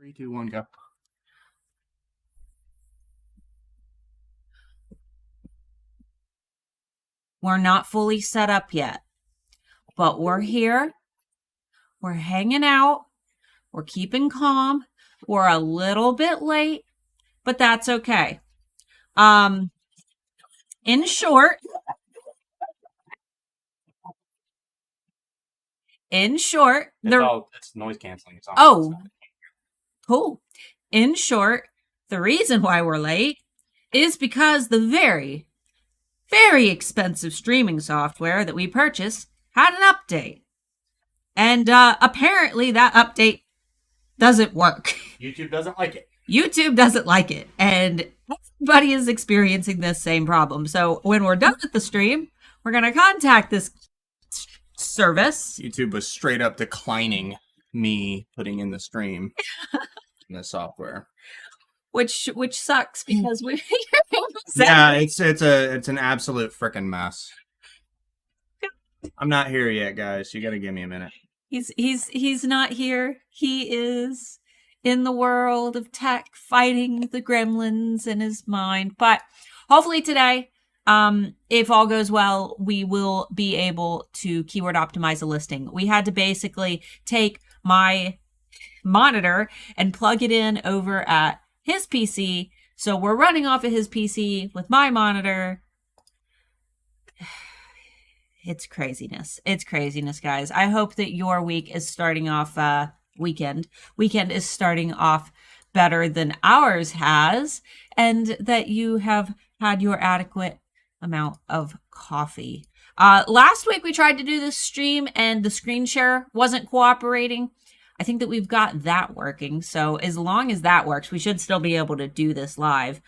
3, 2, 1, go. We're not fully set up yet, but we're here. We're hanging out. We're keeping calm. We're a little bit late, but that's okay. In short, It's noise canceling. Cool. In short, the reason why we're late is because the very, very expensive streaming software that we purchased had an update. And apparently that update doesn't work. YouTube doesn't like it. YouTube doesn't like it. And everybody is experiencing this same problem. So when we're done with the stream, we're going to contact this service. YouTube was straight up declining me putting in the stream in the software. Which sucks because we yeah, it's an absolute freaking mess. I'm not here yet, guys. You got to give me a minute. He's not here. He is in the world of tech fighting the gremlins in his mind. But hopefully today, if all goes well, we will be able to keyword optimize a listing. We had to basically take my monitor and plug it in over at his PC. So we're running off of his PC with my monitor. It's craziness. It's craziness, guys. I hope that your week is starting off, weekend is starting off better than ours has, and that you have had your adequate amount of coffee. Last week we tried to do this stream and the screen share wasn't cooperating. I think that we've got that working. So as long as that works, we should still be able to do this live.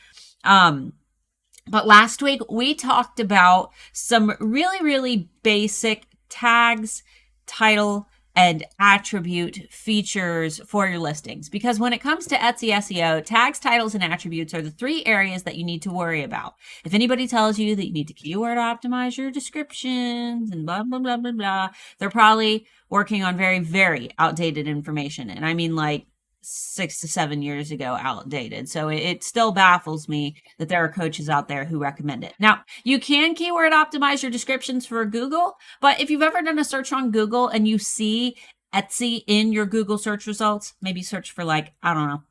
But last week we talked about some really, really basic tags, title, and attribute features for your listings. Because when it comes to Etsy SEO, tags, titles, and attributes are the 3 areas that you need to worry about. If anybody tells you that you need to keyword optimize your descriptions and blah, blah, blah, blah, blah, they're probably working on very, very outdated information. And I mean like 6 to 7 years ago outdated. So it still baffles me that there are coaches out there who recommend it. Now, you can keyword optimize your descriptions for Google, but if you've ever done a search on Google and you see Etsy in your Google search results, maybe search for like, I don't know,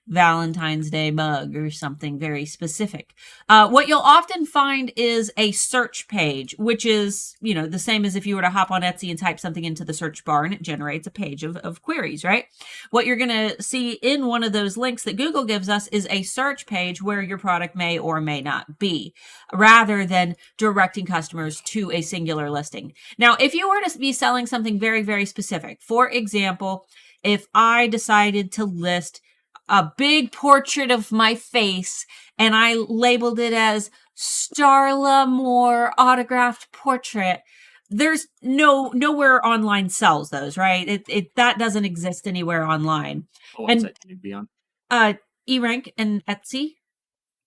Valentine's Day mug or something very specific. What you'll often find is a search page, which is, you know, the same as if you were to hop on Etsy and type something into the search bar and it generates a page of queries, right? What you're going to see in one of those links that Google gives us is a search page where your product may or may not be, rather than directing customers to a singular listing. Now, if you were to be selling something very, very specific, for example, if I decided to list a big portrait of my face and I labeled it as Starla Moore autographed portrait, there's nowhere online sells those, right? That doesn't exist anywhere online. What website do you be on? eRank and Etsy.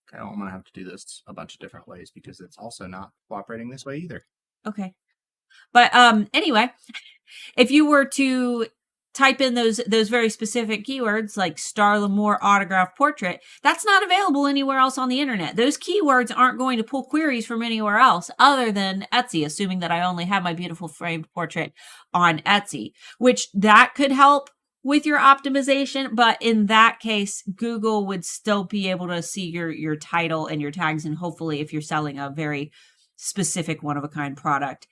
Okay, well, I'm gonna have to do this a bunch of different ways because it's also not cooperating this way either. Okay. But anyway, if you were to type in those very specific keywords like Starla Moore autograph portrait, that's not available anywhere else on the internet. Those keywords aren't going to pull queries from anywhere else other than Etsy, assuming that I only have my beautiful framed portrait on Etsy, which that could help with your optimization. But in that case, Google would still be able to see your title and your tags. And hopefully if you're selling a very specific one-of-a-kind product,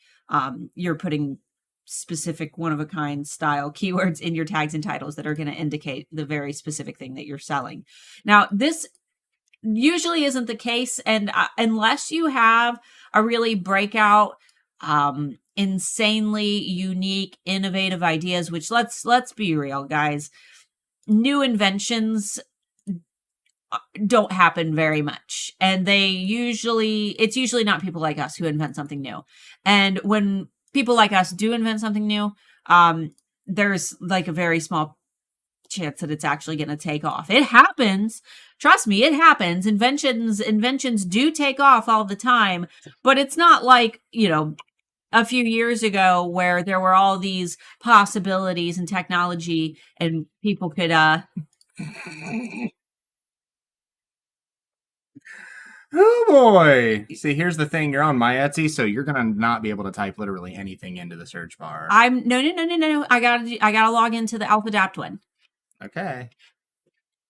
you're putting specific one-of-a-kind style keywords in your tags and titles that are going to indicate the very specific thing that you're selling. Now, this usually isn't the case, and unless you have a really breakout, insanely unique, innovative ideas, which let's be real, guys, new inventions don't happen very much, and it's usually not people like us who invent something new. And when people like us do invent something new, there's like a very small chance that it's actually going to take off. It happens. Trust me, it happens. Inventions do take off all the time, but it's not like, you know, a few years ago where there were all these possibilities and technology and people could Oh boy. See, here's the thing. You're on my Etsy, so you're gonna not be able to type literally anything into the search bar. No. I gotta log into the Alpha Adapt one. Okay.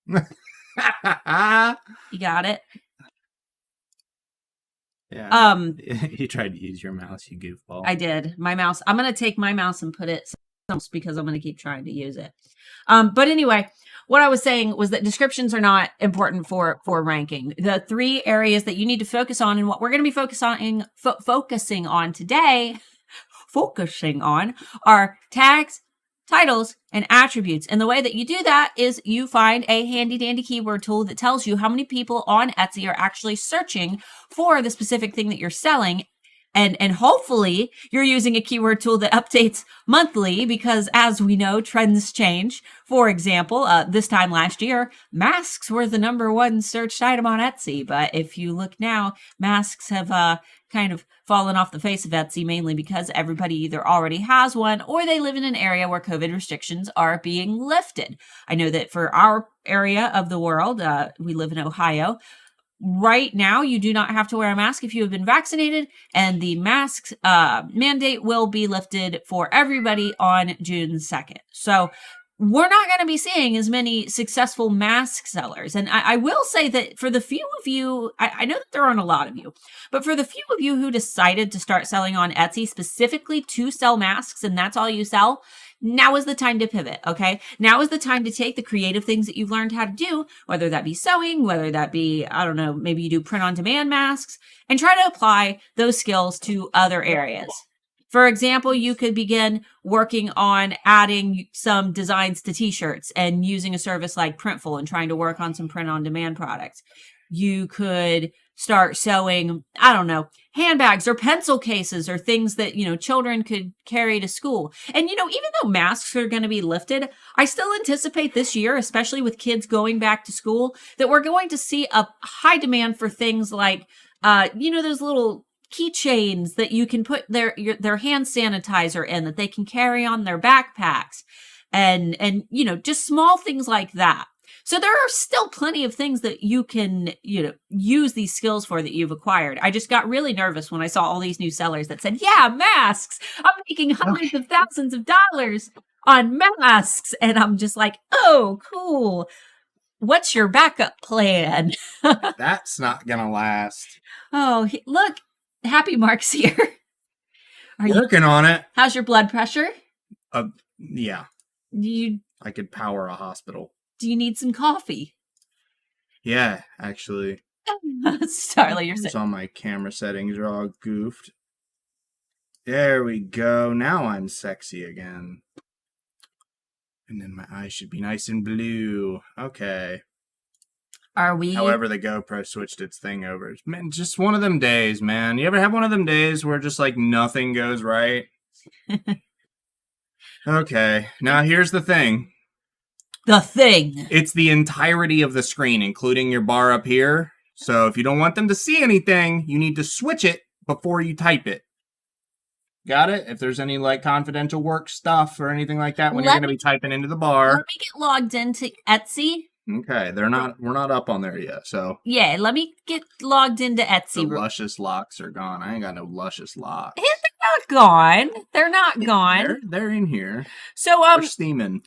You got it. Yeah. You tried to use your mouse, you goofball. I did. My mouse. I'm gonna take my mouse and put it else because I'm gonna keep trying to use it. But anyway, what I was saying was that descriptions are not important for ranking. The 3 areas that you need to focus on, and what we're going to be focusing on today, are tags, titles, and attributes. And the way that you do that is you find a handy dandy keyword tool that tells you how many people on Etsy are actually searching for the specific thing that you're selling. And hopefully you're using a keyword tool that updates monthly because, as we know, trends change. For example, this time last year, masks were the #1 searched item on Etsy. But if you look now, masks have kind of fallen off the face of Etsy, mainly because everybody either already has one or they live in an area where COVID restrictions are being lifted. I know that for our area of the world, we live in Ohio. Right now, you do not have to wear a mask if you have been vaccinated, and the mask mandate will be lifted for everybody on June 2nd. So we're not going to be seeing as many successful mask sellers. And I will say that for the few of you, I know that there aren't a lot of you, but for the few of you who decided to start selling on Etsy specifically to sell masks, and that's all you sell, now is the time to pivot, okay? Now is the time to take the creative things that you've learned how to do, whether that be sewing, whether that be, I don't know, maybe you do print-on-demand masks, and try to apply those skills to other areas. For example, you could begin working on adding some designs to t-shirts and using a service like Printful and trying to work on some print-on-demand products. You could start sewing, I don't know, handbags or pencil cases or things that, children could carry to school. And, even though masks are going to be lifted, I still anticipate this year, especially with kids going back to school, that we're going to see a high demand for things like, those little keychains that you can put their hand sanitizer in that they can carry on their backpacks and, just small things like that. So there are still plenty of things that you can, use these skills for that you've acquired. I just got really nervous when I saw all these new sellers that said, yeah, masks. I'm making hundreds of thousands of dollars on masks. And I'm just like, oh, cool. What's your backup plan? That's not going to last. Oh, look, Happy Mark's here. Are you working on it? How's your blood pressure? Yeah. I could power a hospital. Do you need some coffee? Yeah, actually. Starla, you're sitting. All my camera settings are all goofed. There we go. Now I'm sexy again. And then my eyes should be nice and blue. Okay. Are we? However, the GoPro switched its thing over. Man, just one of them days, man. You ever have one of them days where just like nothing goes right? Okay. Now here's the thing. It's the entirety of the screen, including your bar up here. So if you don't want them to see anything, you need to switch it before you type it. Got it? If there's any like confidential work stuff or anything like that when you're going to be typing into the bar. Let me get logged into Etsy. Okay, we're not up on there yet, so. Yeah, let me get logged into Etsy. The luscious locks are gone. I ain't got no luscious locks. They're not gone. They're not gone. They're in here. So they're steaming.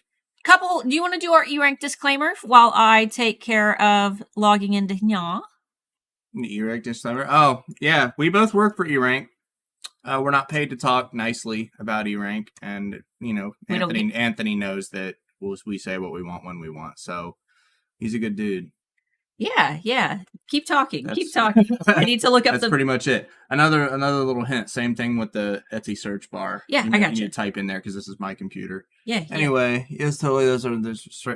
Do you want to do our eRank disclaimer while I take care of logging into Nya? eRank disclaimer? Oh, yeah. We both work for eRank. We're not paid to talk nicely about eRank. And, Anthony knows that we say what we want when we want. So he's a good dude. Yeah. Keep talking. I need to look up That's pretty much it. Another little hint. Same thing with the Etsy search bar. Yeah, I got you. You need to type in there because this is my computer. Yeah. Anyway, yes, totally.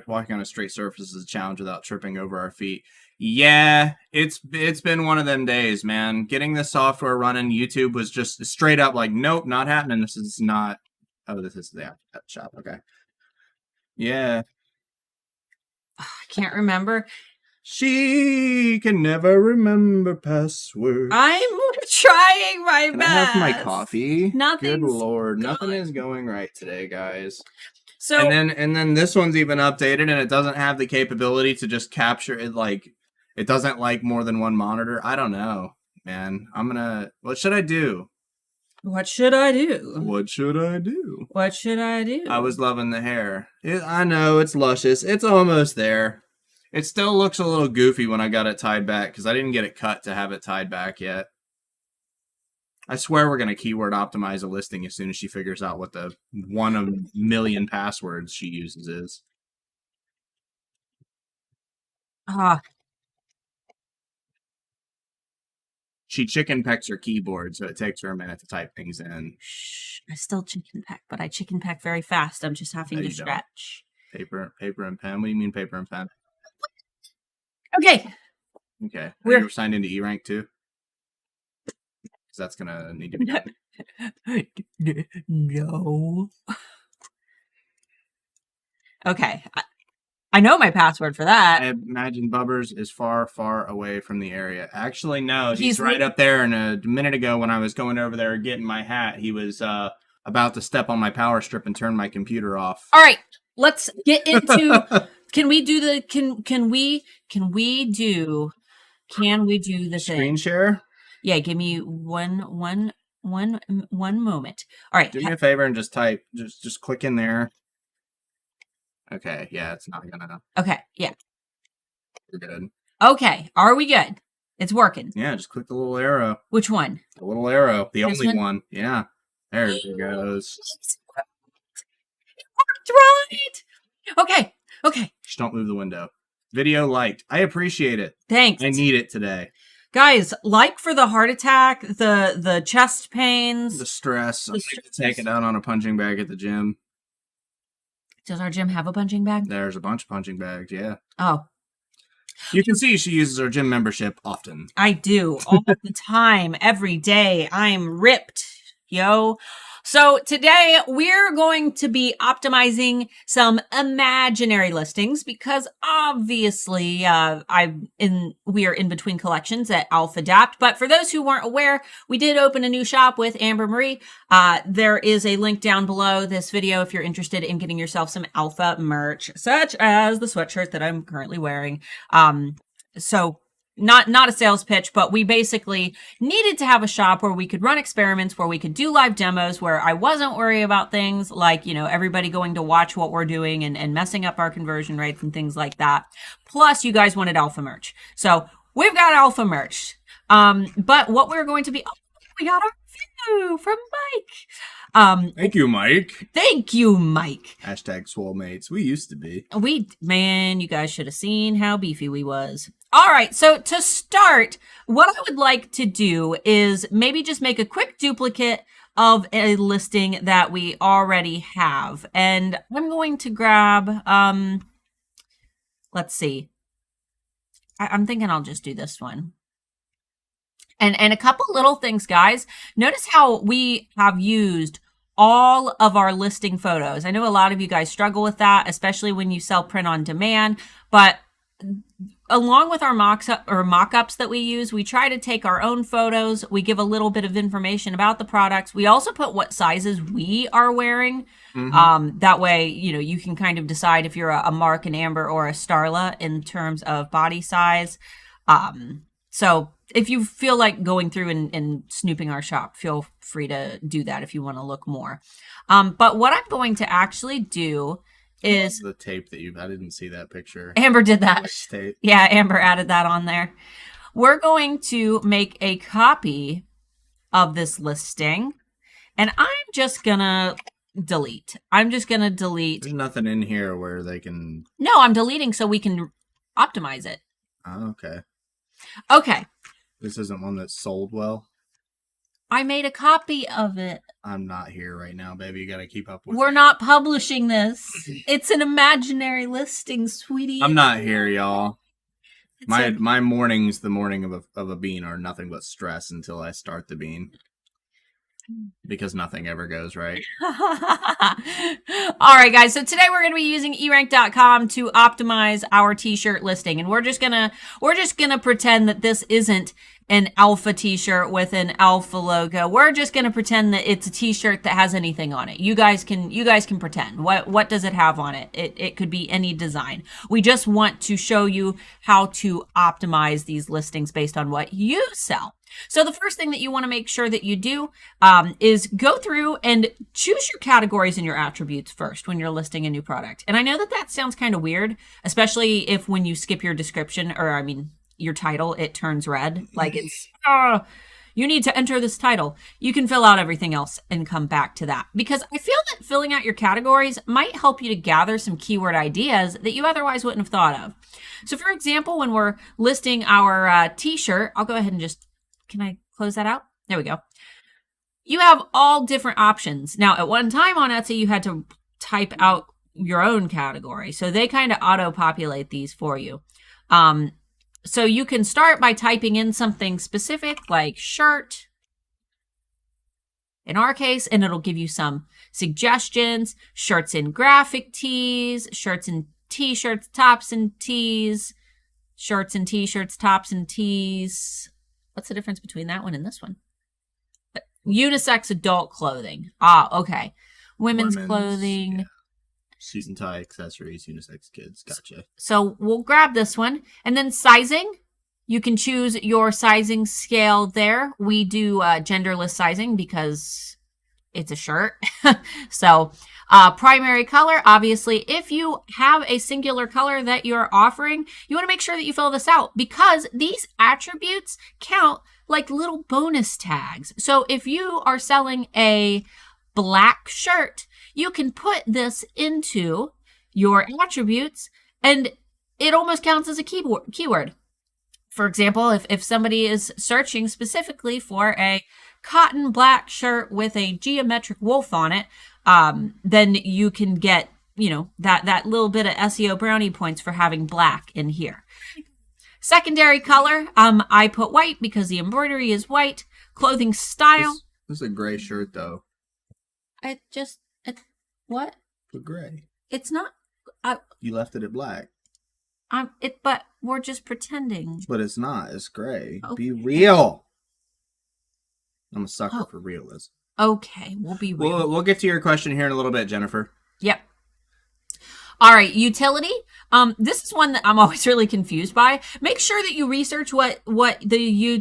Walking on a straight surface is a challenge without tripping over our feet. Yeah, it's been one of them days, man. Getting this software running, YouTube was just straight up like, nope, not happening. This is not. Oh, this is the shop. Okay. Yeah. I can't remember. She can never remember passwords. I'm trying my best. Can I have my coffee? Nothing. Good Lord. Nothing is going right today, guys. So and then this one's even updated, and it doesn't have the capability to just capture it. Like, it doesn't like more than one monitor. I don't know, man. What should I do? what should I do? What should I do? What should I do? I was loving the hair. I know it's luscious. It's almost there. It still looks a little goofy when I got it tied back because I didn't get it cut to have it tied back yet. I swear we're going to keyword optimize a listing as soon as she figures out what the 1 of million passwords she uses is. She chicken pecks her keyboard, so it takes her a minute to type things in. Shh, I still chicken peck, but I chicken peck very fast. I'm just having to stretch. Paper and pen? What do you mean paper and pen? Okay. Okay. You were signed into eRank too? Because that's going to need to be done. No. Okay. I know my password for that. I imagine Bubbers is far, far away from the area. Actually, no. He's right up there. And a minute ago when I was going over there getting my hat, he was about to step on my power strip and turn my computer off. All right. Let's get into... Can we do the screen share? Yeah, give me one moment. All right. Do me a favor and just type. Just click in there. Okay, yeah, it's not gonna. Okay, yeah. We're good. Okay, are we good? It's working. Yeah, just click the little arrow. Which one? The little arrow. The only one. Yeah. There it goes. It worked right. Okay. Just don't move the window. Video liked. I appreciate it. Thanks. I need it today. Guys, like for the heart attack, the chest pains. The stress. I'm going to take it out on a punching bag at the gym. Does our gym have a punching bag? There's a bunch of punching bags, yeah. Oh. You can see she uses her gym membership often. I do. All the time. Every day. I'm ripped, yo. So today we're going to be optimizing some imaginary listings because obviously we are in between collections at Alpha Adapt. But for those who weren't aware, we did open a new shop with Amber Marie. There is a link down below this video if you're interested in getting yourself some Alpha merch, such as the sweatshirt that I'm currently wearing. So not a sales pitch, but we basically needed to have a shop where we could run experiments, where we could do live demos, where I wasn't worried about things like, everybody going to watch what we're doing and messing up our conversion rates and things like that. Plus, you guys wanted Alpha merch. So we've got Alpha merch. But what we're going to be, we got our review from Mike. Thank you, Mike. Thank you, Mike. Hashtag swolemates. We used to be. Man, you guys should have seen how beefy we was. All right, so to start, what I would like to do is maybe just make a quick duplicate of a listing that we already have. And I'm going to grab, let's see. I'm thinking I'll just do this one. And a couple little things, guys. Notice how we have used all of our listing photos. I know a lot of you guys struggle with that, especially when you sell print on demand, but along with our mock-ups that we use, we try to take our own photos. We give a little bit of information about the products. We also put what sizes we are wearing. That way, you can kind of decide if you're a Mark, an Amber, or a Starla in terms of body size. So if you feel like going through and snooping our shop, feel free to do that if you want to look more. But what I'm going to actually do is the tape that I didn't see that picture. Amber did that. Tape. Yeah, Amber added that on there. We're going to make a copy of this listing, and I'm just gonna delete. There's nothing in here where they can. No, I'm deleting so we can optimize it. Oh, okay. Okay. This isn't one that's sold well. I made a copy of it. I'm not here right now, baby. You gotta keep up with We're me. not publishing this. It's an imaginary listing, sweetie. I'm not here, y'all. My mornings, the morning of a bean, are nothing but stress until I start the bean. Because nothing ever goes right. All right, guys. So today we're going to be using eRank.com to optimize our t-shirt listing. And we're just going to pretend that this isn't an alpha t-shirt with an alpha logo. We're just going to pretend that it's a t-shirt that has anything on it. You guys can pretend. What does it have on it? It could be any design. We just want to show you how to optimize these listings based on what you sell. So the first thing that you want to make sure that you do is go through and choose your categories and your attributes first when you're listing a new product. And I know that sounds kind of weird, especially if when you skip your description, or I mean your title, it turns red. Like it's, you need to enter this title. You can fill out everything else and come back to that, because I feel that filling out your categories might help you to gather some keyword ideas that you otherwise wouldn't have thought of. So for example, when we're listing our t-shirt, I'll go ahead and just, can I close that out? There we go. You have all different options. Now, at one time on Etsy, you had to type out your own category. So they kind of auto-populate these for you. So you can start by typing in something specific like shirt, in our case, and it'll give you some suggestions. Shirts and graphic tees, shirts and t-shirts, tops and tees, shirts and t-shirts, tops and tees. What's the difference between that one and this one? Unisex adult clothing. Okay. Women's clothing. Yeah. Suit and tie, accessories, unisex kids. Gotcha. So we'll grab this one. And then sizing. You can choose your sizing scale there. We do genderless sizing because it's a shirt. So primary color, obviously, if you have a singular color that you're offering, you want to make sure that you fill this out, because these attributes count like little bonus tags. So if you are selling a black shirt, you can put this into your attributes and it almost counts as a keyword. For example, if somebody is searching specifically for a cotton black shirt with a geometric wolf on it, then you can get, that little bit of SEO brownie points for having black in here. Secondary color, I put white because the embroidery is white. Clothing style. This is a gray shirt, though. What? But gray. It's not. You left it at black. But we're just pretending. But it's not. It's gray. Okay. Be real. I'm a sucker for realism. Okay, we'll be real. We'll get to your question here in a little bit, Jennifer. Yep. All right, utility. This is one that I'm always really confused by. Make sure that you research what the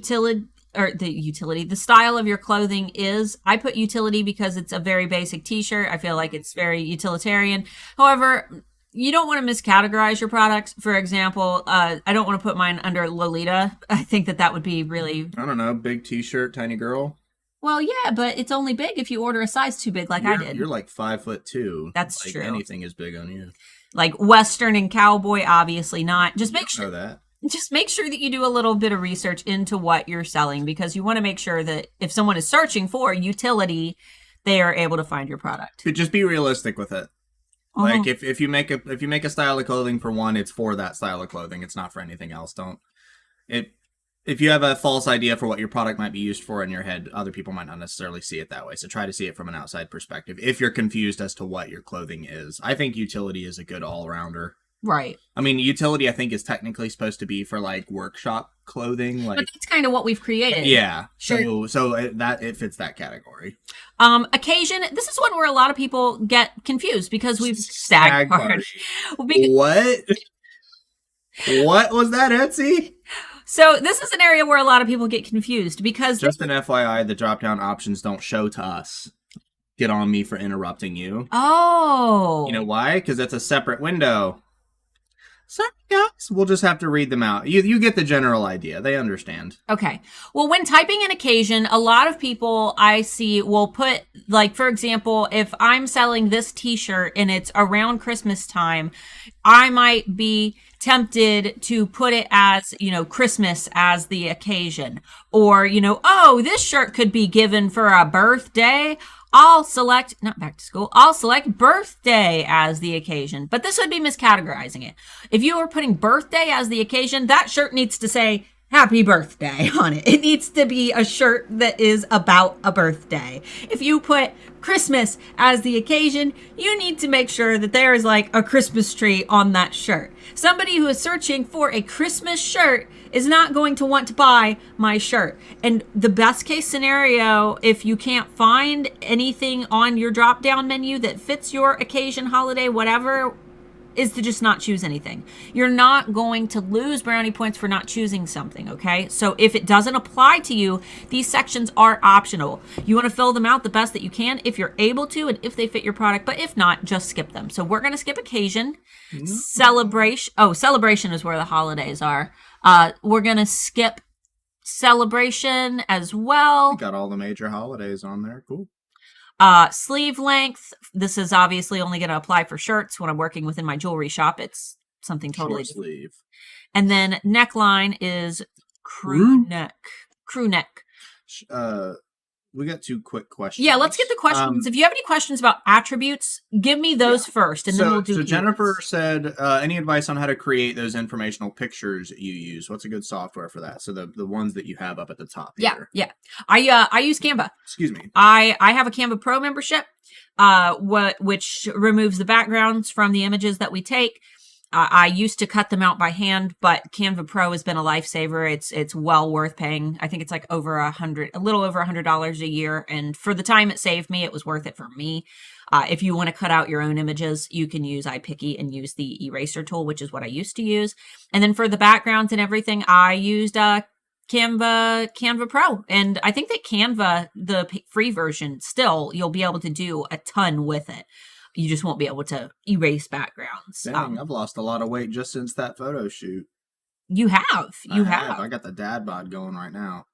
style of your clothing is. I put utility because it's a very basic t-shirt. I feel like it's very utilitarian. However, you don't want to miscategorize your products. For example, I don't want to put mine under Lolita. I think that would be really... I don't know, big t-shirt, tiny girl. Well, yeah, but it's only big if you order a size too big I did. You're like 5'2". That's like true. Anything is big on you. Like Western and cowboy, obviously not. Just make sure that. Just make sure that you do a little bit of research into what you're selling, because you want to make sure that if someone is searching for utility, they are able to find your product. Just be realistic with it. Like if you make a style of clothing for one, it's for that style of clothing. It's not for anything else. If you have a false idea for what your product might be used for in your head, other people might not necessarily see it that way. So try to see it from an outside perspective. If you're confused as to what your clothing is, I think utility is a good all-rounder. Right. I mean, utility, I think, is technically supposed to be for like workshop clothing. Like, but that's kind of what we've created. Yeah. Sure. So it fits that category. Occasion. This is one where a lot of people get confused because we've stag party. What? What was that, Etsy? So this is an area where a lot of people get confused because... Just an FYI, the drop-down options don't show to us. Get on me for interrupting you. Oh. You know why? Because that's a separate window. Sorry, guys. We'll just have to read them out. You get the general idea. They understand. Okay. Well, when typing in occasion, a lot of people I see will put, like, for example, if I'm selling this t-shirt and it's around Christmas time, I might be tempted to put it as, Christmas as the occasion. Or, this shirt could be given for a birthday. I'll select, not back to school, I'll select birthday as the occasion. But this would be miscategorizing it. If you were putting birthday as the occasion, that shirt needs to say happy birthday on it. It needs to be a shirt that is about a birthday. If you put Christmas as the occasion, you need to make sure that there is like a Christmas tree on that shirt. Somebody who is searching for a Christmas shirt is not going to want to buy my shirt. And the best case scenario, if you can't find anything on your drop down menu that fits your occasion, holiday, whatever, is to just not choose anything. You're not going to lose brownie points for not choosing something, okay? So if it doesn't apply to you, these sections are optional. You want to fill them out the best that you can if you're able to and if they fit your product, but if not, just skip them. So we're going to skip occasion. Celebration. Oh, celebration is where the holidays are. We're going to skip celebration as well. Got all the major holidays on there. Cool. Sleeve length. This is obviously only going to apply for shirts when I'm working within my jewelry shop. It's something totally Short sleeve. And then neckline is crew neck. Crew neck. We got 2 quick questions. Yeah, let's get the questions. If you have any questions about attributes, give me those first, and then we'll do. So Jennifer said, any advice on how to create those informational pictures you use? What's a good software for that? So the ones that you have up at the top here. Yeah. I use Canva. Excuse me. I have a Canva Pro membership, which removes the backgrounds from the images that we take. I used to cut them out by hand, but Canva Pro has been a lifesaver. It's well worth paying. I think it's like a little over $100 a year. And for the time it saved me, it was worth it for me. If you want to cut out your own images, you can use iPicky and use the eraser tool, which is what I used to use. And then for the backgrounds and everything, I used Canva Pro. And I think that Canva, the free version, still, you'll be able to do a ton with it. You just won't be able to erase backgrounds. Dang, I've lost a lot of weight just since that photo shoot. You have. I got the dad bod going right now.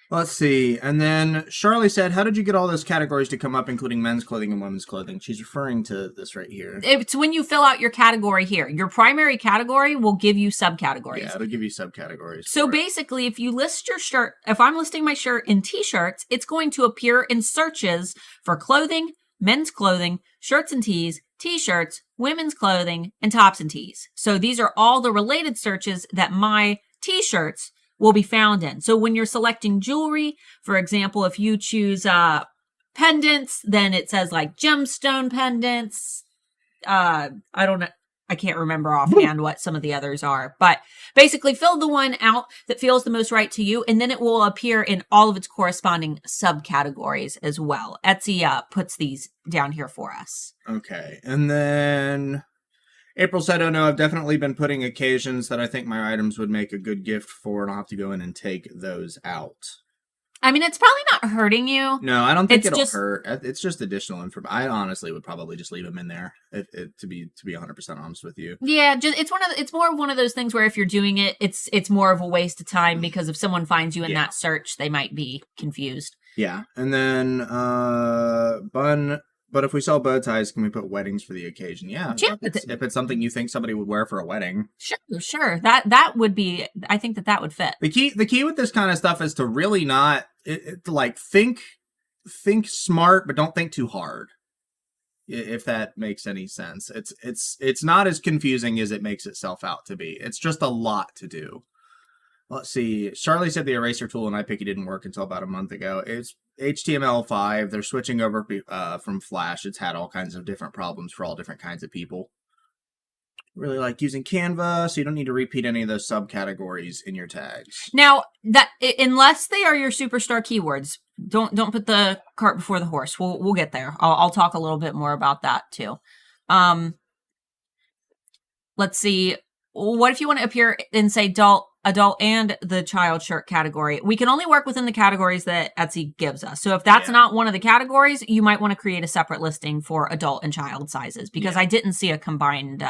Let's see. And then Charlie said, how did you get all those categories to come up, including men's clothing and women's clothing? She's referring to this right here. It's when you fill out your category here. Your primary category will give you subcategories. Yeah, it'll give you subcategories. So basically, if you list your shirt, if I'm listing my shirt in t-shirts, it's going to appear in searches for clothing, men's clothing, shirts and tees, t-shirts, women's clothing, and tops and tees. So these are all the related searches that my t-shirts will be found in. So when you're selecting jewelry, for example, if you choose pendants, then it says like gemstone pendants. I don't know. I can't remember offhand what some of the others are, but basically fill the one out that feels the most right to you, and then it will appear in all of its corresponding subcategories as well. Etsy puts these down here for us. Okay. And then April said, oh no, I've definitely been putting occasions that I think my items would make a good gift for, and I'll have to go in and take those out. I mean, it's probably not hurting you. No, I don't think it'll hurt. It's just additional information. I honestly would probably just leave them in there, to be 100% honest with you. Yeah, it's more of one of those things where if you're doing it, it's more of a waste of time, because if someone finds you in that search, they might be confused. Yeah, and then but if we sell bow ties, can we put weddings for the occasion? Yeah, if it's something you think somebody would wear for a wedding. Sure. That would be. I think that would fit. The key with this kind of stuff is to really not like think smart, but don't think too hard. If that makes any sense, it's not as confusing as it makes itself out to be. It's just a lot to do. Let's see. Charlie said the eraser tool in iPicky didn't work until about a month ago. It's HTML5. They're switching over from Flash. It's had all kinds of different problems for all different kinds of people. Really like using Canva, so you don't need to repeat any of those subcategories in your tags. Now, that unless they are your superstar keywords, don't put the cart before the horse. We'll get there. I'll talk a little bit more about that too. Let's see. What if you want to appear in, say, adult and the child shirt category? We can only work within the categories that Etsy gives us. So if that's not one of the categories, you might want to create a separate listing for adult and child sizes, because I didn't see a combined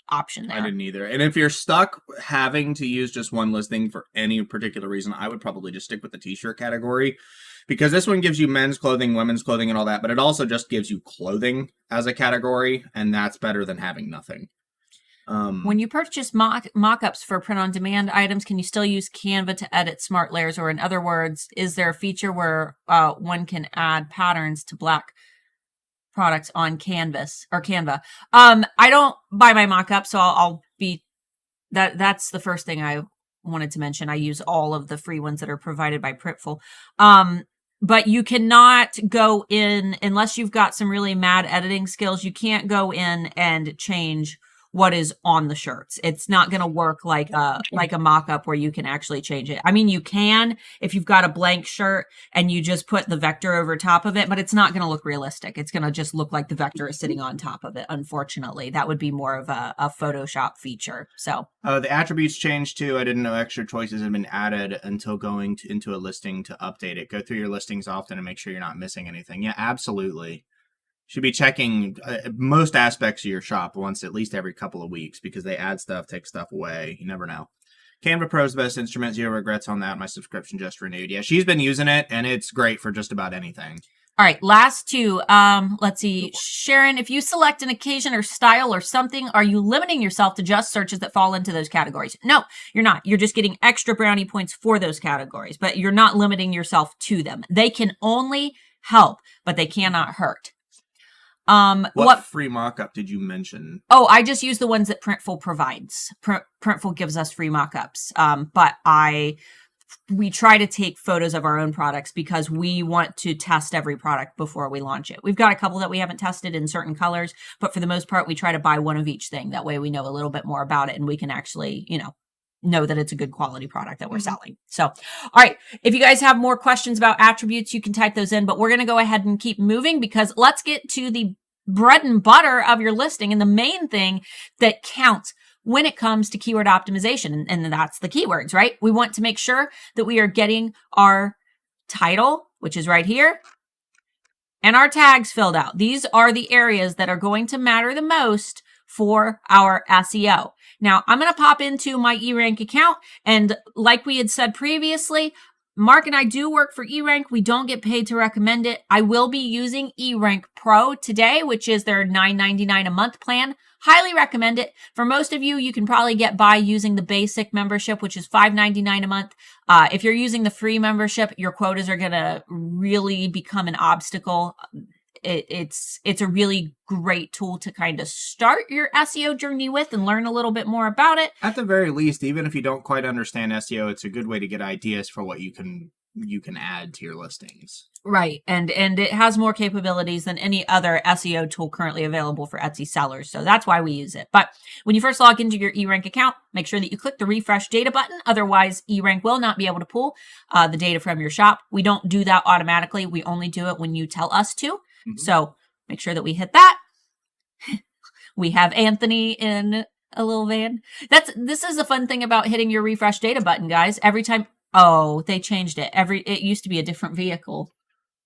option there. I didn't either. And if you're stuck having to use just one listing for any particular reason, I would probably just stick with the t-shirt category, because this one gives you men's clothing, women's clothing, and all that, but it also just gives you clothing as a category, and that's better than having nothing. When you purchase mock-ups for print-on-demand items, can you still use Canva to edit smart layers? Or in other words, is there a feature where one can add patterns to black products on Canva? I don't buy my mock-up, so I'll be... That's the first thing I wanted to mention, I use all of the free ones that are provided by Printful. But you cannot go in, unless you've got some really mad editing skills, you can't go in and change what is on the shirts. It's not going to work like a mock-up where you can actually change it. I mean, you can if you've got a blank shirt and you just put the vector over top of it, but it's not going to look realistic. It's going to just look like the vector is sitting on top of it, unfortunately. That would be more of a Photoshop feature. So the attributes changed too. I didn't know extra choices had been added until going into a listing to update it. Go through your listings often and make sure you're not missing anything. Yeah, absolutely. Should be checking most aspects of your shop once at least every couple of weeks, because they add stuff, take stuff away. You never know. Canva Pro is the best instrument. Zero regrets on that. My subscription just renewed. Yeah, she's been using it, and it's great for just about anything. All right, last two. Let's see. Sharon, if you select an occasion or style or something, are you limiting yourself to just searches that fall into those categories? No, you're not. You're just getting extra brownie points for those categories, but you're not limiting yourself to them. They can only help, but they cannot hurt. What free mock-up did you mention? Oh, I just use the ones that Printful provides. Printful gives us free mock-ups. But we try to take photos of our own products because we want to test every product before we launch it. We've got a couple that we haven't tested in certain colors, but for the most part, we try to buy one of each thing. That way we know a little bit more about it and we can actually, know that it's a good quality product that we're selling. So, all right. If you guys have more questions about attributes, you can type those in, but we're going to go ahead and keep moving because let's get to the bread and butter of your listing and the main thing that counts when it comes to keyword optimization. And that's the keywords, right? We want to make sure that we are getting our title, which is right here, and our tags filled out. These are the areas that are going to matter the most for our SEO. Now, I'm going to pop into my eRank account, and like we had said previously, Mark and I do work for eRank. We don't get paid to recommend it. I will be using eRank Pro today, which is their $9.99 a month plan. Highly recommend it. For most of you, you can probably get by using the basic membership, which is $5.99 a month. If you're using the free membership, your quotas are going to really become an obstacle. It's a really great tool to kind of start your SEO journey with and learn a little bit more about it. At the very least, even if you don't quite understand SEO, it's a good way to get ideas for what you can add to your listings. Right. And it has more capabilities than any other SEO tool currently available for Etsy sellers. So that's why we use it. But when you first log into your eRank account, make sure that you click the refresh data button. Otherwise, eRank will not be able to pull the data from your shop. We don't do that automatically. We only do it when you tell us to. So make sure that we hit that. We have Anthony in a little van. This is a fun thing about hitting your refresh data button, guys. Every time, they changed it. It used to be a different vehicle.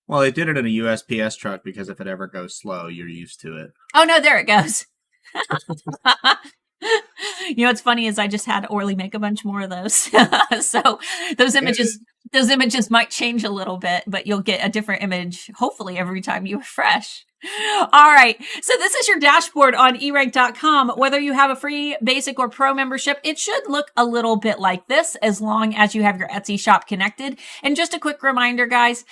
Well, they did it in a USPS truck because if it ever goes slow, you're used to it. Oh no, there it goes. What's funny is I just had Orly make a bunch more of those. So those images might change a little bit, but you'll get a different image, hopefully, every time you refresh. All right. So this is your dashboard on eRank.com. Whether you have a free, basic, or pro membership, it should look a little bit like this as long as you have your Etsy shop connected. And just a quick reminder, guys,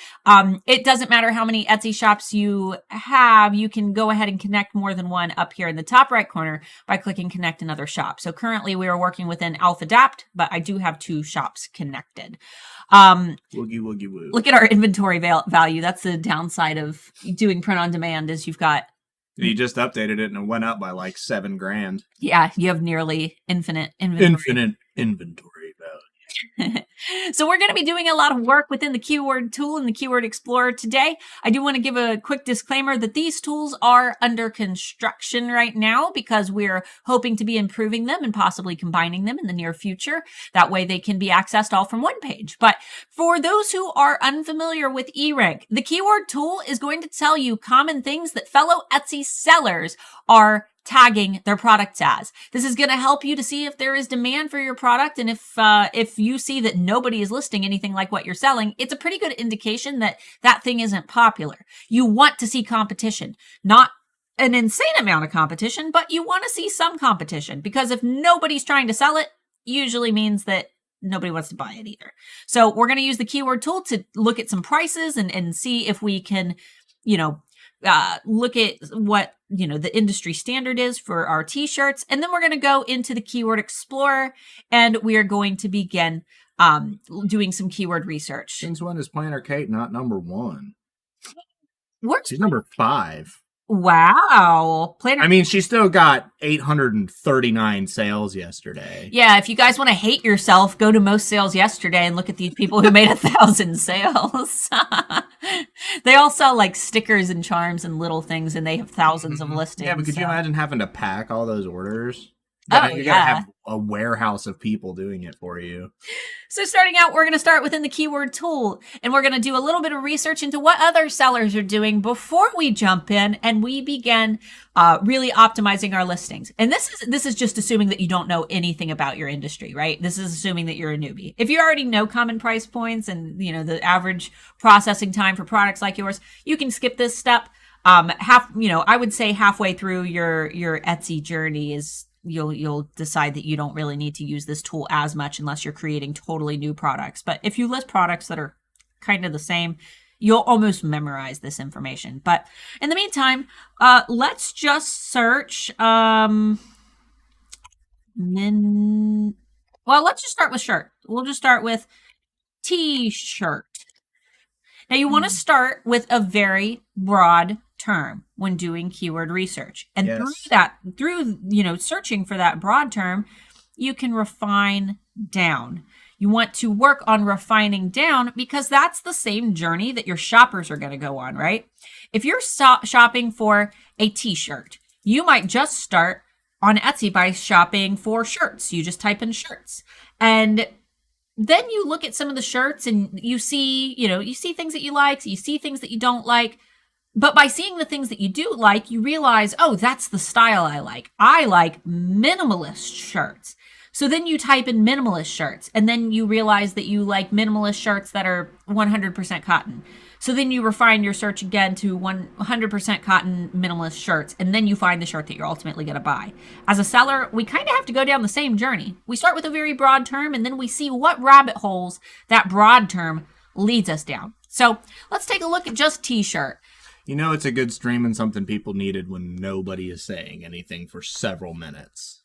it doesn't matter how many Etsy shops you have. You can go ahead and connect more than one up here in the top right corner by clicking connect another shop. So currently we are working within AlphaDapt, but I do have 2 shops connected. Woogie woogie woo. Look at our inventory value. That's the downside of doing print on demand is you've got. You just updated it and it went up by like $7,000. Yeah, you have nearly infinite inventory. Infinite inventory value. So we're going to be doing a lot of work within the keyword tool and the keyword explorer today. I do want to give a quick disclaimer that these tools are under construction right now because we're hoping to be improving them and possibly combining them in the near future. That way they can be accessed all from one page. But for those who are unfamiliar with eRank, the keyword tool is going to tell you common things that fellow Etsy sellers are tagging their products as. This is going to help you to see if there is demand for your product. And if you see that nobody is listing anything like what you're selling, it's a pretty good indication that that thing isn't popular. You want to see competition, not an insane amount of competition, but you want to see some competition because if nobody's trying to sell it, usually means that nobody wants to buy it either. So we're going to use the keyword tool to look at some prices and see if we can, look at what, the industry standard is for our t-shirts. And then we're going to go into the Keyword Explorer, and we are going to begin doing some keyword research. Since when is Planner Kate not number 1? Where's She's number 5. Wow. Planner. I mean, she still got 839 sales yesterday. Yeah, if you guys want to hate yourself, go to most sales yesterday and look at these people who made 1,000 sales. They all sell like stickers and charms and little things, and they have thousands of listings. Yeah, but could you imagine having to pack all those orders? You gotta have a warehouse of people doing it for you. So starting out, we're going to start within the keyword tool, and we're going to do a little bit of research into what other sellers are doing before we jump in and we begin really optimizing our listings. And this is just assuming that you don't know anything about your industry, right? This is assuming that you're a newbie. If you already know common price points and the average processing time for products like yours, you can skip this step. I would say halfway through your Etsy journey is you'll decide that you don't really need to use this tool as much unless you're creating totally new products. But if you list products that are kind of the same, you'll almost memorize this information. But in the meantime, let's just search. Let's just start with shirt. We'll just start with t-shirt. Now you want to start with a very broad term when doing keyword research. And through searching for that broad term, you can refine down. You want to work on refining down because that's the same journey that your shoppers are going to go on, right? If you're shopping for a t-shirt, you might just start on Etsy by shopping for shirts. You just type in shirts. And then you look at some of the shirts and you see things that you like, you see things that you don't like. But by seeing the things that you do like, you realize, oh, that's the style I like. I like minimalist shirts. So then you type in minimalist shirts, and then you realize that you like minimalist shirts that are 100% cotton. So then you refine your search again to 100% cotton minimalist shirts, and then you find the shirt that you're ultimately going to buy. As a seller, we kind of have to go down the same journey. We start with a very broad term, and then we see what rabbit holes that broad term leads us down. So let's take a look at just t-shirt. It's a good stream and something people needed when nobody is saying anything for several minutes.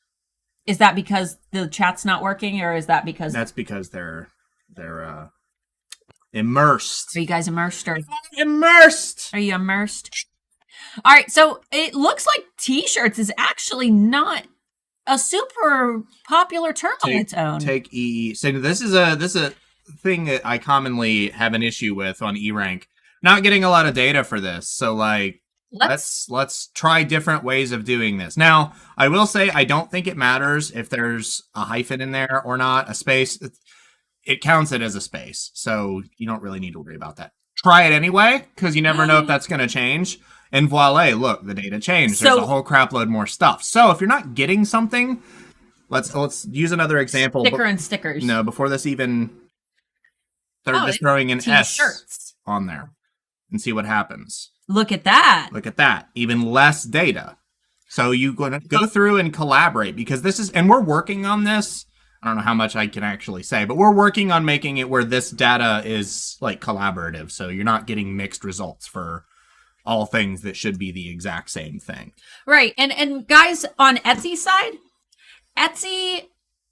Is that because the chat's not working, or is that because... That's because they're immersed. Are you guys immersed? Immersed! Are you immersed? All right, so it looks like t-shirts is actually not a super popular term on its own. Take EE. So this is a thing that I commonly have an issue with on eRank. Not getting a lot of data for this, so let's try different ways of doing this. Now, I will say I don't think it matters if there's a hyphen in there or not, a space. It counts it as a space, so you don't really need to worry about that. Try it anyway, because you never know if that's going to change. And voila, look, the data changed. There's a whole crap load more stuff. So if you're not getting something, let's use another example. Sticker and stickers. No, before this even, they're just throwing an S on there. And see what happens. Look at that. Look at that. Even less data. So you're going to go through and collaborate because and we're working on this. I don't know how much I can actually say, but we're working on making it where this data is like collaborative. So you're not getting mixed results for all things that should be the exact same thing. Right. And guys, on Etsy's side, Etsy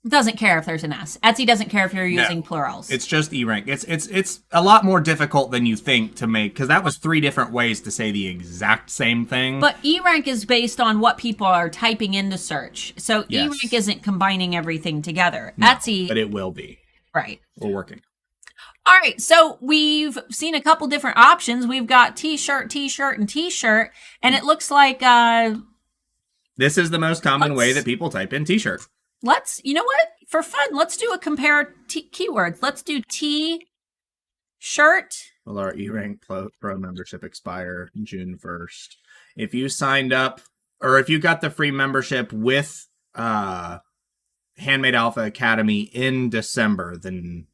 doesn't care if there's an S. Etsy doesn't care if you're using plurals. It's just eRank. It's a lot more difficult than you think to make, because that was 3 different ways to say the exact same thing. But eRank is based on what people are typing into search. So eRank isn't combining everything together. No, Etsy... But it will be. Right. We're working. All right, so we've seen a couple different options. We've got t-shirt, t-shirt, and t-shirt, and it looks like... this is the most common way that people type in t-shirt. You know what? For fun, let's do a compare keywords. Let's do t-shirt. Will our eRank Pro membership expire June 1st? If you signed up, or if you got the free membership with Handmade Alpha Academy in December, then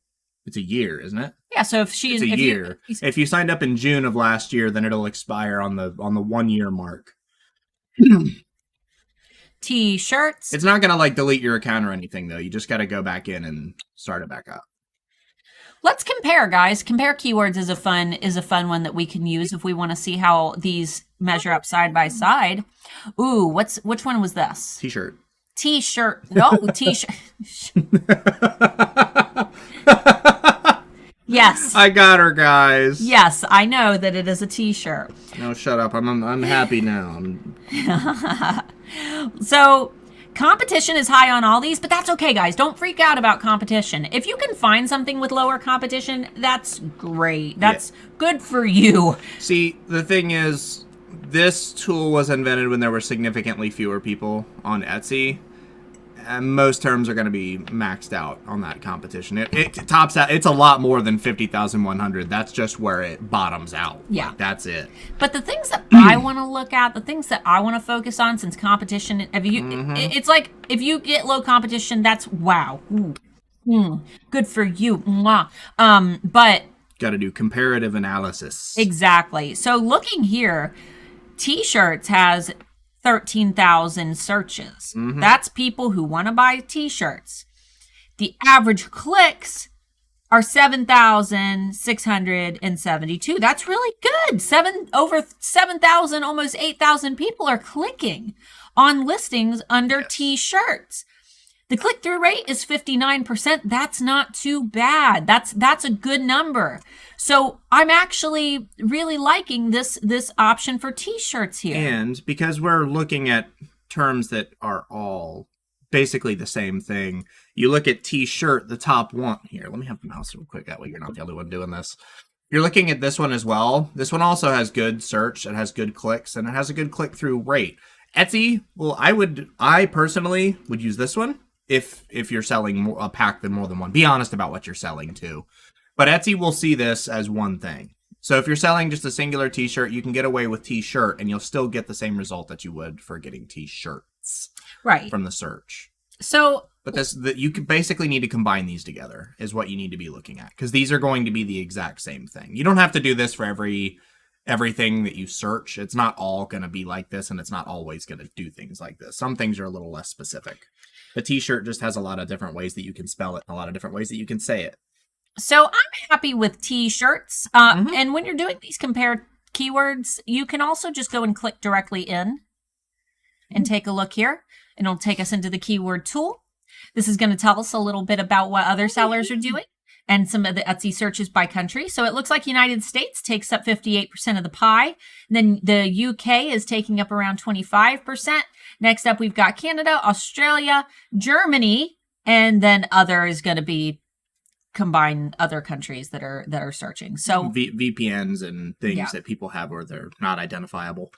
it's a year, isn't it? Yeah, so it's a year. If you signed up in June of last year, then it'll expire on the 1 year mark. T-shirts. It's not going to delete your account or anything, though. You just got to go back in and start it back up. Let's compare, guys. Compare keywords is a fun one that we can use if we want to see how these measure up side by side. Ooh, which one was this? T-shirt. T-shirt. No, T-shirt. Yes. I got her, guys. Yes, I know that it is a T-shirt. No, shut up. I'm happy now. So competition is high on all these, but that's okay, guys. Don't freak out about competition. If you can find something with lower competition, that's great. That's good for you. See, the thing is, this tool was invented when there were significantly fewer people on Etsy. And most terms are going to be maxed out on that competition. It tops out. It's a lot more than 50,100. That's just where it bottoms out. Yeah. Like, that's it. But the things that I want to look at, the things that I want to focus on, since competition, it's like if you get low competition, that's wow. Good for you. But got to do comparative analysis. Exactly. So looking here, T-shirts has 13,000 searches. That's people who want to buy T-shirts. The average clicks are 7,672. That's really good. Over 7,000, almost 8,000 people are clicking on listings under T-shirts. The click-through rate is 59%. That's not too bad. That's a good number. So I'm actually really liking this option for T-shirts here. And because we're looking at terms that are all basically the same thing, you look at T-shirt, the top one. Here, let me have the mouse real quick. That way you're not the only one doing this. You're looking at this one as well. This one also has good search. It has good clicks, and it has a good click-through rate. Etsy, well, I personally would use this one. If you're selling a pack than more than one. Be honest about what you're selling too. But Etsy will see this as one thing. So if you're selling just a singular T-shirt, you can get away with T-shirt and you'll still get the same result that you would for getting T-shirts from the search. So, but you can basically need to combine these together is what you need to be looking at, because these are going to be the exact same thing. You don't have to do this for everything that you search. It's not all going to be like this, and it's not always going to do things like this. Some things are a little less specific. The T-shirt just has a lot of different ways that you can spell it, and a lot of different ways that you can say it. So I'm happy with T-shirts. And when you're doing these compared keywords, you can also just go and click directly in and take a look here. And it'll take us into the keyword tool. This is going to tell us a little bit about what other sellers are doing and some of the Etsy searches by country. So it looks like United States takes up 58% of the pie. And then the UK is taking up around 25%. Next up, we've got Canada, Australia, Germany, and then other is going to be combine other countries that are searching. So VPNs and things that people have where they're not identifiable.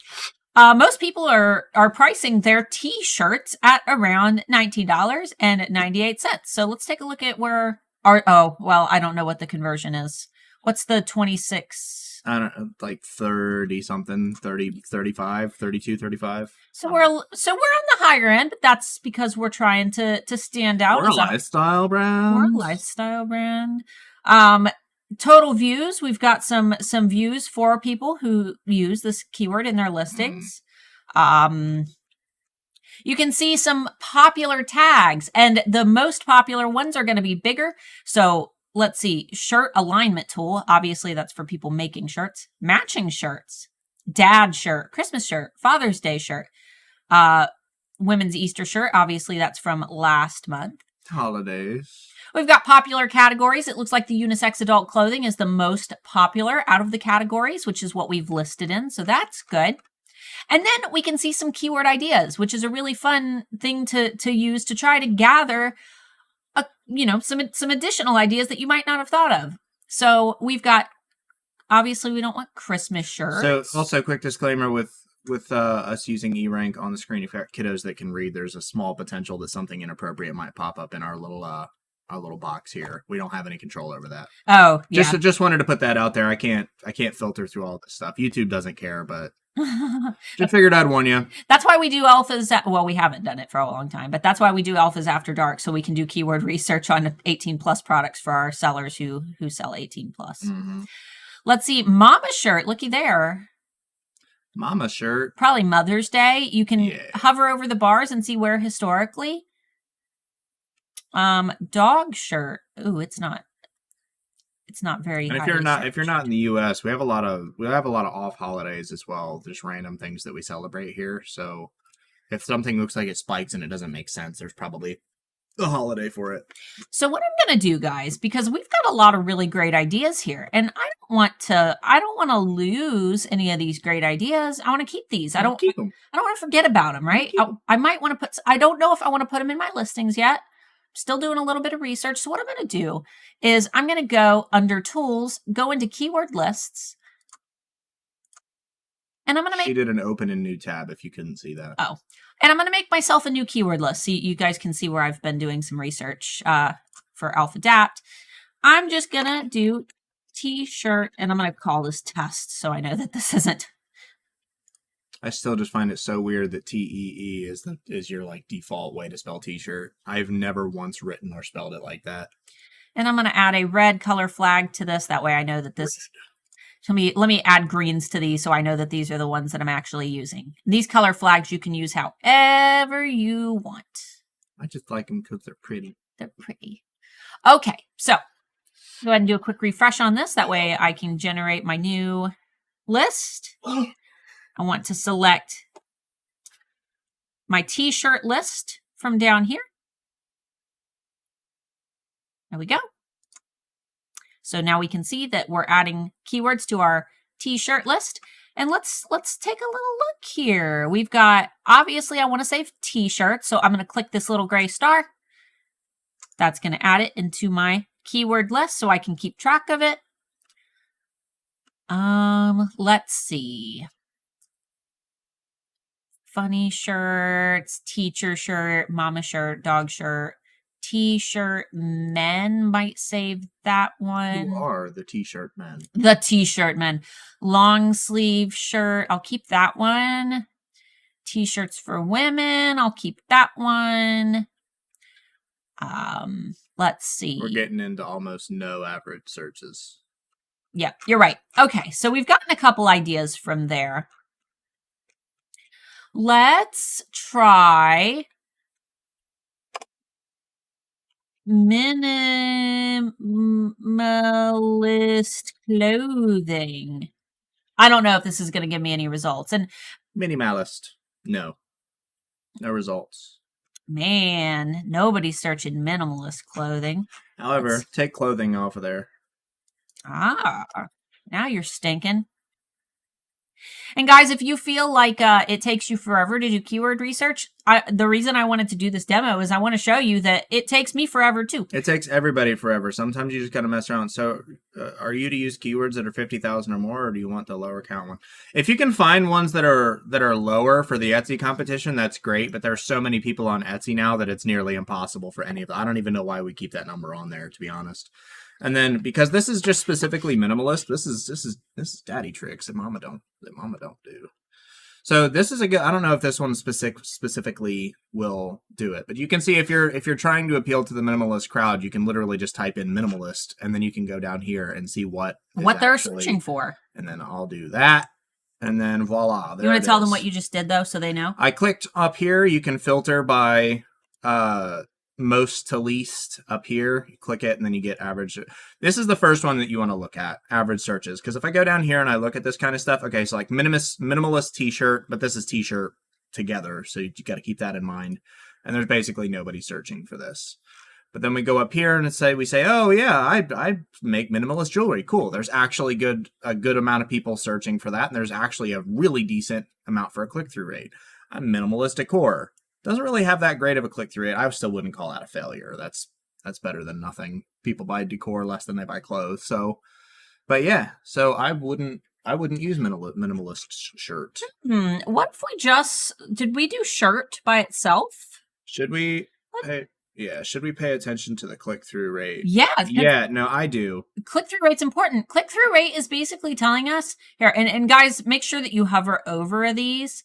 Most people are pricing their T-shirts at around $19.98. So let's take a look at where I don't know what the conversion is. What's the 26? I don't know, like 30 something, 30, 35, 32, 35. So we're on the higher end, but that's because we're trying to stand out. We're a lifestyle brand. We're a lifestyle brand. Total views, we've got some views for people who use this keyword in their listings. You can see some popular tags, and the most popular ones are going to be bigger. So let's see, shirt alignment tool. Obviously, that's for people making shirts. Matching shirts, dad shirt, Christmas shirt, Father's Day shirt, women's Easter shirt. Obviously, that's from last month. Holidays. We've got popular categories. It looks like the unisex adult clothing is the most popular out of the categories, which is what we've listed in. So that's good. And then we can see some keyword ideas, which is a really fun thing to use to try to gather, some additional ideas that you might not have thought of. So we've got, obviously, we don't want Christmas shirts. So also, quick disclaimer with us using eRank on the screen, if you've got kiddos that can read, there's a small potential that something inappropriate might pop up in our little box here. We don't have any control over that. Oh, yeah. Just wanted to put that out there. I can't filter through all this stuff. YouTube doesn't care, but just figured I'd warn you. That's why we do alphas. Well, we haven't done it for a long time, but that's why we do alphas after dark, so we can do keyword research on 18 plus products for our sellers who sell 18 plus. Mm-hmm. Let's see, mama shirt. Looky there. Mama shirt. Probably Mother's Day. You can hover over the bars and see where historically. Dog shirt. Ooh, it's not. it's not very. And if you're not in the U.S., we have a lot of off holidays as well. There's random things that we celebrate here. So if something looks like it spikes and it doesn't make sense, there's probably a holiday for it. So what I'm going to do, guys, because we've got a lot of really great ideas here, and I don't want to lose any of these great ideas. I want to keep these. I don't keep them. I don't want to forget about them, right? I might want to put, I don't know if I want to put them in my listings yet. Still doing a little bit of research. So what I'm going to do is I'm going to go under tools, go into keyword lists, and I'm going to make... She did an open and new tab if you couldn't see that. Oh, and I'm going to make myself a new keyword list. So you guys can see where I've been doing some research for Alpha Adapt. I'm just going to do t-shirt, and I'm going to call this test so I know that this isn't... I still just find it so weird that TEE is your like default way to spell t-shirt. I've never once written or spelled it like that. And I'm going to add a red color flag to this. That way I know that this... Let me add greens to these so I know that these are the ones that I'm actually using. These color flags you can use however you want. I just like them because they're pretty. They're pretty. Okay, so go ahead and do a quick refresh on this. That way I can generate my new list. I want to select my t-shirt list from down here. There we go. So now we can see that we're adding keywords to our t-shirt list. And let's take a little look here. We've got, obviously I want to save t-shirt. So I'm going to click this little gray star. That's going to add it into my keyword list so I can keep track of it. Let's see. Funny shirts, teacher shirt, mama shirt, dog shirt, t-shirt men might save that one. Who are the t-shirt men? The t-shirt men. Long sleeve shirt, I'll keep that one. T-shirts for women, I'll keep that one. Let's see. We're getting into almost no average searches. Yeah, you're right. Okay, so we've gotten a couple ideas from there. Let's try minimalist clothing. I don't know if this is going to give me any results. And minimalist, no results. Man, nobody's searching minimalist clothing. However, take clothing off of there. Ah, now you're stinking. And guys, if you feel like it takes you forever to do keyword research, the reason I wanted to do this demo is I want to show you that it takes me forever too. It takes everybody forever. Sometimes you just got to mess around. So are you to use keywords that are 50,000 or more, or do you want the lower count one? If you can find ones that are lower for the Etsy competition, that's great. But there's so many people on Etsy now that it's nearly impossible for any of them. I don't even know why we keep that number on there, to be honest. And then because this is just specifically minimalist, this is daddy tricks that mama don't do. So this is a good. I don't know if this one specifically will do it, but you can see if you're trying to appeal to the minimalist crowd, you can literally just type in minimalist, and then you can go down here and see what they're searching for. And then I'll do that, and then voila. You want to tell them what you just did though, so they know? I clicked up here. You can filter by most to least up here. You click it and then you get average. This is the first one that you want to look at, average searches. Because if I go down here and I look at this kind of stuff, okay, so like minimalist t-shirt, but this is t-shirt together, so you got to keep that in mind. And there's basically nobody searching for this. But then we go up here and we say, oh yeah, I make minimalist jewelry. Cool. There's actually a good amount of people searching for that, and there's actually a really decent amount for a click-through rate. I'm minimalist decor. Doesn't really have that great of a click-through rate. I still wouldn't call that a failure. That's better than nothing. People buy decor less than they buy clothes. So, but yeah, so I wouldn't use minimalist shirt. What if did we do shirt by itself? Should we? Should we pay attention to the click-through rate? Yeah. Yeah, no, I do. Click-through rate's important. Click-through rate is basically telling us here, and guys, make sure that you hover over these.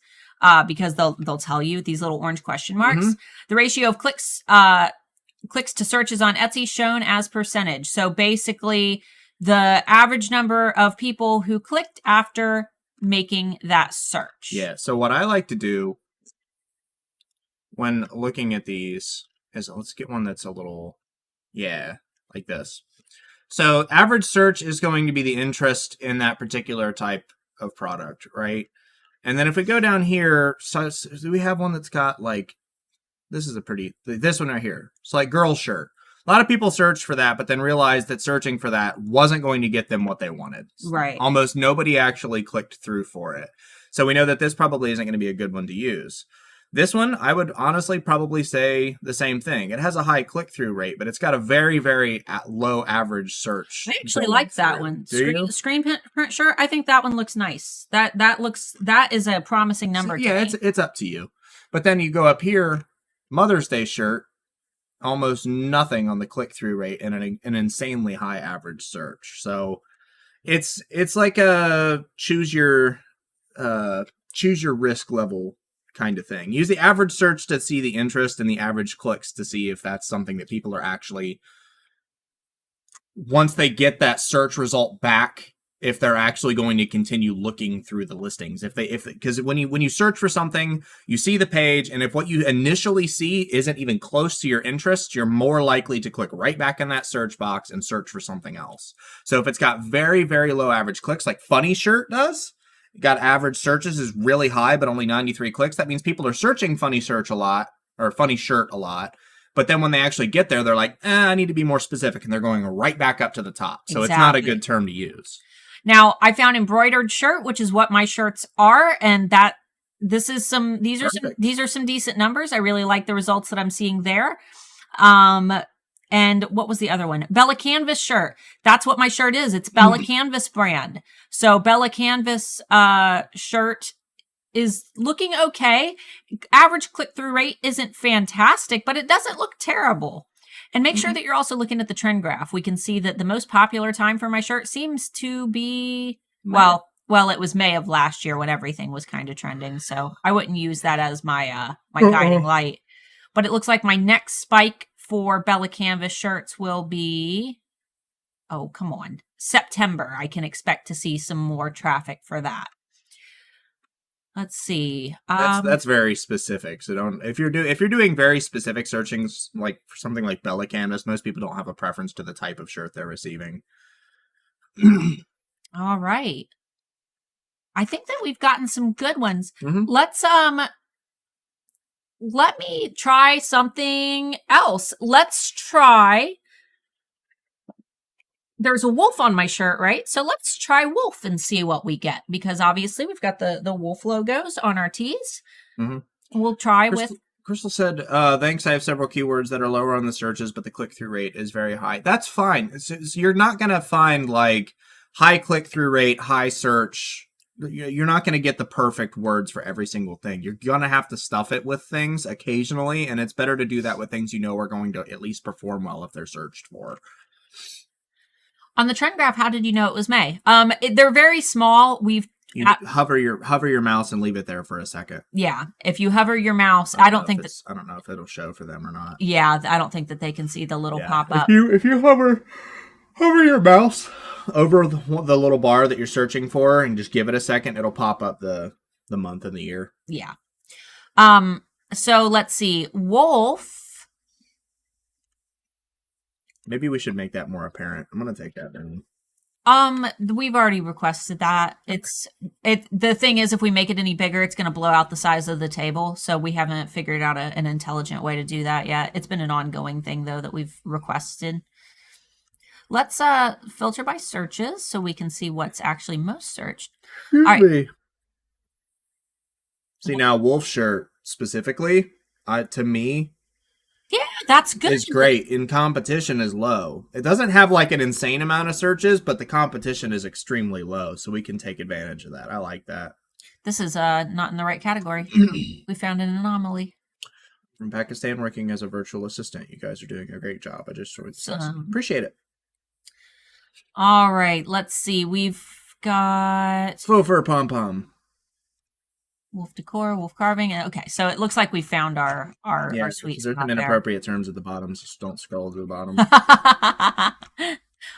Because they'll tell you these little orange question marks. Mm-hmm. The ratio of clicks to searches on Etsy shown as percentage. So basically, the average number of people who clicked after making that search. Yeah. So what I like to do when looking at these is let's get one that's a little, like this. So average search is going to be the interest in that particular type of product, right? And then if we go down here, so do we have one that's got like, this one right here. It's like girl shirt. A lot of people searched for that, but then realized that searching for that wasn't going to get them what they wanted. Right. Almost nobody actually clicked through for it. So we know that this probably isn't going to be a good one to use. This one, I would honestly probably say the same thing. It has a high click-through rate, but it's got a very, very low average search. I actually like that one. Screen print shirt. I think that one looks nice. That is a promising number. So, yeah, it's up to you. But then you go up here, Mother's Day shirt, almost nothing on the click-through rate and an insanely high average search. So it's like a choose your risk level kind of thing. Use the average search to see the interest and the average clicks to see if that's something that people are actually, once they get that search result back, if they're actually going to continue looking through the listings. Because when you search for something, you see the page, and if what you initially see isn't even close to your interest, you're more likely to click right back in that search box and search for something else. So if it's got very, very low average clicks, like Funny Shirt does, got average searches is really high, but only 93 clicks. That means people are searching Funny Shirt a lot. But then when they actually get there, they're like, I need to be more specific. And they're going right back up to the top. So It's not a good term to use. Now, I found embroidered shirt, which is what my shirts are. And these are some decent numbers. I really like the results that I'm seeing there. And what was the other one? Bella Canvas shirt. That's what my shirt is. It's Bella Canvas brand. So Bella Canvas shirt is looking okay. Average click-through rate isn't fantastic, but it doesn't look terrible. And make sure that you're also looking at the trend graph. We can see that the most popular time for my shirt seems to be, well, it was May of last year when everything was kind of trending. So I wouldn't use that as my guiding light. But it looks like my next spike for Bella Canvas shirts will be, September. I can expect to see some more traffic for that. Let's see. That's very specific. So if you're doing very specific searchings, like for something like Bella Canvas, most people don't have a preference to the type of shirt they're receiving. All right. I think that we've gotten some good ones. Mm-hmm. Let me try something else. Let's try. There's a wolf on my shirt, right? So let's try wolf and see what we get, because obviously we've got the wolf logos on our tees. Mm-hmm. We'll try Crystal said, thanks, I have several keywords that are lower on the searches, but the click-through rate is very high. That's fine. So you're not going to find like high click-through rate, high search. You're not going to get the perfect words for every single thing. You're going to have to stuff it with things occasionally, and it's better to do that with things you know are going to at least perform well if they're searched for. On the trend graph, how did you know it was May? They're very small. Hover your mouse and leave it there for a second. Yeah, if you hover your mouse, I don't know if it'll show for them or not. Yeah, I don't think that they can see the little pop up. If you hover your mouse over the little bar that you're searching for and just give it a second, it'll pop up the month and the year. Yeah. So let's see. Wolf. Maybe we should make that more apparent. I'm gonna take that down. We've already requested that. The thing is, if we make it any bigger, it's gonna blow out the size of the table. So we haven't figured out an intelligent way to do that yet. It's been an ongoing thing though that we've requested. Let's filter by searches so we can see what's actually most searched. All right. See now, wolf shirt specifically, to me. Yeah, that's good. It's great. In competition is low. It doesn't have like an insane amount of searches, but the competition is extremely low, so we can take advantage of that. I like that. This is not in the right category. We found an anomaly. From Pakistan, working as a virtual assistant. You guys are doing a great job. I just appreciate it. All right, let's see. We've got Faux Pom Pom. Wolf decor, wolf carving. Okay, so it looks like we found our sweet spot. There's some inappropriate terms at the bottom, so just don't scroll to the bottom.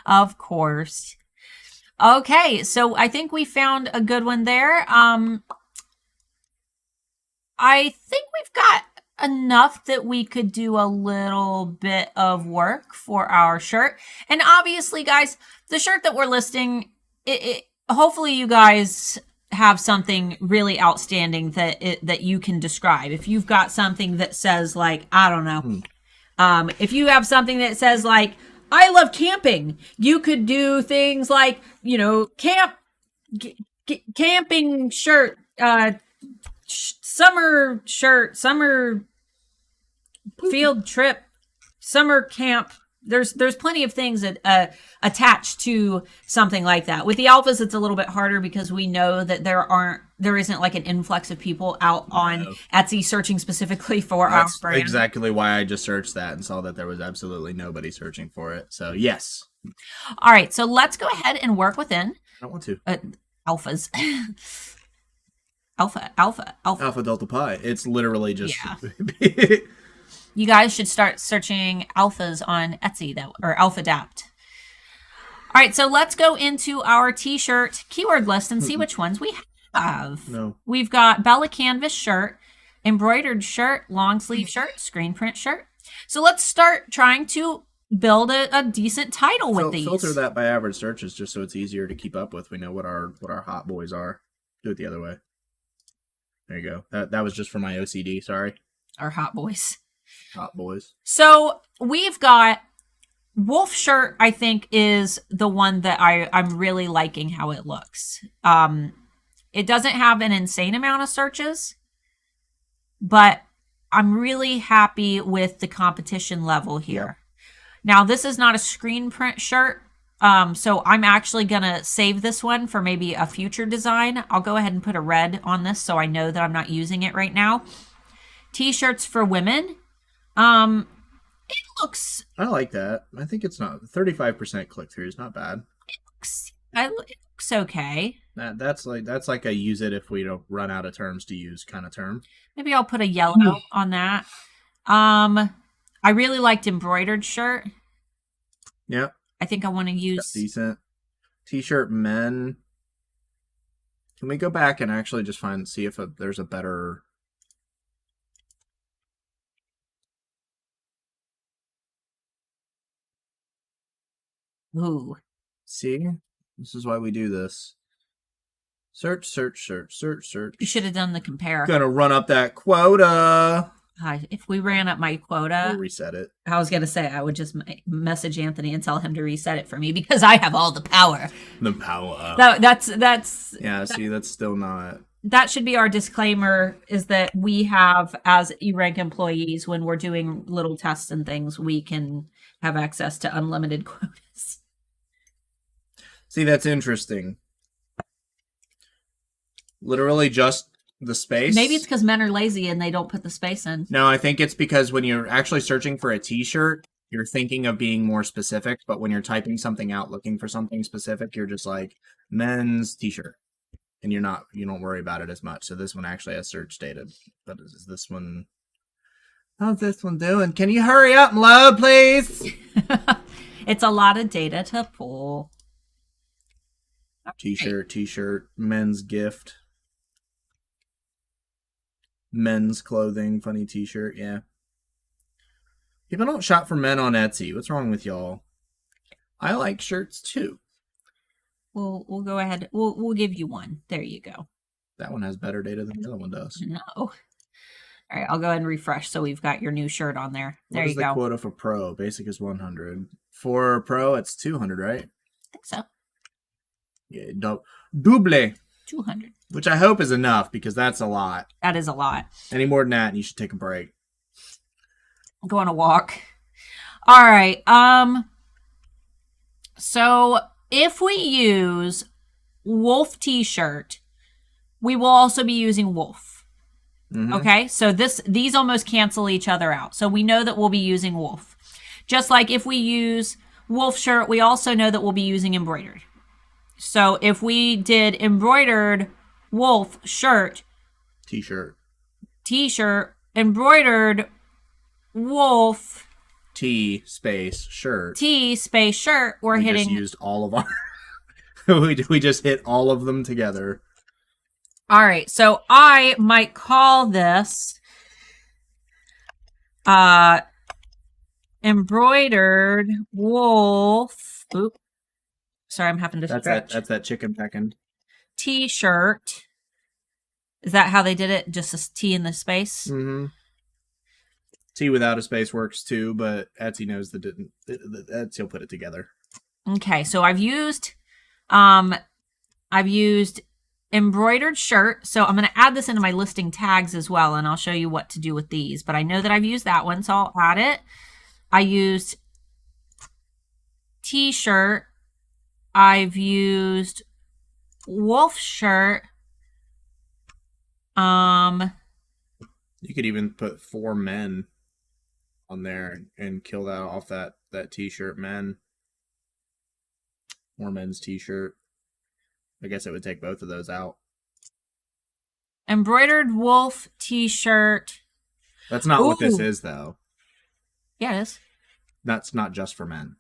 Of course. Okay, so I think we found a good one there. I think we've got enough that we could do a little bit of work for our shirt. And obviously, guys, the shirt that we're listing, hopefully you guys have something really outstanding that you can describe. If you've got something that says like, I don't know, if you have something that says like, I love camping, you could do things like, you know, camping shirt, summer shirt, summer field trip, summer camp. There's plenty of things that attached to something like that. With the alphas, it's a little bit harder because we know that there isn't like an influx of people out on Etsy searching specifically for our brand. Exactly why I just searched that and saw that there was absolutely nobody searching for it. So yes. All right, so let's go ahead and work within. I don't want to. Alphas. Alpha. Alpha Delta Pi. It's literally just. Yeah. You guys should start searching alphas on Etsy or AlphaDapt. All right, so let's go into our t-shirt keyword list and see which ones we have. No. We've got Bella canvas shirt, embroidered shirt, long sleeve shirt, screen print shirt. So let's start trying to build a decent title with these. Filter that by average searches just so it's easier to keep up with. We know what our hot boys are. Do it the other way. There you go. That was just for my OCD. Sorry. Our hot boys. Hot boys. So we've got wolf shirt, I think, is the one that I'm really liking how it looks. It doesn't have an insane amount of searches, but I'm really happy with the competition level here. Yep. Now, this is not a screen print shirt, so I'm actually going to save this one for maybe a future design. I'll go ahead and put a red on this so I know that I'm not using it right now. T-shirts for women. It looks... I like that. I think it's not... 35% click-through is not bad. It looks okay. That's like a use it if we don't run out of terms to use kind of term. Maybe I'll put a yellow on that. I really liked embroidered shirt. Yeah. I think I want to use... That's decent. T-shirt men. Can we go back and actually just see if there's a better... Ooh. See? This is why we do this. Search. You should have done the compare. Gonna run up that quota. If we ran up my quota... We'll reset it. I was gonna say, I would just message Anthony and tell him to reset it for me because I have all the power. The power. That's... Yeah, see, that's still not... That should be our disclaimer, is that we have, as eRank employees, when we're doing little tests and things, we can have access to unlimited quotas. See, that's interesting. Literally just the space. Maybe it's because men are lazy and they don't put the space in. No, I think it's because when you're actually searching for a t-shirt, you're thinking of being more specific, but when you're typing something out looking for something specific, you're just like, men's t-shirt. And you don't worry about it as much. So this one actually has search data. But is this one... How's this one doing? Can you hurry up and load, please? It's a lot of data to pull. T-shirt, men's gift. Men's clothing, funny t-shirt, yeah. People don't shop for men on Etsy. What's wrong with y'all? I like shirts too. We'll go ahead. We'll give you one. There you go. That one has better data than the other one does. No. All right, I'll go ahead and refresh so we've got your new shirt on there. There you go. What is the quota for pro? Basic is 100. For pro, it's 200, right? I think so. Yeah, double. 200. Which I hope is enough because that's a lot. That is a lot. Any more than that, and you should take a break. I'm going to walk. All right. So if we use wolf t-shirt, we will also be using wolf. Mm-hmm. Okay, so these almost cancel each other out. So we know that we'll be using wolf. Just like if we use wolf shirt, we also know that we'll be using embroidered. So if we did embroidered wolf shirt, t-shirt, embroidered wolf, T space shirt, we're hitting. Just used all of our. we just hit all of them together. All right, so I might call this Embroidered wolf. Oop. Sorry, I'm having to stretch. That's that chicken pecking. T-shirt. Is that how they did it? Just a T in the space? Mm-hmm. T without a space works too, but Etsy knows that Etsy'll put it together. Okay, so I've used embroidered shirt. So I'm going to add this into my listing tags as well, and I'll show you what to do with these. But I know that I've used that one, so I'll add it. I used T-shirt. I've used wolf shirt. You could even put 4 men on there and kill that off that T-shirt men. More men's T-shirt. I guess it would take both of those out. Embroidered wolf T-shirt. That's not what this is, though. Yeah, it is. That's not just for men.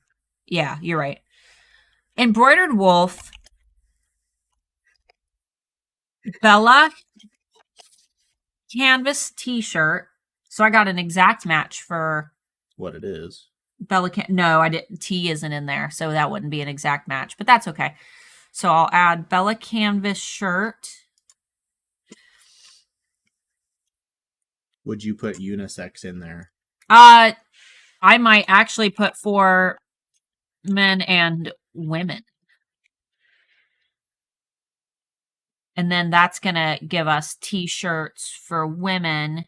Yeah, you're right. Embroidered wolf. Bella canvas T-shirt. So I got an exact match for what it is. Bella no, I didn't. T isn't in there, so that wouldn't be an exact match, but that's okay. So I'll add Bella canvas shirt. Would you put unisex in there? I might actually put for men and women. And then that's going to give us T-shirts for women.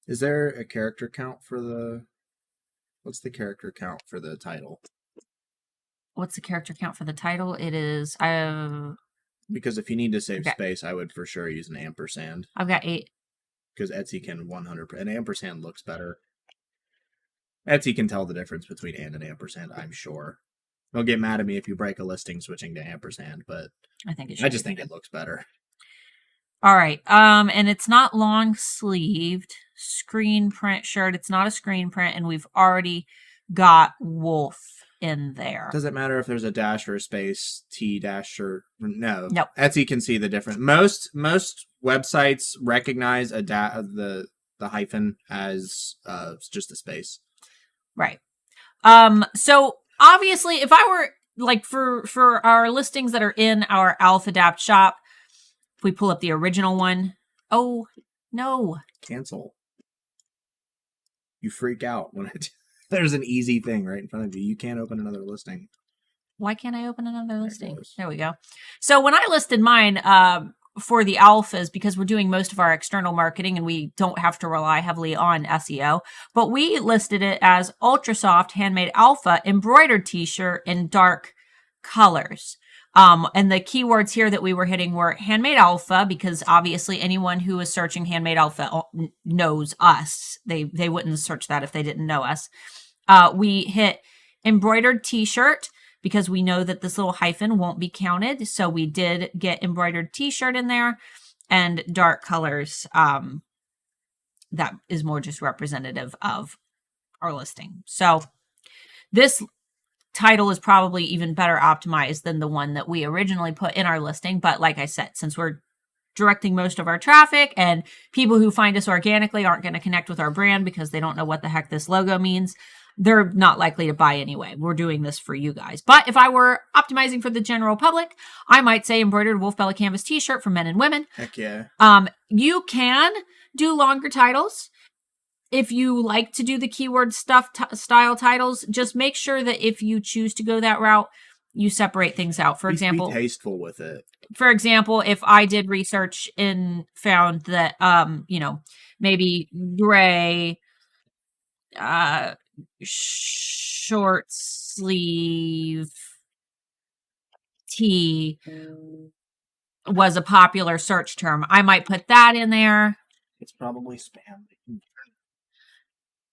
Is there a character count for the... What's the character count for the title? What's the character count for the title? It is... Because if you need to save space, I would for sure use an ampersand. I've got 8. Because Etsy can 100%... An ampersand looks better. Etsy can tell the difference between and ampersand, I'm sure. They'll get mad at me if you break a listing switching to ampersand, but I just think it looks better. All right. And it's not long sleeved. Screen print shirt. It's not a screen print, and we've already got wolf in there. Does it matter if there's a dash or a space, T dash or no? Nope. Etsy can see the difference. Most websites recognize the hyphen as just a space. Right. So obviously, if I were like for our listings that are in our Alpha Adapt shop, if we pull up the original one, oh no, cancel. You freak out when there's an easy thing right in front of you. You can't open another listing. Why can't I open another listing? There we go. So when I listed mine for the alphas, because we're doing most of our external marketing and we don't have to rely heavily on SEO, but we listed it as Ultra Soft Handmade Alpha embroidered t-shirt in dark colors. And the keywords here that we were hitting were Handmade Alpha, because obviously anyone who is searching Handmade Alpha knows us. They wouldn't search that if they didn't know us. We hit embroidered t-shirt because we know that this little hyphen won't be counted. So we did get embroidered t-shirt in there, and dark colors. That is more just representative of our listing. So this title is probably even better optimized than the one that we originally put in our listing. But like I said, since we're directing most of our traffic and people who find us organically aren't going to connect with our brand because they don't know what the heck this logo means, they're not likely to buy anyway. We're doing this for you guys. But if I were optimizing for the general public, I might say embroidered wolf Bella canvas t-shirt for men and women. Heck yeah. You can do longer titles. If you like to do the keyword stuff style titles, just make sure that if you choose to go that route, you separate things out. For example, be tasteful with it. For example, if I did research and found that, maybe gray, short sleeve tee was a popular search term, I might put that in there. It's probably spam.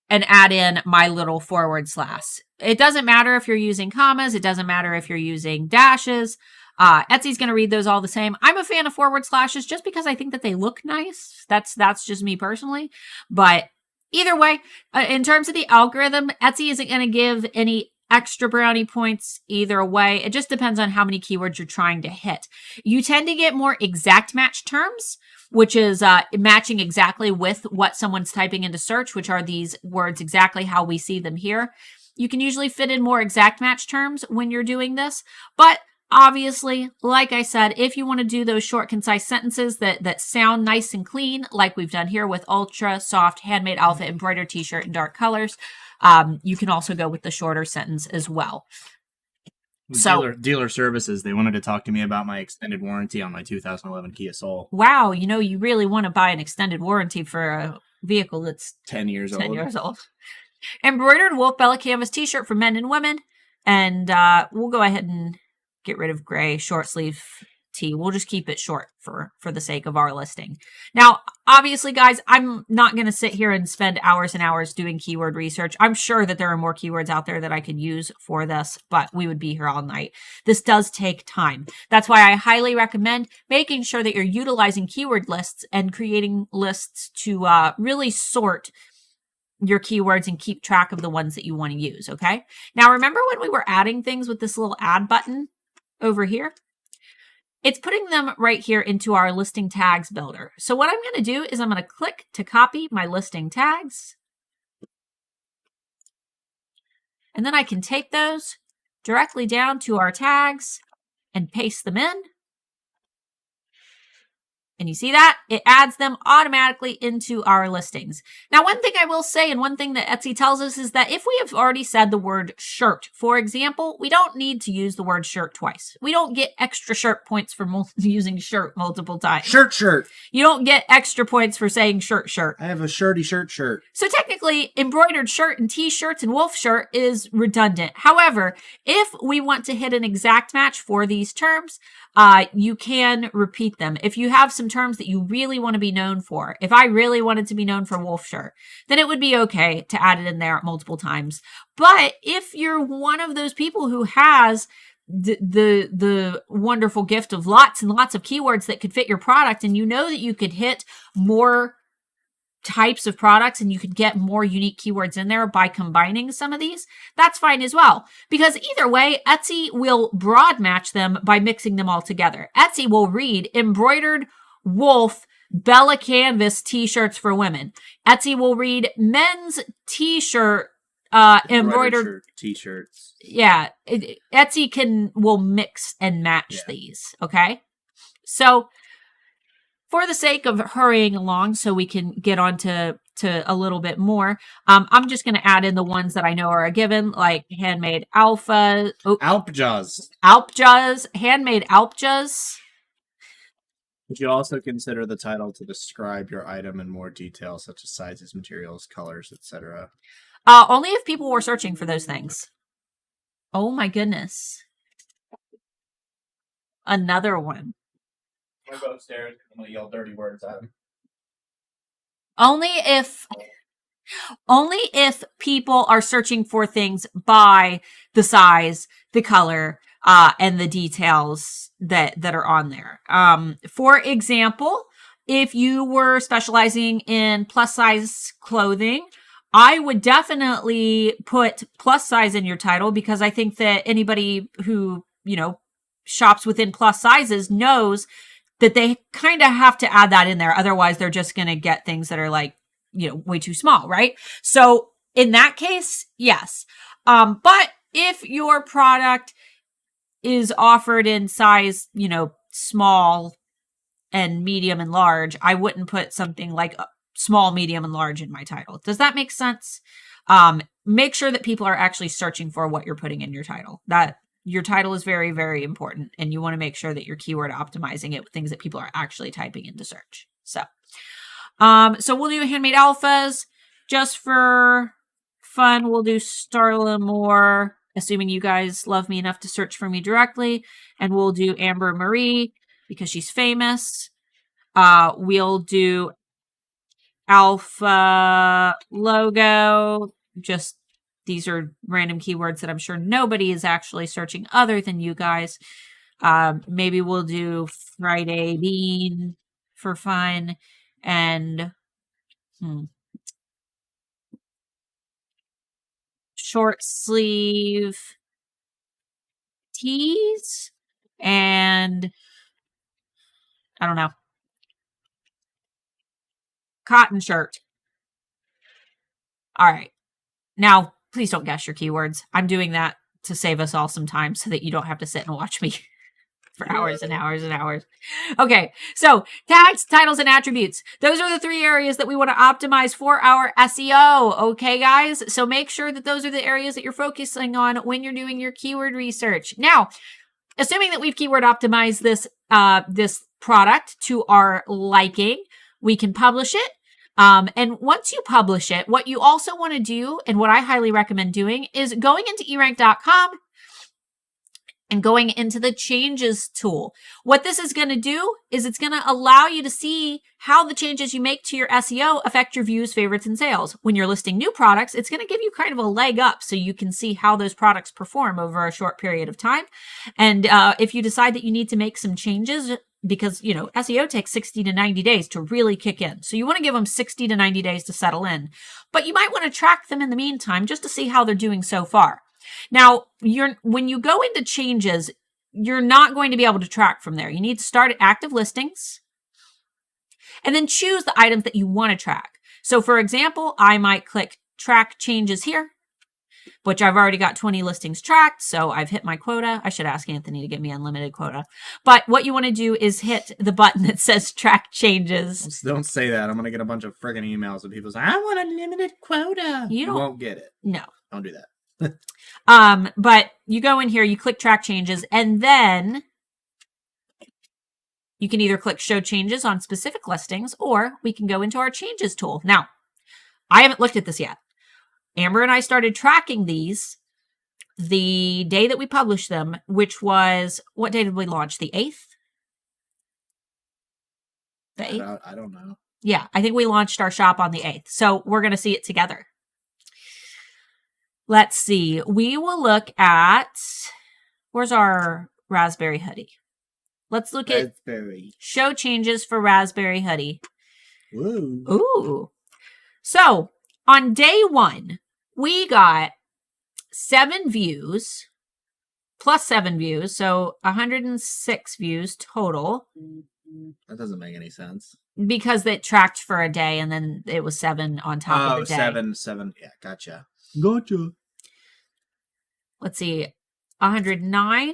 And add in my little /. It doesn't matter if you're using commas. It doesn't matter if you're using dashes. Etsy's going to read those all the same. I'm a fan of /s just because I think that they look nice. That's just me personally. But either way, in terms of the algorithm, Etsy isn't going to give any extra brownie points either way. It just depends on how many keywords you're trying to hit. You tend to get more exact match terms, which is matching exactly with what someone's typing into search, which are these words exactly how we see them here. You can usually fit in more exact match terms when you're doing this, but obviously, like I said, if you want to do those short, concise sentences that sound nice and clean, like we've done here with Ultra Soft Handmade Alpha Embroidered T-shirt in dark colors, you can also go with the shorter sentence as well. So dealer services, they wanted to talk to me about my extended warranty on my 2011 Kia Soul. Wow, you really want to buy an extended warranty for a vehicle that's 10 years old. Embroidered wolf Bella canvas T-shirt for men and women, and we'll go ahead and get rid of gray short sleeve tee. We'll just keep it short for the sake of our listing. Now, obviously, guys, I'm not going to sit here and spend hours and hours doing keyword research. I'm sure that there are more keywords out there that I could use for this, but we would be here all night. This does take time. That's why I highly recommend making sure that you're utilizing keyword lists and creating lists to really sort your keywords and keep track of the ones that you want to use, okay? Now, remember when we were adding things with this little add button over here? It's putting them right here into our listing tags builder. So what I'm going to do is I'm going to click to copy my listing tags. And then I can take those directly down to our tags and paste them in. And you see that? It adds them automatically into our listings. Now, one thing I will say, and one thing that Etsy tells us, is that if we have already said the word shirt, for example, we don't need to use the word shirt twice. We don't get extra shirt points for using shirt multiple times. Shirt. You don't get extra points for saying shirt. I have a shirty shirt. So technically, embroidered shirt and t-shirts and wolf shirt is redundant. However, if we want to hit an exact match for these terms, you can repeat them. If you have some terms that you really want to be known for, if I really wanted to be known for wolf shirt, then it would be okay to add it in there multiple times. But if you're one of those people who has the wonderful gift of lots and lots of keywords that could fit your product, and you know that you could hit more types of products and you could get more unique keywords in there by combining some of these, that's fine as well. Because either way, Etsy will broad match them by mixing them all together. Etsy will read embroidered wolf Bella canvas t-shirts for women. Etsy will read men's t-shirt embroidered t-shirts. Yeah, Etsy will mix and match these, okay? So for the sake of hurrying along so we can get on to a little bit more, I'm just going to add in the ones that I know are a given, like handmade alpha. Alpjas. Handmade alpjas. Would you also consider the title to describe your item in more detail, such as sizes, materials, colors, etc.? Only if people were searching for those things. Oh my goodness. Another one. I'm going to go upstairs. I'm going to yell dirty words at him. Only if people are searching for things by the size, the color, and the details that are on there. For example, if you were specializing in plus size clothing, I would definitely put plus size in your title, because I think that anybody who, shops within plus sizes knows that they kind of have to add that in there. Otherwise, they're just going to get things that are like, way too small, right? So in that case, yes. But if your product is offered in size, small and medium and large, I wouldn't put something like small, medium, and large in my title. Does that make sense? Make sure that people are actually searching for what you're putting in your title. That your title is very, very important, and you want to make sure that you're keyword optimizing it with things that people are actually typing into search. So we'll do handmade alphas. Just for fun, we'll do Starla more, assuming you guys love me enough to search for me directly. And we'll do Amber Marie, because she's famous. We'll do alpha logo. Just these are random keywords that I'm sure nobody is actually searching other than you guys. Maybe we'll do Friday Bean for fun. And short sleeve tees and I don't know, cotton shirt. All right. Now, please don't guess your keywords. I'm doing that to save us all some time so that you don't have to sit and watch me for hours and hours and hours. Okay, so tags, titles, and attributes. Those are the 3 areas that we want to optimize for our SEO. Okay, guys? So make sure that those are the areas that you're focusing on when you're doing your keyword research. Now, assuming that we've keyword optimized this product to our liking, we can publish it. And once you publish it, what you also want to do, and what I highly recommend doing, is going into eRank.com and going into the changes tool. What this is going to do is it's going to allow you to see how the changes you make to your SEO affect your views, favorites, and sales. When you're listing new products, it's going to give you kind of a leg up so you can see how those products perform over a short period of time. And if you decide that you need to make some changes, because, you know, SEO takes 60 to 90 days to really kick in. So you want to give them 60 to 90 days to settle in. But you might want to track them in the meantime just to see how they're doing so far. Now, when you go into changes, you're not going to be able to track from there. You need to start at active listings and then choose the items that you want to track. So for example, I might click track changes here, which I've already got 20 listings tracked. So I've hit my quota. I should ask Anthony to give me unlimited quota. But what you want to do is hit the button that says track changes. Don't say that. I'm going to get a bunch of friggin' emails of people saying, I want unlimited quota. You won't get it. No. Don't do that. But you go in here, you click track changes, and then you can either click show changes on specific listings, or we can go into our changes tool. Now, I haven't looked at this yet. Amber and I started tracking these the day that we published them, which was, what day did we launch? The 8th? The 8th? I don't know. Yeah, I think we launched our shop on the 8th. So we're going to see it together. Let's see. We will look at, where's our raspberry hoodie? Let's look at show changes for raspberry hoodie. Ooh. Ooh. So on day 1, we got 7 views plus 7 views. So 106 views total. That doesn't make any sense. Because it tracked for a day and then it was 7 on top of the day. 7. Yeah, gotcha. Let's see. 109,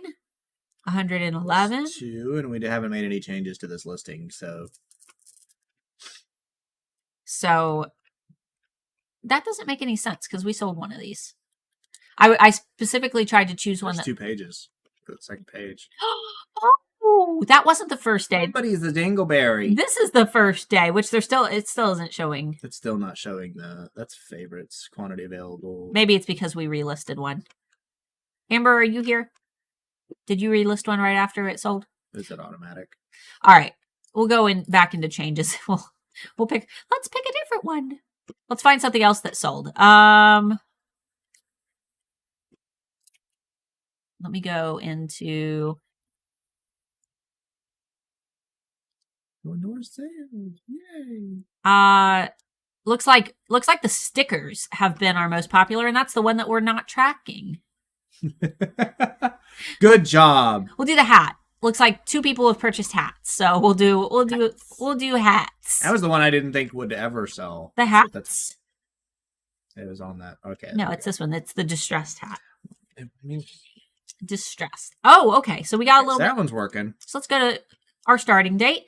111. 2, and we haven't made any changes to this listing, so that doesn't make any sense because we sold one of these. I specifically tried to choose one. There's 2 pages. Go to the second page. Oh, that wasn't the first day. Somebody's a dingleberry. This is the first day, which it still isn't showing. It's still not showing that's favorites, quantity available. Maybe it's because we relisted one. Amber, are you here? Did you relist one right after it sold? Is it automatic? All right. We'll go back into changes. Let's pick a different one. Let's find something else that sold. Let me go into Yay. Looks like the stickers have been our most popular, and that's the one that we're not tracking. Good job. We'll do the hat. Looks like 2 people have purchased hats, so we'll do hats. That was the one I didn't think would ever sell. The hats. It was on that. Okay. No, it's this one. It's the distressed hat. I mean, distressed. Oh, okay. So we got a little. That one's working. So let's go to our starting date.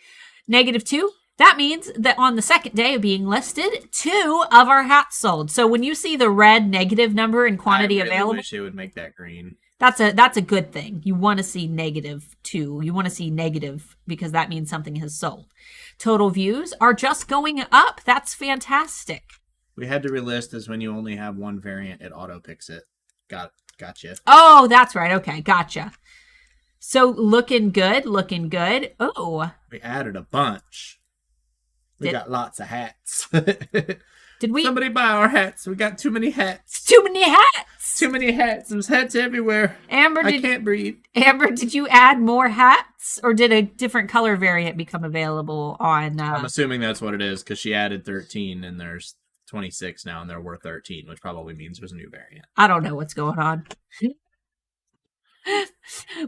-2. That means that on the second day of being listed, 2 of our hats sold. So when you see the red negative number in quantity available, I wish it would make that green. That's a good thing. You want to see -2. You want to see negative because that means something has sold. Total views are just going up. That's fantastic. We had to relist as when you only have one variant, it auto picks it. Gotcha. Oh, that's right. Okay, gotcha. So looking good. Oh, we added a bunch. We got lots of hats. Did we? Somebody buy our hats. We got too many hats. Too many hats. Too many hats. There's hats everywhere. Amber, I can't breathe. Amber, did you add more hats, or did a different color variant become available on? I'm assuming that's what it is because she added 13, and there's 26 now, and they're worth 13, which probably means there's a new variant. I don't know what's going on.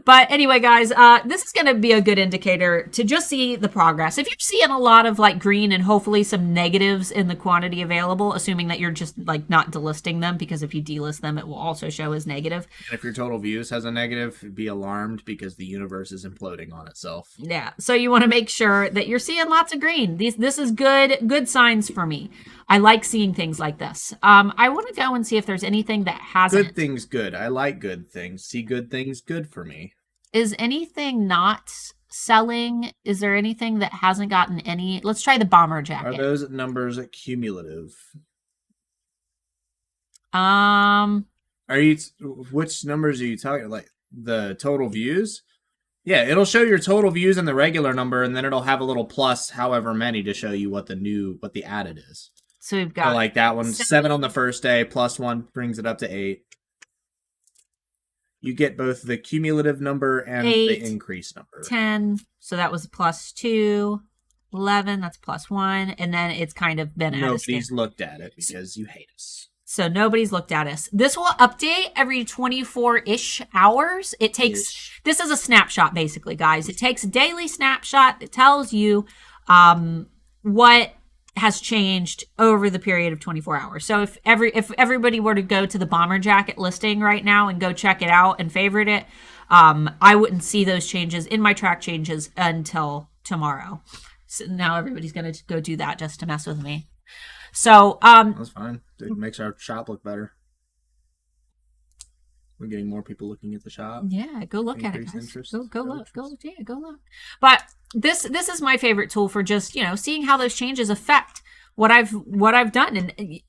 But anyway, guys, this is going to be a good indicator to just see the progress. If you're seeing a lot of like green and hopefully some negatives in the quantity available, assuming that you're just like not delisting them, because if you delist them, it will also show as negative. And if your total views has a negative, be alarmed because the universe is imploding on itself. Yeah. So you want to make sure that you're seeing lots of green. This is good signs for me. I like seeing things like this. I want to go and see if there's anything that hasn't. Good things good. I like good things. See good things good for me. Is anything not selling? Is there anything that hasn't gotten any? Let's try the bomber jacket. Are those numbers cumulative? Are you? Which numbers are you talking? Like the total views? Yeah, it'll show your total views in the regular number, and then it'll have a little plus, however many, to show you what the added is. So we've got like that one, 7 on the first day, plus 1 brings it up to 8. You get both the cumulative number and 8, the increase number. 10, so that was plus 2. 11, that's plus 1, and then it's kind of been nobody's looked at it because you hate us. So nobody's looked at us. This will update every 24-ish hours. It takes, this is a snapshot basically, guys. It takes a daily snapshot that tells you what has changed over the period of 24 hours. So if everybody were to go to the bomber jacket listing right now and go check it out and favorite it, I wouldn't see those changes in my track changes until tomorrow. So now everybody's going to go do that just to mess with me. So that's fine. It makes our shop look better. We're getting more people looking at the shop. Yeah, go look at it, guys. Go look. Go look. But this is my favorite tool for just, seeing how those changes affect what I've done. And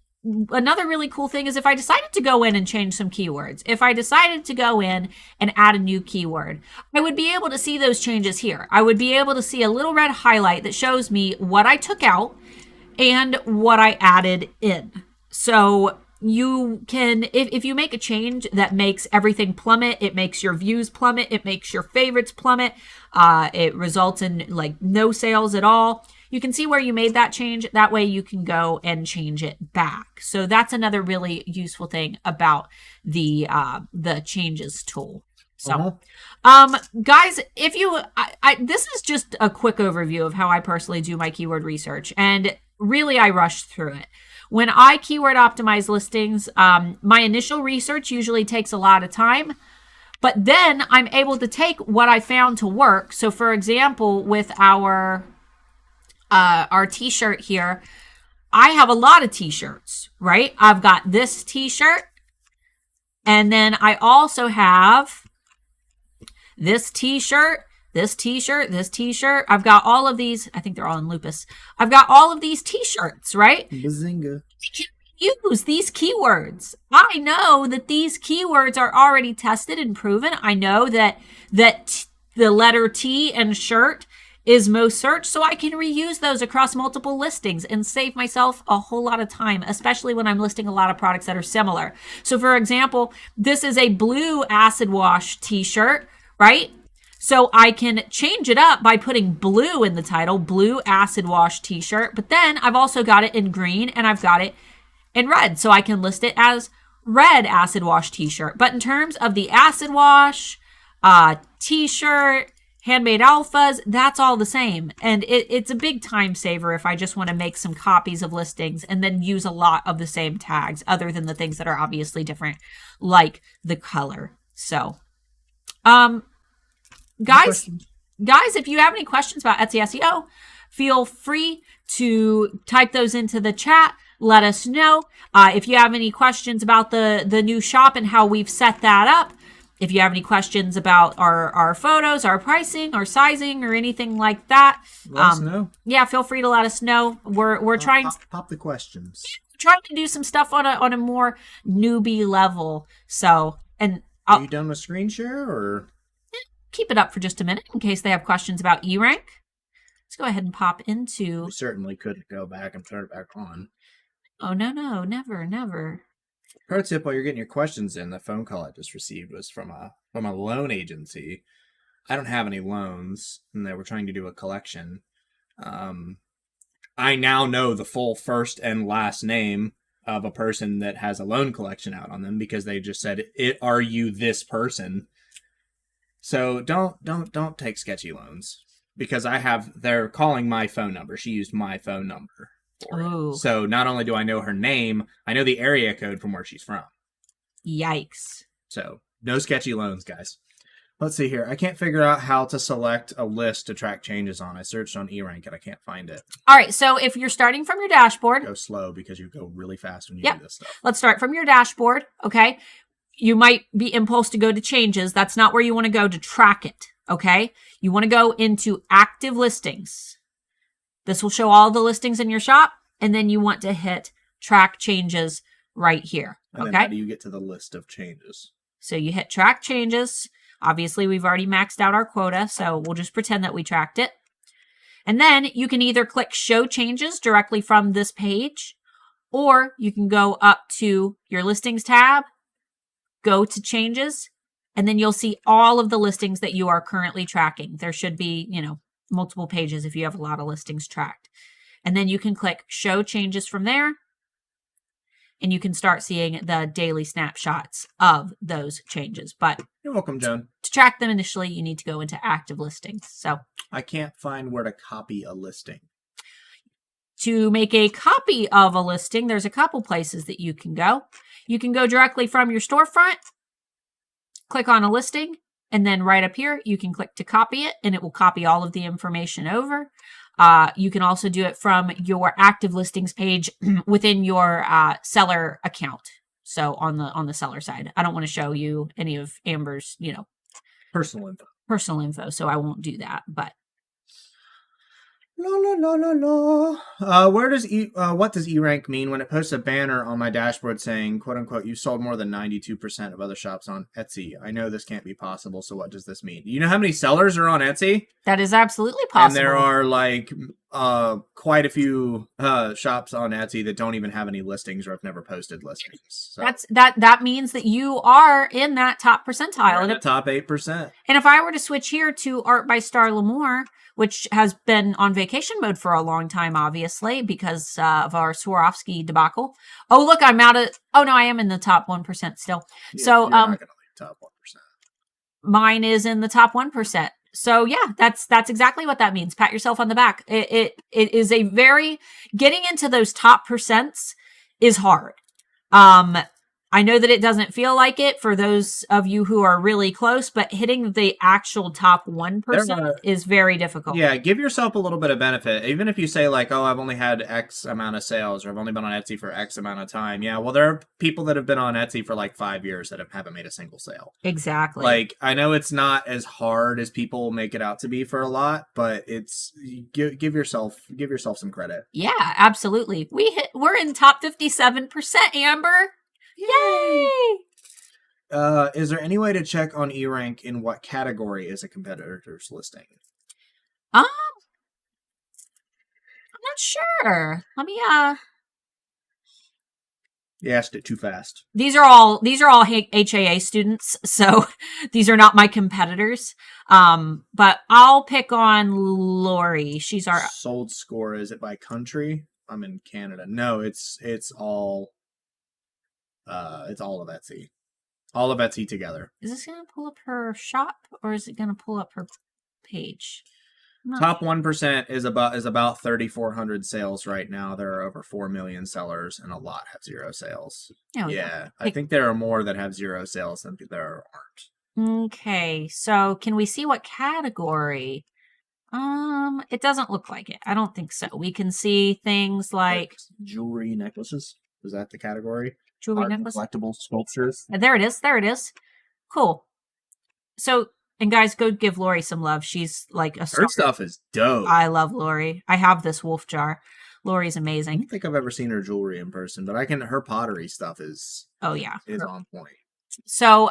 another really cool thing is if I decided to go in and change some keywords, if I decided to go in and add a new keyword, I would be able to see those changes here. I would be able to see a little red highlight that shows me what I took out and what I added in. So you can, if you make a change that makes everything plummet, it makes your views plummet, it makes your favorites plummet, it results in like no sales at all, you can see where you made that change. That way you can go and change it back. So that's another really useful thing about the changes tool. So, guys, if you, this is just a quick overview of how I personally do my keyword research, and really I rush through it. When I keyword optimize listings, my initial research usually takes a lot of time, but then I'm able to take what I found to work. So for example, with our t-shirt here, I have a lot of t-shirts, right? I've got this t-shirt, and then I also have this t-shirt, this t-shirt, this t-shirt. I've got all of these. I think they're all in lupus. I've got all of these t-shirts, right? Bazinga. You can use these keywords. I know that these keywords are already tested and proven. I know that the letter T and shirt is most searched, so I can reuse those across multiple listings and save myself a whole lot of time, especially when I'm listing a lot of products that are similar. So for example, this is a blue acid wash t-shirt, right? So I can change it up by putting blue in the title, blue acid wash t-shirt, but then I've also got it in green and I've got it in red. So I can list it as red acid wash t-shirt. But in terms of the acid wash, t-shirt, handmade alphas, that's all the same. And it's a big time saver if I just want to make some copies of listings and then use a lot of the same tags other than the things that are obviously different, like the color. So, guys, if you have any questions about Etsy SEO, feel free to type those into the chat. Let us know. If you have any questions about the new shop and how we've set that up, if you have any questions about our photos, our pricing, our sizing, or anything like that, let us know. Yeah, feel free to let us know. We're trying pop the questions. Trying to do some stuff on a more newbie level. So, and are you done with screen share or? Keep it up for just a minute in case they have questions about eRank. Let's go ahead and pop into. We certainly could go back and turn it back on. Oh, no, never. Pro tip while you're getting your questions in, the phone call I just received was from a loan agency. I don't have any loans, and they were trying to do a collection. I now know the full first and last name of a person that has a loan collection out on them because they just said, "Are you this person?" So don't take sketchy loans because they're calling my phone number. She used my phone number for it. So not only do I know her name, I know the area code from where she's from. Yikes. So no sketchy loans, guys. Let's see here. I can't figure out how to select a list to track changes on. I searched on eRank and I can't find it. All right. So if you're starting from your dashboard. Go slow because you go really fast when you do this stuff. Let's start from your dashboard. Okay. You might be impulsed to go to changes. That's not where you want to go to track it. Okay. You want to go into active listings. This will show all the listings in your shop. And then you want to hit track changes right here. And then how do you get to the list of changes? So you hit track changes. Obviously, we've already maxed out our quota, so we'll just pretend that we tracked it. And then you can either click show changes directly from this page, or you can go up to your listings tab, go to changes, and then you'll see all of the listings that you are currently tracking. There should be, multiple pages if you have a lot of listings tracked. And then you can click show changes from there, and you can start seeing the daily snapshots of those changes. But you're welcome, Joan. To track them initially, you need to go into active listings. So I can't find where to copy a listing. To make a copy of a listing, there's a couple places that you can go. You can go directly from your storefront, click on a listing, and then right up here, you can click to copy it, and it will copy all of the information over. You can also do it from your active listings page within your seller account. So on the seller side, I don't want to show you any of Amber's, personal info. So I won't do that, but. La la la la la. What does eRank mean when it posts a banner on my dashboard saying, "quote unquote," you sold more than 92% of other shops on Etsy? I know this can't be possible. So what does this mean? Do you know how many sellers are on Etsy? That is absolutely possible. And there are quite a few shops on Etsy that don't even have any listings or have never posted listings. So that means that you are in that top percentile. In the top 8%. And if I were to switch here to Art by Starla Moore, which has been on vacation mode for a long time, obviously, because of our Swarovski debacle. Oh, look, I'm out of... Oh, no, I am in the top 1% still. Yeah, so you're not going to leave top 1%. Mine is in the top 1%. So, yeah, that's exactly what that means. Pat yourself on the back. It is a very... Getting into those top percents is hard. I know that it doesn't feel like it for those of you who are really close, but hitting the actual top 1% is very difficult. Yeah, give yourself a little bit of benefit. Even if you say like, oh, I've only had X amount of sales or I've only been on Etsy for X amount of time. Yeah, well, there are people that have been on Etsy for like 5 years that haven't made a single sale. Exactly. Like, I know it's not as hard as people make it out to be for a lot, but it's give yourself some credit. Yeah, absolutely. We're in top 57%, Amber. Yay! Is there any way to check on eRank in what category is a competitor's listing? I'm not sure. Let me You asked it too fast. These are all HAA students, so these are not my competitors. But I'll pick on Lori. She's our sold score. Is it by country? I'm in Canada. No, it's all of Etsy. All of Etsy together. Is this going to pull up her shop or is it going to pull up her page? Top 1% is about 3,400 sales right now. There are over 4 million sellers and a lot have zero sales. Oh, yeah. I think there are more that have zero sales than there aren't. Okay. So can we see what category? It doesn't look like it. I don't think so. We can see things like jewelry, necklaces. Is that the category? Jewelry, necklaces, collectible sculptures. There it is. Cool. So, and guys, go give Lori some love. She's like a star. Her stuff is dope. I love Lori. I have this wolf jar. Lori's amazing. I don't think I've ever seen her jewelry in person, but her pottery stuff is on point. So,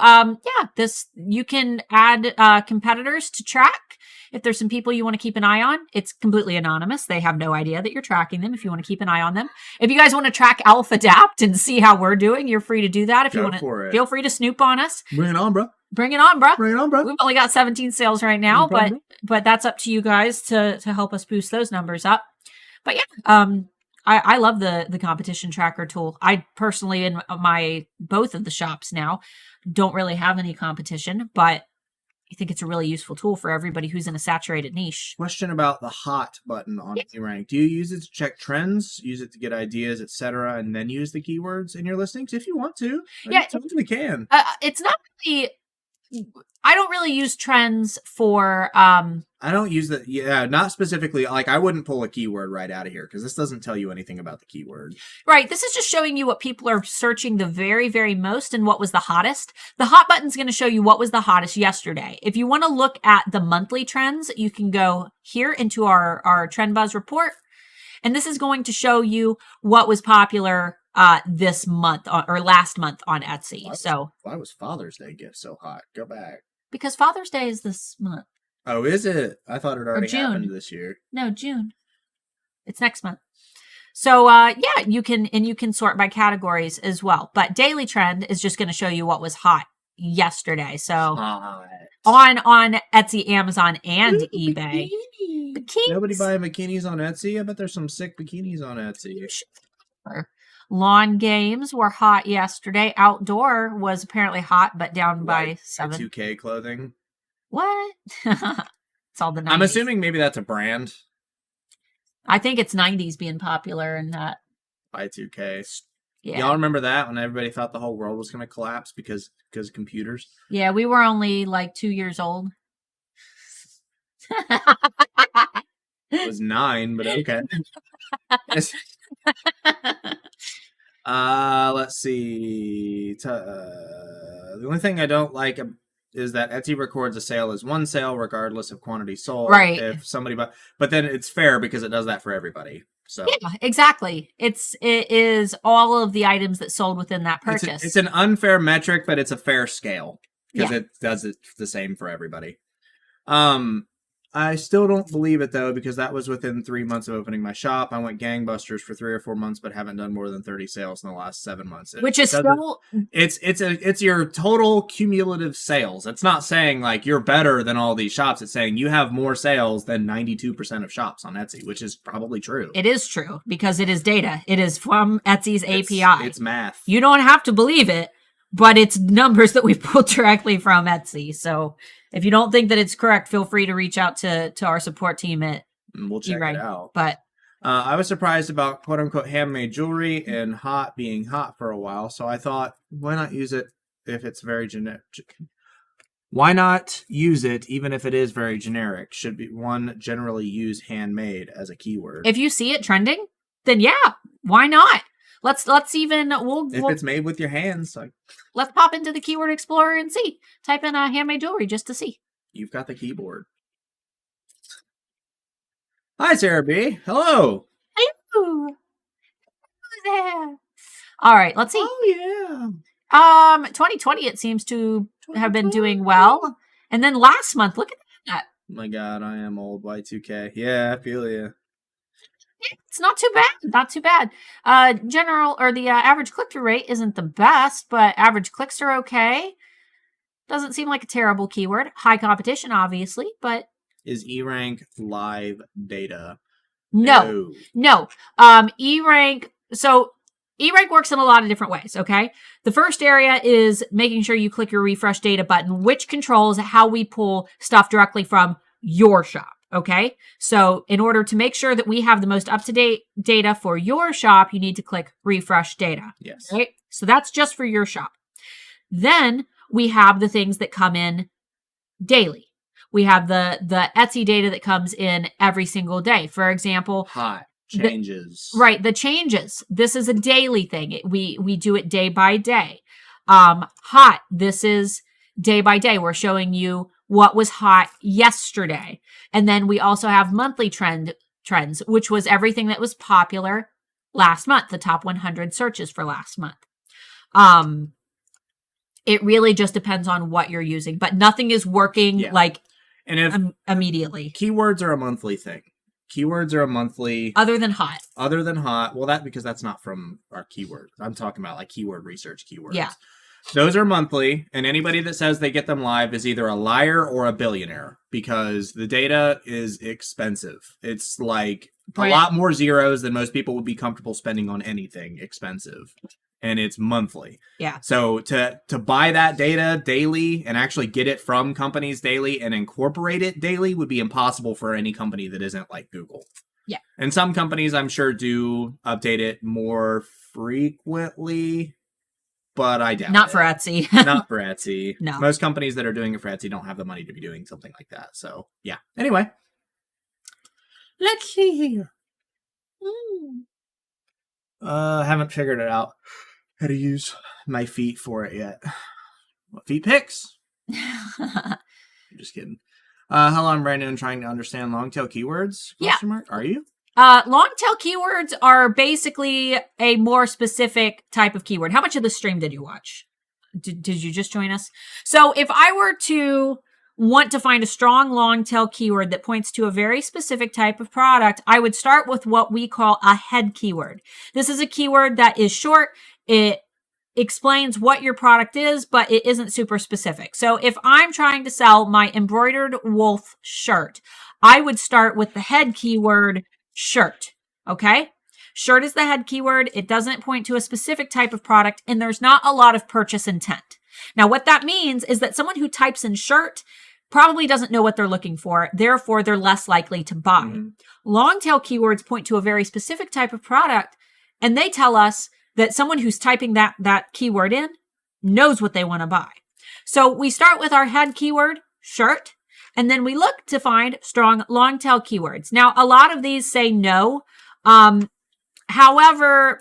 you can add competitors to track. If there's some people you want to keep an eye on, it's completely anonymous. They have no idea that you're tracking them if you want to keep an eye on them. If you guys want to track Alpha Adapt and see how we're doing, you're free to do that. If you want to, feel free to snoop on us. Bring it on, bro. Bring it on, bro. Bring it on, bro. We've only got 17 sales right now, but that's up to you guys to help us boost those numbers up. But yeah, I love the competition tracker tool. I personally, in my both of the shops now, don't really have any competition, but I think it's a really useful tool for everybody who's in a saturated niche. Question about the hot button on eRank. Do you use it to check trends, use it to get ideas, etc., and then use the keywords in your listings if you want to? Yeah, you totally can. It's not really. I don't really use trends for. I don't use the not specifically. Like I wouldn't pull a keyword right out of here because this doesn't tell you anything about the keyword. Right. This is just showing you what people are searching the very, very most and what was the hottest. The hot button's going to show you what was the hottest yesterday. If you want to look at the monthly trends, you can go here into our Trend Buzz report, and this is going to show you what was popular this month or last month on Etsy. Why was Father's Day gift so hot? Go back. Because Father's Day is this month. Oh, is it? I thought it already happened this year. No, June. It's next month. So yeah, you can sort by categories as well. But daily trend is just going to show you what was hot yesterday. So on Etsy, Amazon, and eBay. Bikinis. Nobody buying bikinis on Etsy? I bet there's some sick bikinis on Etsy. Lawn games were hot yesterday. Outdoor was apparently hot, but down by 7. 2K clothing. What? It's all the 90s. I'm assuming maybe that's a brand. I think it's 90s being popular and that. Y2K. Yeah. Y'all remember that when everybody thought the whole world was going to collapse because of computers? Yeah, we were only like 2 years old. It was 9, but okay. Let's see. The only thing I don't like is that Etsy records a sale as one sale regardless of quantity sold. Right. If somebody but then it's fair because it does that for everybody. So yeah, exactly. It is all of the items that sold within that purchase. It's an unfair metric, but it's a fair scale because it does it the same for everybody. I still don't believe it though, because that was within 3 months of opening my shop. I went gangbusters for 3 or 4 months, but haven't done more than 30 sales in the last 7 months. Which is still, it's your total cumulative sales. It's not saying like you're better than all these shops. It's saying you have more sales than 92% of shops on Etsy, which is probably true. It is true because it is data. It is from Etsy's API. It's math. You don't have to believe it, but it's numbers that we pulled directly from Etsy. So if you don't think that it's correct, feel free to reach out to our support team at we'll check eRank. it out. But I was surprised about quote unquote handmade jewelry and hot being hot for a while. So I thought, why not use it if it's very generic? Why not use it even if it is very generic? Should be one generally use handmade as a keyword. If you see it trending, then yeah, why not? Let's even if it's made with your hands, like let's pop into the Keyword Explorer and see. Type in handmade jewelry just to see. You've got the keyboard. Hi, Sarah B. Hello. Hello. Who's there? All right, let's see. Oh yeah. 2020 it seems to have been doing well, and then last month, look at that. Oh my God, I am old. Y2K. Yeah, I feel you. It's not too bad. Not too bad. The average click-through rate isn't the best, but average clicks are okay. Doesn't seem like a terrible keyword. High competition, obviously, but is eRank live data? No. eRank. So eRank works in a lot of different ways. Okay. The first area is making sure you click your refresh data button, which controls how we pull stuff directly from your shop. Okay, so in order to make sure that we have the most up-to-date data for your shop, you need to click refresh data. Yes. Right? So that's just for your shop. Then we have the things that come in daily. We have the Etsy data that comes in every single day. For example, hot changes. The changes. This is a daily thing. We do it day by day. Hot. This is day by day. We're showing you what was hot yesterday. And then we also have monthly trends, which was everything that was popular last month, the top 100 searches for last month. It really just depends on what you're using, but nothing is working immediately. Keywords are a monthly thing. Keywords are a monthly. Other than hot. Well, because that's not from our keyword. I'm talking about like keyword research keywords. Yeah. Those are monthly, and anybody that says they get them live is either a liar or a billionaire because the data is expensive. It's like a lot more zeros than most people would be comfortable spending on anything expensive, and it's monthly. Yeah. So to buy that data daily and actually get it from companies daily and incorporate it daily would be impossible for any company that isn't like Google. Yeah. And some companies, I'm sure, do update it more frequently, but I doubt Not it. for Etsy. Not for Etsy. No. Most companies that are doing it for Etsy don't have the money to be doing something like that. So, yeah. Anyway. Let's see here. Haven't figured it out how to use my feet for it yet. What feet picks? I'm just kidding. Hello, I'm Brandon, trying to understand long tail keywords. Yeah. Are you? Long tail keywords are basically a more specific type of keyword. How much of the stream did you watch? Did you just join us? So if I were to want to find a strong long tail keyword that points to a very specific type of product, I would start with what we call a head keyword. This is a keyword that is short. It explains what your product is, but it isn't super specific. So if I'm trying to sell my embroidered wolf shirt, I would start with the head keyword shirt. Okay? Shirt is the head keyword. It doesn't point to a specific type of product, and there's not a lot of purchase intent. Now, what that means is that someone who types in shirt probably doesn't know what they're looking for. Therefore, they're less likely to buy. Mm-hmm. Long tail keywords point to a very specific type of product, and they tell us that someone who's typing that keyword in knows what they want to buy. So we start with our head keyword, shirt, and then we look to find strong long tail keywords. Now, a lot of these say no. However,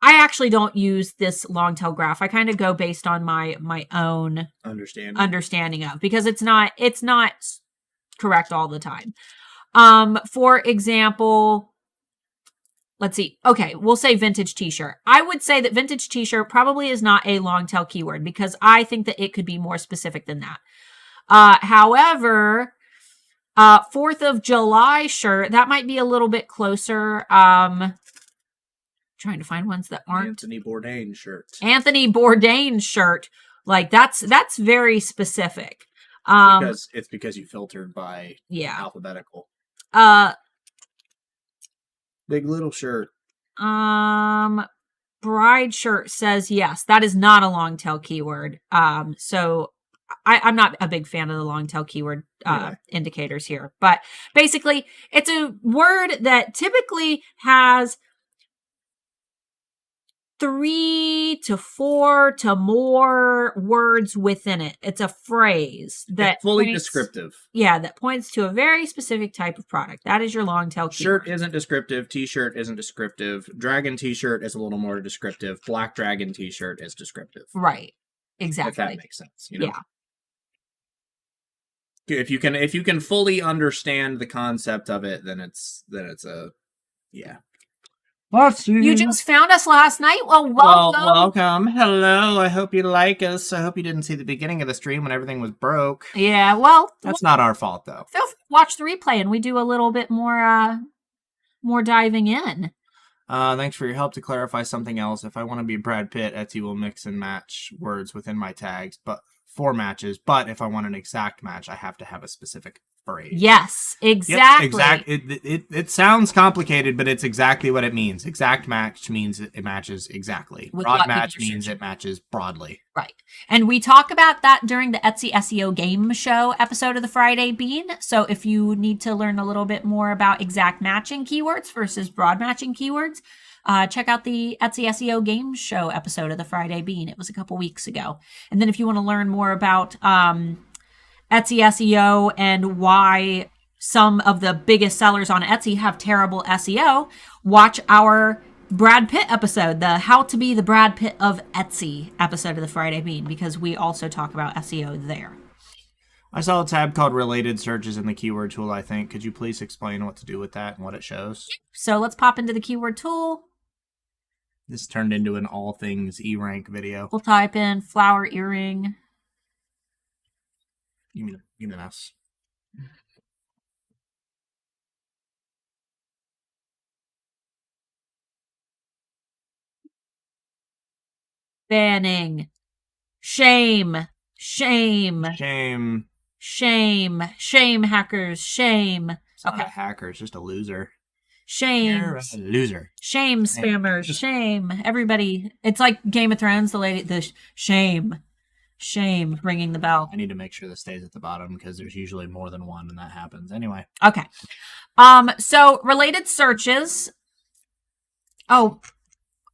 I actually don't use this long tail graph. I kind of go based on my own understanding of, because it's not correct all the time. For example, let's see. Okay, we'll say vintage t-shirt. I would say that vintage t-shirt probably is not a long tail keyword because I think that it could be more specific than that. However, 4th of July shirt, that might be a little bit closer. Trying to find ones that aren't. Anthony Bourdain shirt. Anthony Bourdain shirt. Like that's very specific. Because you filtered by alphabetical. Big little shirt. Bride shirt says yes. That is not a long tail keyword. So I'm not a big fan of the long tail keyword indicators here. But basically, it's a word that typically has 3 to 4 to more words within it. It's a phrase that it's fully descriptive. Yeah, that points to a very specific type of product. That is your long tail keyword. Shirt isn't descriptive. T-shirt isn't descriptive. Dragon t-shirt is a little more descriptive. Black dragon t-shirt is descriptive. Right. Exactly. If that makes sense. You know? Yeah. If you can fully understand the concept of it, then it's a You just found us last night? Well, welcome. Welcome. Hello. I hope you like us. I hope you didn't see the beginning of the stream when everything was broke. Yeah, well. That's not our fault, though. Feel free to watch the replay, and we do a little bit more diving in. Thanks for your help. To clarify something else, if I want to be Brad Pitt, Etsy will mix and match words within my tags, but for matches. But if I want an exact match, I have to have a specific phrase. Yes, exactly. Yep, it sounds complicated, but it's exactly what it means. Exact match means it matches exactly. Broad match means it matches broadly. Right. And we talk about that during the Etsy SEO game show episode of the Friday Bean. So if you need to learn a little bit more about exact matching keywords versus broad matching keywords, check out the Etsy SEO game show episode of the Friday Bean. It was a couple weeks ago. And then if you want to learn more about Etsy SEO and why some of the biggest sellers on Etsy have terrible SEO, watch our Brad Pitt episode, the How to Be the Brad Pitt of Etsy episode of the Friday Bean, because we also talk about SEO there. I saw a tab called Related Searches in the keyword tool, I think. Could you please explain what to do with that and what it shows? So let's pop into the keyword tool. This turned into an all things eRank video. We'll type in flower earring. You mean us? banning, shame, shame, Shame. shame, shame, hackers, shame. It's not a hacker, it's just a loser. Shame. You're a loser. Shame, spammers, shame. Everybody. It's like Game of Thrones, the shame. Shame, ringing the bell. I need to make sure this stays at the bottom because there's usually more than one when that happens. Anyway. Okay. So related searches. Oh,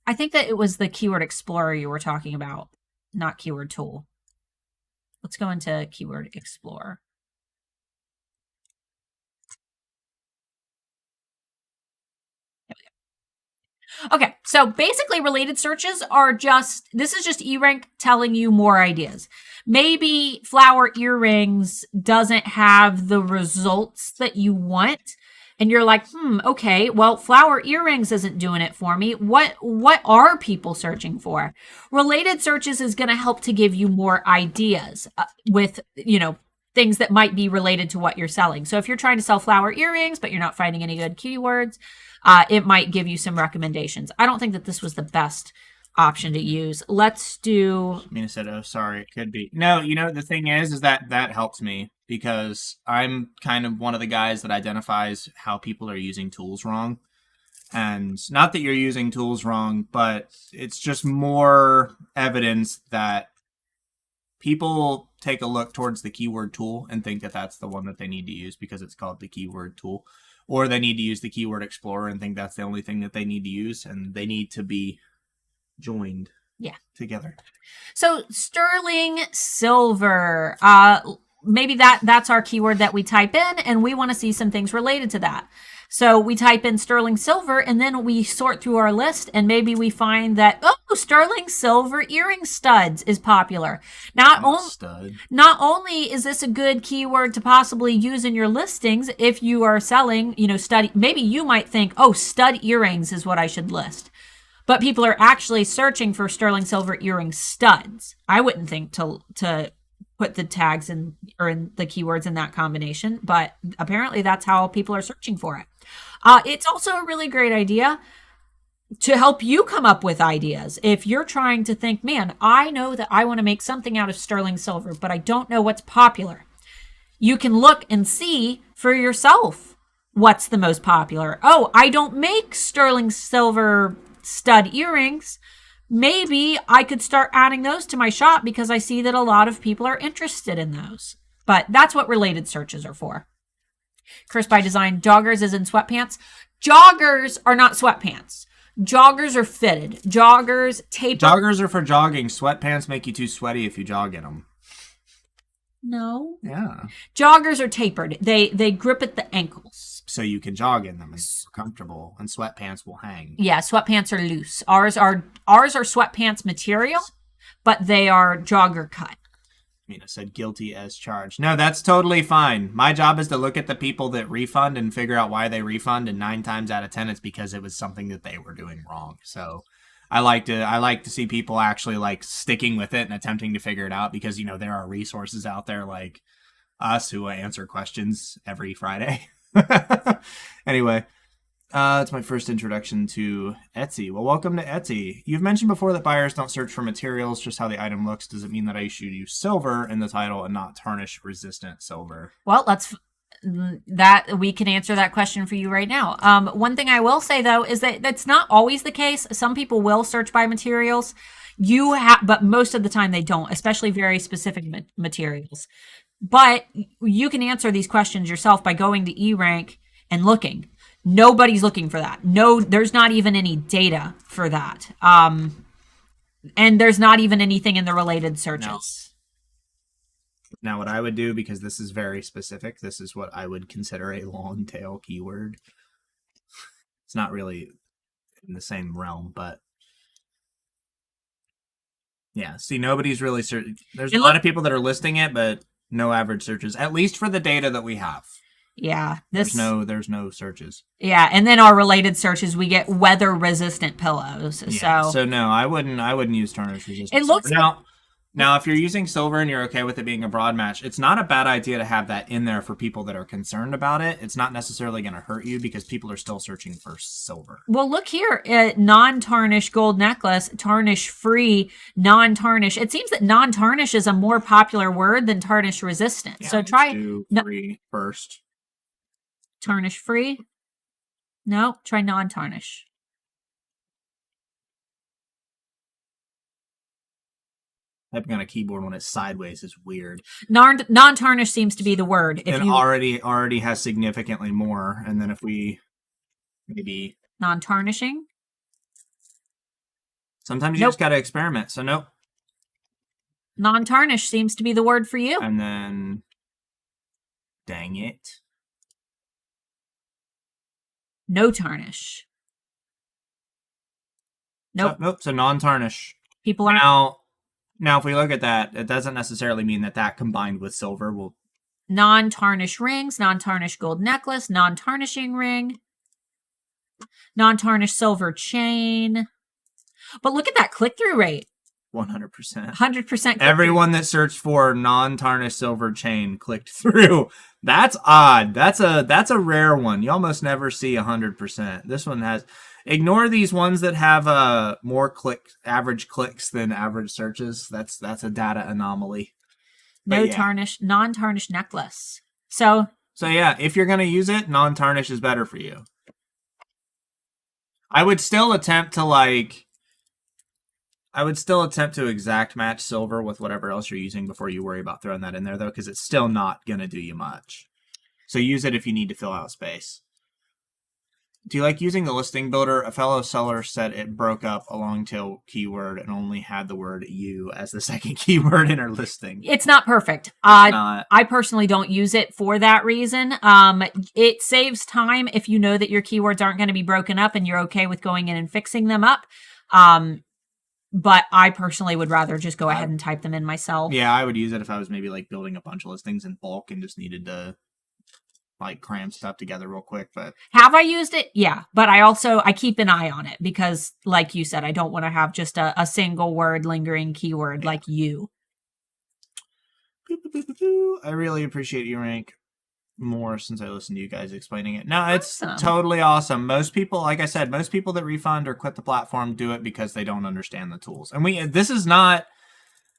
I think that it was the Keyword Explorer you were talking about, not Keyword Tool. Let's go into Keyword Explorer. Okay, so basically related searches are this is just eRank telling you more ideas. Maybe flower earrings doesn't have the results that you want. And you're like, okay, well, flower earrings isn't doing it for me. What are people searching for? Related searches is going to help to give you more ideas with, things that might be related to what you're selling. So if you're trying to sell flower earrings, but you're not finding any good keywords, it might give you some recommendations. I don't think that this was the best option to use. Let's do... Mina said, oh, sorry, it could be. No, the thing is that helps me because I'm kind of one of the guys that identifies how people are using tools wrong. And not that you're using tools wrong, but it's just more evidence that people take a look towards the keyword tool and think that that's the one that they need to use because it's called the keyword tool. Or they need to use the Keyword Explorer and think that's the only thing that they need to use, and they need to be joined together. So sterling silver, maybe that's our keyword that we type in, and we want to see some things related to that. So we type in sterling silver, and then we sort through our list, and maybe we find that, sterling silver earring studs is popular. Not only is this a good keyword to possibly use in your listings if you are selling, stud. Maybe you might think, stud earrings is what I should list. But people are actually searching for sterling silver earring studs. I wouldn't think to put the tags in the keywords in that combination, but apparently that's how people are searching for it. It's also a really great idea to help you come up with ideas. If you're trying to think, man, I know that I want to make something out of sterling silver, but I don't know what's popular. You can look and see for yourself what's the most popular. Oh, I don't make sterling silver stud earrings. Maybe I could start adding those to my shop because I see that a lot of people are interested in those. But that's what related searches are for. Curse by Design, joggers is in sweatpants. Joggers are not sweatpants. Joggers are fitted. Joggers taper. Joggers are for jogging. Sweatpants make you too sweaty if you jog in them. No. Yeah. Joggers are tapered. They grip at the ankles. So you can jog in them and it's comfortable, and sweatpants will hang. Yeah, sweatpants are loose. Ours are sweatpants material, but they are jogger cut. Mina said guilty as charged. No, that's totally fine. My job is to look at the people that refund and figure out why they refund, and 9 times out of 10 it's because it was something that they were doing wrong. So I like to see people actually like sticking with it and attempting to figure it out because there are resources out there like us who answer questions every Friday. Anyway, it's my first introduction to Etsy. Well, welcome to Etsy. You've mentioned before that buyers don't search for materials, just how the item looks. Does it mean that I should use silver in the title and not tarnish resistant silver? Well, we can answer that question for you right now. One thing I will say though is that that's not always the case. Some people will search by materials. But most of the time they don't, especially very specific materials. But you can answer these questions yourself by going to eRank and looking. Nobody's looking for that. No, there's not even any data for that. And there's not even anything in the related searches. Now, what I would do, because this is very specific, this is what I would consider a long tail keyword. It's not really in the same realm, but yeah. See, nobody's really searching. There's a lot of people that are listing it, but no average searches, at least for the data that we have. Yeah. There's no searches. Yeah, and then our related searches, we get weather resistant pillows. Yeah, so no, I wouldn't use tarnish resistant. It looks now. Now, if you're using silver and you're okay with it being a broad match, it's not a bad idea to have that in there for people that are concerned about it. It's not necessarily going to hurt you because people are still searching for silver. Well, look here, non-tarnish gold necklace, tarnish free, non-tarnish. It seems that non-tarnish is a more popular word than tarnish resistant. Yeah, so try free first. Tarnish free. No, try non-tarnish. Typing on a keyboard when it's sideways is weird. Non-tarnish seems to be the word. It already has significantly more. And then if we maybe non-tarnishing. Sometimes you just got to experiment. So nope. Non-tarnish seems to be the word for you. And then, dang it. No tarnish. Nope. So non-tarnish. People are now, if we look at that, it doesn't necessarily mean that combined with silver will... Non-tarnish rings, non-tarnish gold necklace, non-tarnishing ring, non-tarnish silver chain. But look at that click-through rate. 100%. 100%. Everyone that searched for non-tarnished silver chain clicked through. That's odd. That's a rare one. You almost never see 100%. This one has... Ignore these ones that have more average clicks than average searches. That's a data anomaly. Non-tarnished necklace. So yeah, if you're gonna use it, non-tarnish is better for you. I would still attempt to exact match silver with whatever else you're using before you worry about throwing that in there, though, because it's still not gonna do you much. So use it if you need to fill out space. Do you like using the listing builder? A fellow seller said it broke up a long tail keyword and only had the word you as the second keyword in her listing. It's not perfect. I personally don't use it for that reason. It saves time if you know that your keywords aren't going to be broken up and you're okay with going in and fixing them up. But I personally would rather just go ahead and type them in myself. Yeah, I would use it if I was maybe like building a bunch of listings in bulk and just needed to like cram stuff together real quick. But have I used it? Yeah, but I keep an eye on it because, like you said, I don't want to have just a single word lingering keyword like you. I really appreciate eRank more since I listened to you guys explaining it. No, it's totally awesome. Most people, like I said, most people that refund or quit the platform do it because they don't understand the tools. And this is not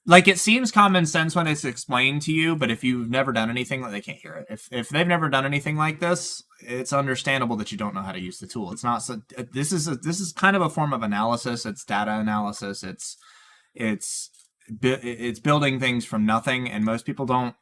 like, it seems common sense when it's explained to you, but if you've never done anything, they can't hear it. If they've never done anything like this, it's understandable that you don't know how to use the tool. It's not so. This is kind of a form of analysis. It's data analysis. It's building things from nothing, and most people don't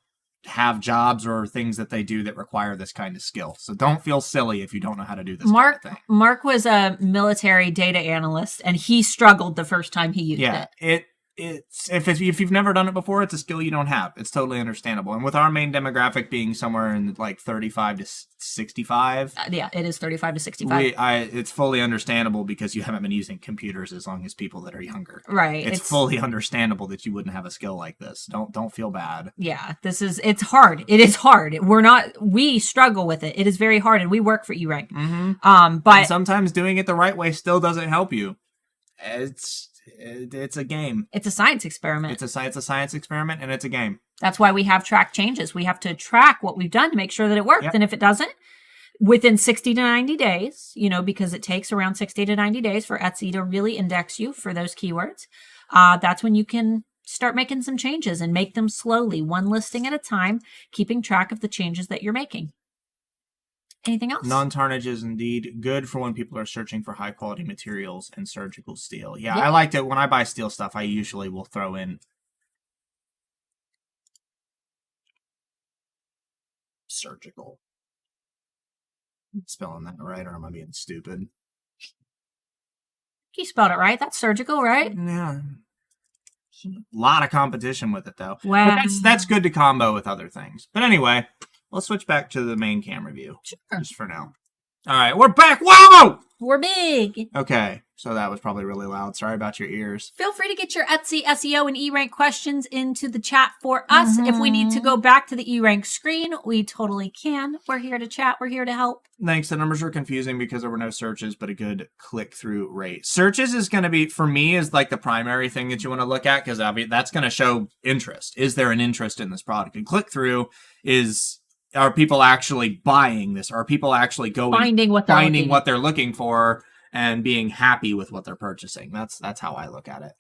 have jobs or things that they do that require this kind of skill. So don't feel silly if you don't know how to do this kind of thing. Mark was a military data analyst, and he struggled the first time he used it. If you've never done it before, it's a skill you don't have. It's totally understandable. And with our main demographic being somewhere in like 35 to 65. Yeah, it is 35 to 65. It's fully understandable because you haven't been using computers as long as people that are younger. Right. It's fully understandable that you wouldn't have a skill like this. Don't feel bad. Yeah, it's hard. It is hard. We struggle with it. It is very hard, and we work for eRank. Mm-hmm. But sometimes doing it the right way still doesn't help you. It's a game. It's a science experiment. It's a science experiment, and it's a game. That's why we have track changes. We have to track what we've done to make sure that it works. Yep. And if it doesn't, within 60 to 90 days, because it takes around 60 to 90 days for Etsy to really index you for those keywords, that's when you can start making some changes and make them slowly, one listing at a time, keeping track of the changes that you're making. Anything else? Non-tarnish is indeed good for when people are searching for high-quality materials and surgical steel. Yeah, I liked it. When I buy steel stuff, I usually will throw in surgical. I'm spelling that right, or am I being stupid? You spelled it right. That's surgical, right? Yeah. A lot of competition with it, though. Wow. But that's good to combo with other things. But anyway... Let's switch back to the main camera view. Sure. Just for now. All right, we're back. Whoa! We're big. Okay, So that was probably really loud. Sorry about your ears. Feel free to get your Etsy, SEO, and eRank questions into the chat for us. If we need to go back to the eRank screen, we totally can. We're here to chat. We're here to help. Thanks. The numbers were confusing because there were no searches, but a good click-through rate. Searches is going to be, for me, is like the primary thing that you want to look at, because that's going to show interest. Is there an interest in this product? And click-through is, are people actually buying this? Are people actually going finding what they're looking for and being happy with what they're purchasing? That's how I look at it.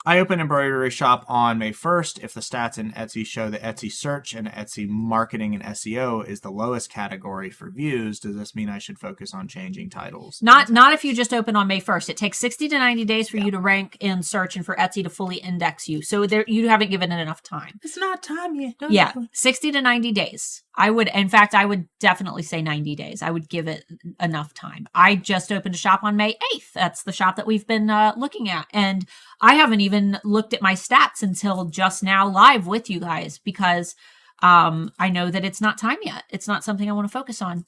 I opened embroidery shop on May 1st. If the stats in Etsy show that Etsy search and Etsy marketing and SEO is the lowest category for views, does this mean I should focus on changing titles? Not if you just open on May 1st. It takes 60 to 90 days for you to rank in search and for Etsy to fully index you. So you haven't given it enough time. It's not time yet. 60 to 90 days. I would definitely say 90 days. I would give it enough time. I just opened a shop on May 8th. That's the shop that we've been looking at. And I haven't even looked at my stats until just now live with you guys, because I know that it's not time yet. It's not something I want to focus on.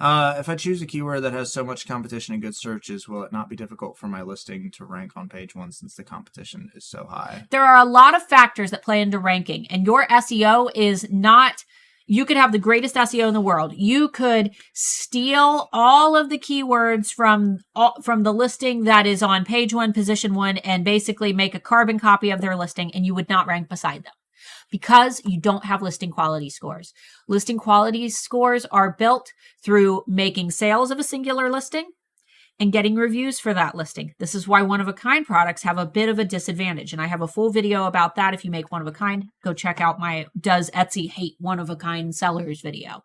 If I choose a keyword that has so much competition and good searches, will it not be difficult for my listing to rank on page 1 since the competition is so high? There are a lot of factors that play into ranking, and your SEO is not... You could have the greatest SEO in the world. You could steal all of the keywords from the listing that is on page 1, position 1, and basically make a carbon copy of their listing, and you would not rank beside them because you don't have listing quality scores. Listing quality scores are built through making sales of a singular listing and getting reviews for that listing. This is why one-of-a-kind products have a bit of a disadvantage. And I have a full video about that. If you make one-of-a-kind, go check out my Does Etsy Hate One-of-a-Kind Sellers video.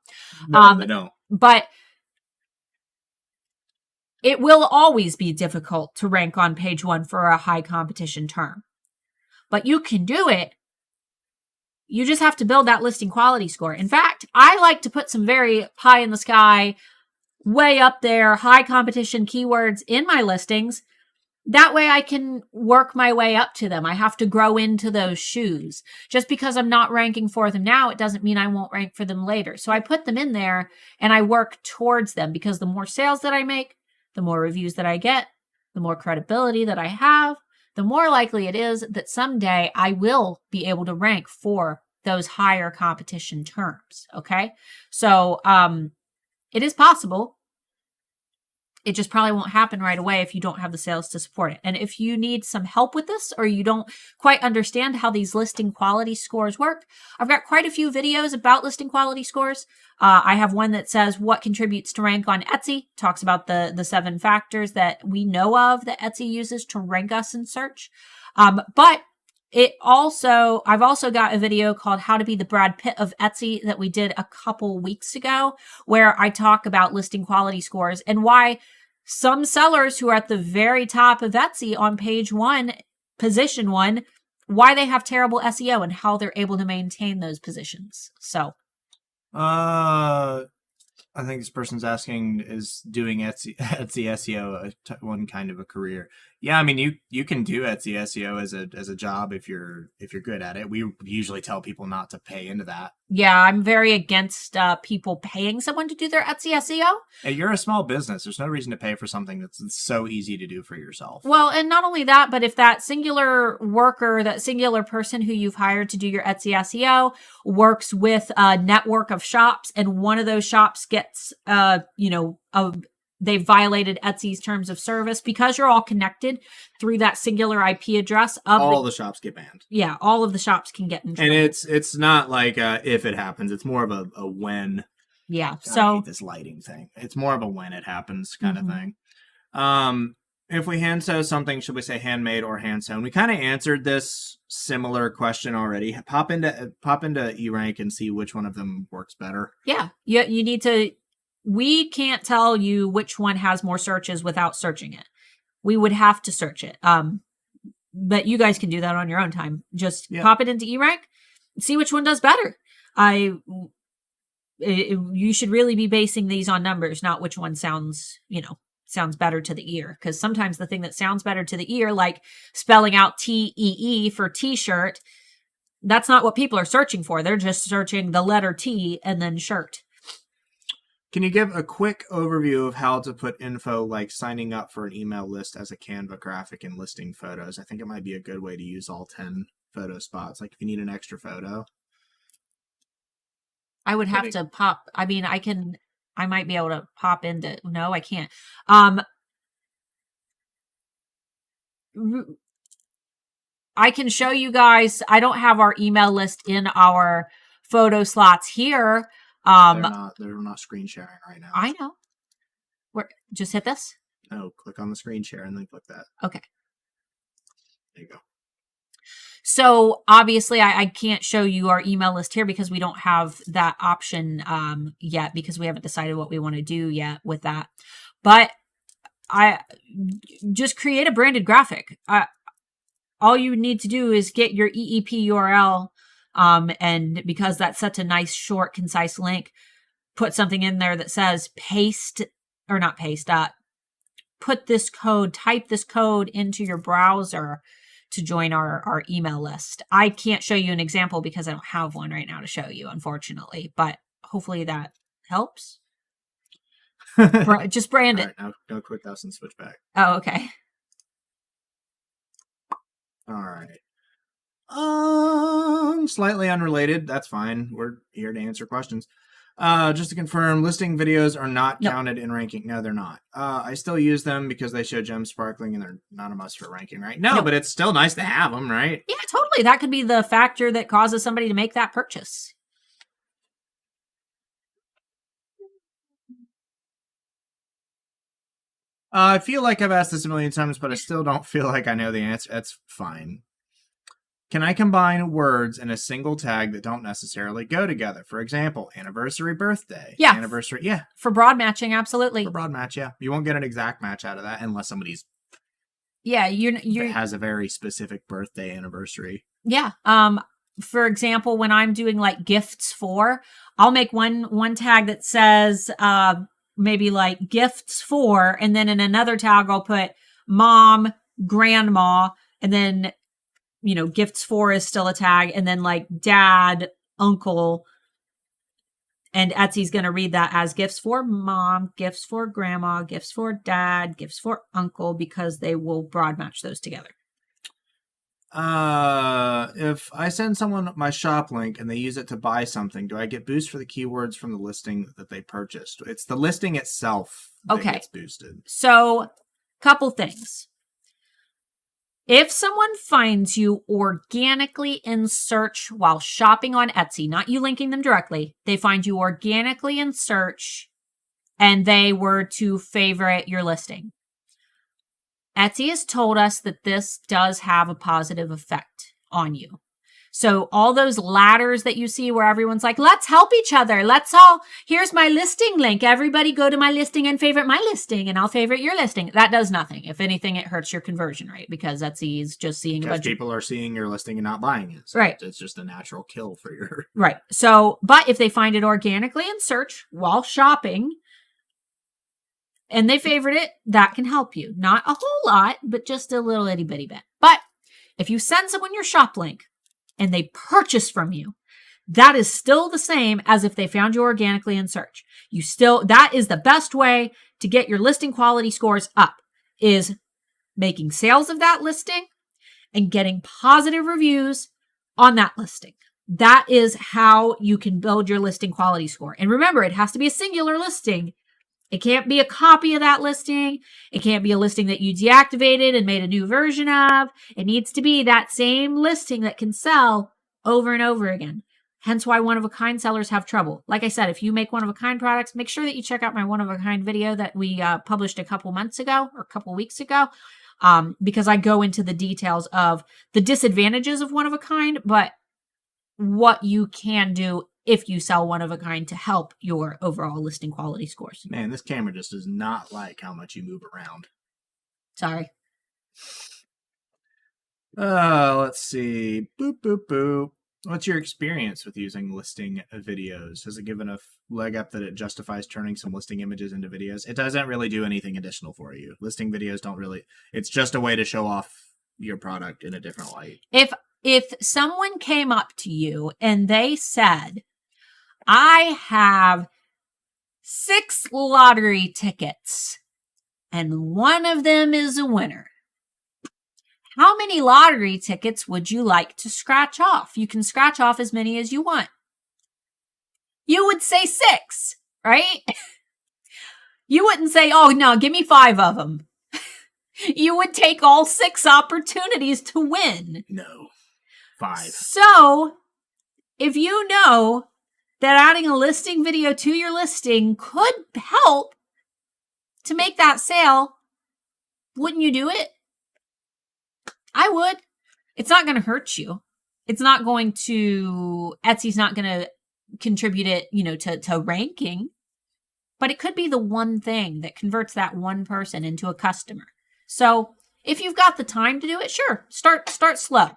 No, they don't. But it will always be difficult to rank on page 1 for a high competition term. But you can do it. You just have to build that listing quality score. In fact, I like to put some very high in the sky, way up there, high competition keywords in my listings. That way I can work my way up to them. I have to grow into those shoes. Just because I'm not ranking for them now, it doesn't mean I won't rank for them later. So I put them in there and I work towards them, because the more sales that I make, the more reviews that I get, the more credibility that I have, the more likely it is that someday I will be able to rank for those higher competition terms. Okay. So, it is possible. It just probably won't happen right away if you don't have the sales to support it. And if you need some help with this, or you don't quite understand how these listing quality scores work, I've got quite a few videos about listing quality scores. I have one that says what contributes to rank on Etsy, talks about the 7 factors that we know of that Etsy uses to rank us in search. But I've also got a video called How to Be the Brad Pitt of Etsy that we did a couple weeks ago, where I talk about listing quality scores and why some sellers who are at the very top of Etsy on page 1, position 1, why they have terrible SEO and how they're able to maintain those positions. So, I think this person's asking, is doing Etsy SEO one kind of a career? Yeah, I mean, you can do Etsy SEO as a job if you're good at it. We usually tell people not to pay into that. Yeah, I'm very against people paying someone to do their Etsy SEO. Hey, you're a small business. There's no reason to pay for something that's so easy to do for yourself. Well, and not only that, but if that singular worker, that singular person who you've hired to do your Etsy SEO works with a network of shops, and one of those shops gets, they've violated Etsy's terms of service, because you're all connected through that singular IP address. All the shops get banned. Yeah, all of the shops can get in trouble. And it's not like if it happens. It's more of a when. Yeah. I hate this lighting thing. It's more of a when it happens kind of thing. If we hand sew something, should we say handmade or hand sewn? We kind of answered this similar question already. Pop into eRank and see which one of them works better. Yeah. You need to. We can't tell you which one has more searches without searching it. We would have to search it. But you guys can do that on your own time. Just pop it into eRank, see which one does better. You should really be basing these on numbers, not which one sounds better to the ear. Because sometimes the thing that sounds better to the ear, like spelling out TEE for t-shirt, that's not what people are searching for. They're just searching the letter T and then shirt. Can you give a quick overview of how to put info like signing up for an email list as a Canva graphic and listing photos? I think it might be a good way to use all 10 photo spots. Like if you need an extra photo. I would have to pop. I mean, I might be able to pop into, no, I can't. I can show you guys. I don't have our email list in our photo slots here. They're not screen sharing right now. I know. Just hit this? No, click on the screen share and then click that. Okay. There you go. So obviously I can't show you our email list here because we don't have that option yet, because we haven't decided what we want to do yet with that. But I just create a branded graphic. All you need to do is get your EEP URL. And because that's such a nice, short, concise link, put something in there that says put this code, type this code into your browser to join our email list. I can't show you an example because I don't have one right now to show you, unfortunately, but hopefully that helps. Just brand it. Right, now quit this and switch back. Oh, okay. All right. Slightly unrelated. That's fine. We're here to answer questions. Just to confirm, listing videos are not counted in ranking. No, they're not. I still use them because they show gems sparkling and they're not a must for ranking, right? No, but it's still nice to have them, right? Yeah, totally. That could be the factor that causes somebody to make that purchase. I feel like I've asked this a million times, but I still don't feel like I know the answer. That's fine. Can I combine words in a single tag that don't necessarily go together? For example, anniversary, birthday. Yeah. Anniversary, yeah. For broad matching, absolutely. For broad match, yeah. You won't get an exact match out of that unless somebody's has a very specific birthday anniversary. Yeah. For example, when I'm doing like gifts for, I'll make one tag that says maybe like gifts for, and then in another tag I'll put mom, grandma, and then gifts for is still a tag, and then like dad, uncle, and Etsy's going to read that as gifts for mom, gifts for grandma, gifts for dad, gifts for uncle, because they will broad match those together. If I send someone my shop link and they use it to buy something, do I get boost for the keywords from the listing that they purchased? It's the listing itself that gets boosted. So, couple things. If someone finds you organically in search while shopping on Etsy, not you linking them directly, they find you organically in search and they were to favorite your listing, Etsy has told us that this does have a positive effect on you. So all those ladders that you see where everyone's like, let's help each other. Here's my listing link. Everybody go to my listing and favorite my listing and I'll favorite your listing. That does nothing. If anything, it hurts your conversion rate because Etsy is just seeing a bunch of people are seeing your listing and not buying it. So right. It's just a natural kill for your... Right. So, but if they find it organically in search while shopping and they favorite it, that can help you. Not a whole lot, but just a little itty bitty bit. But if you send someone your shop link, and they purchase from you, that is still the same as if they found you organically in search. That is the best way to get your listing quality scores up, is making sales of that listing and getting positive reviews on that listing. That is how you can build your listing quality score. And remember, it has to be a singular listing. It can't be a copy of that listing. It can't be a listing that you deactivated and made a new version of. It needs to be that same listing that can sell over and over again. Hence why one-of-a-kind sellers have trouble. Like I said, if you make one-of-a-kind products, make sure that you check out my one-of-a-kind video that we published a couple months ago or a couple weeks ago, because I go into the details of the disadvantages of one-of-a-kind, but what you can do if you sell one-of-a-kind to help your overall listing quality scores. Man, this camera just does not like how much you move around. Sorry. Let's see. Boop, boop, boop. What's your experience with using listing videos? Has it given a leg up that it justifies turning some listing images into videos? It doesn't really do anything additional for you. Listing videos don't really... It's just a way to show off your product in a different light. If someone came up to you and they said, I have 6 lottery tickets, and one of them is a winner. How many lottery tickets would you like to scratch off? You can scratch off as many as you want. You would say 6, right? You wouldn't say, oh, no, give me 5 of them. You would take all 6 opportunities to win. No. 5. So, if you know that adding a listing video to your listing could help to make that sale, wouldn't you do it? I would. It's not going to hurt you. It's not going to, Etsy's not going to contribute it, to ranking, but it could be the one thing that converts that one person into a customer. So if you've got the time to do it, sure, start slow.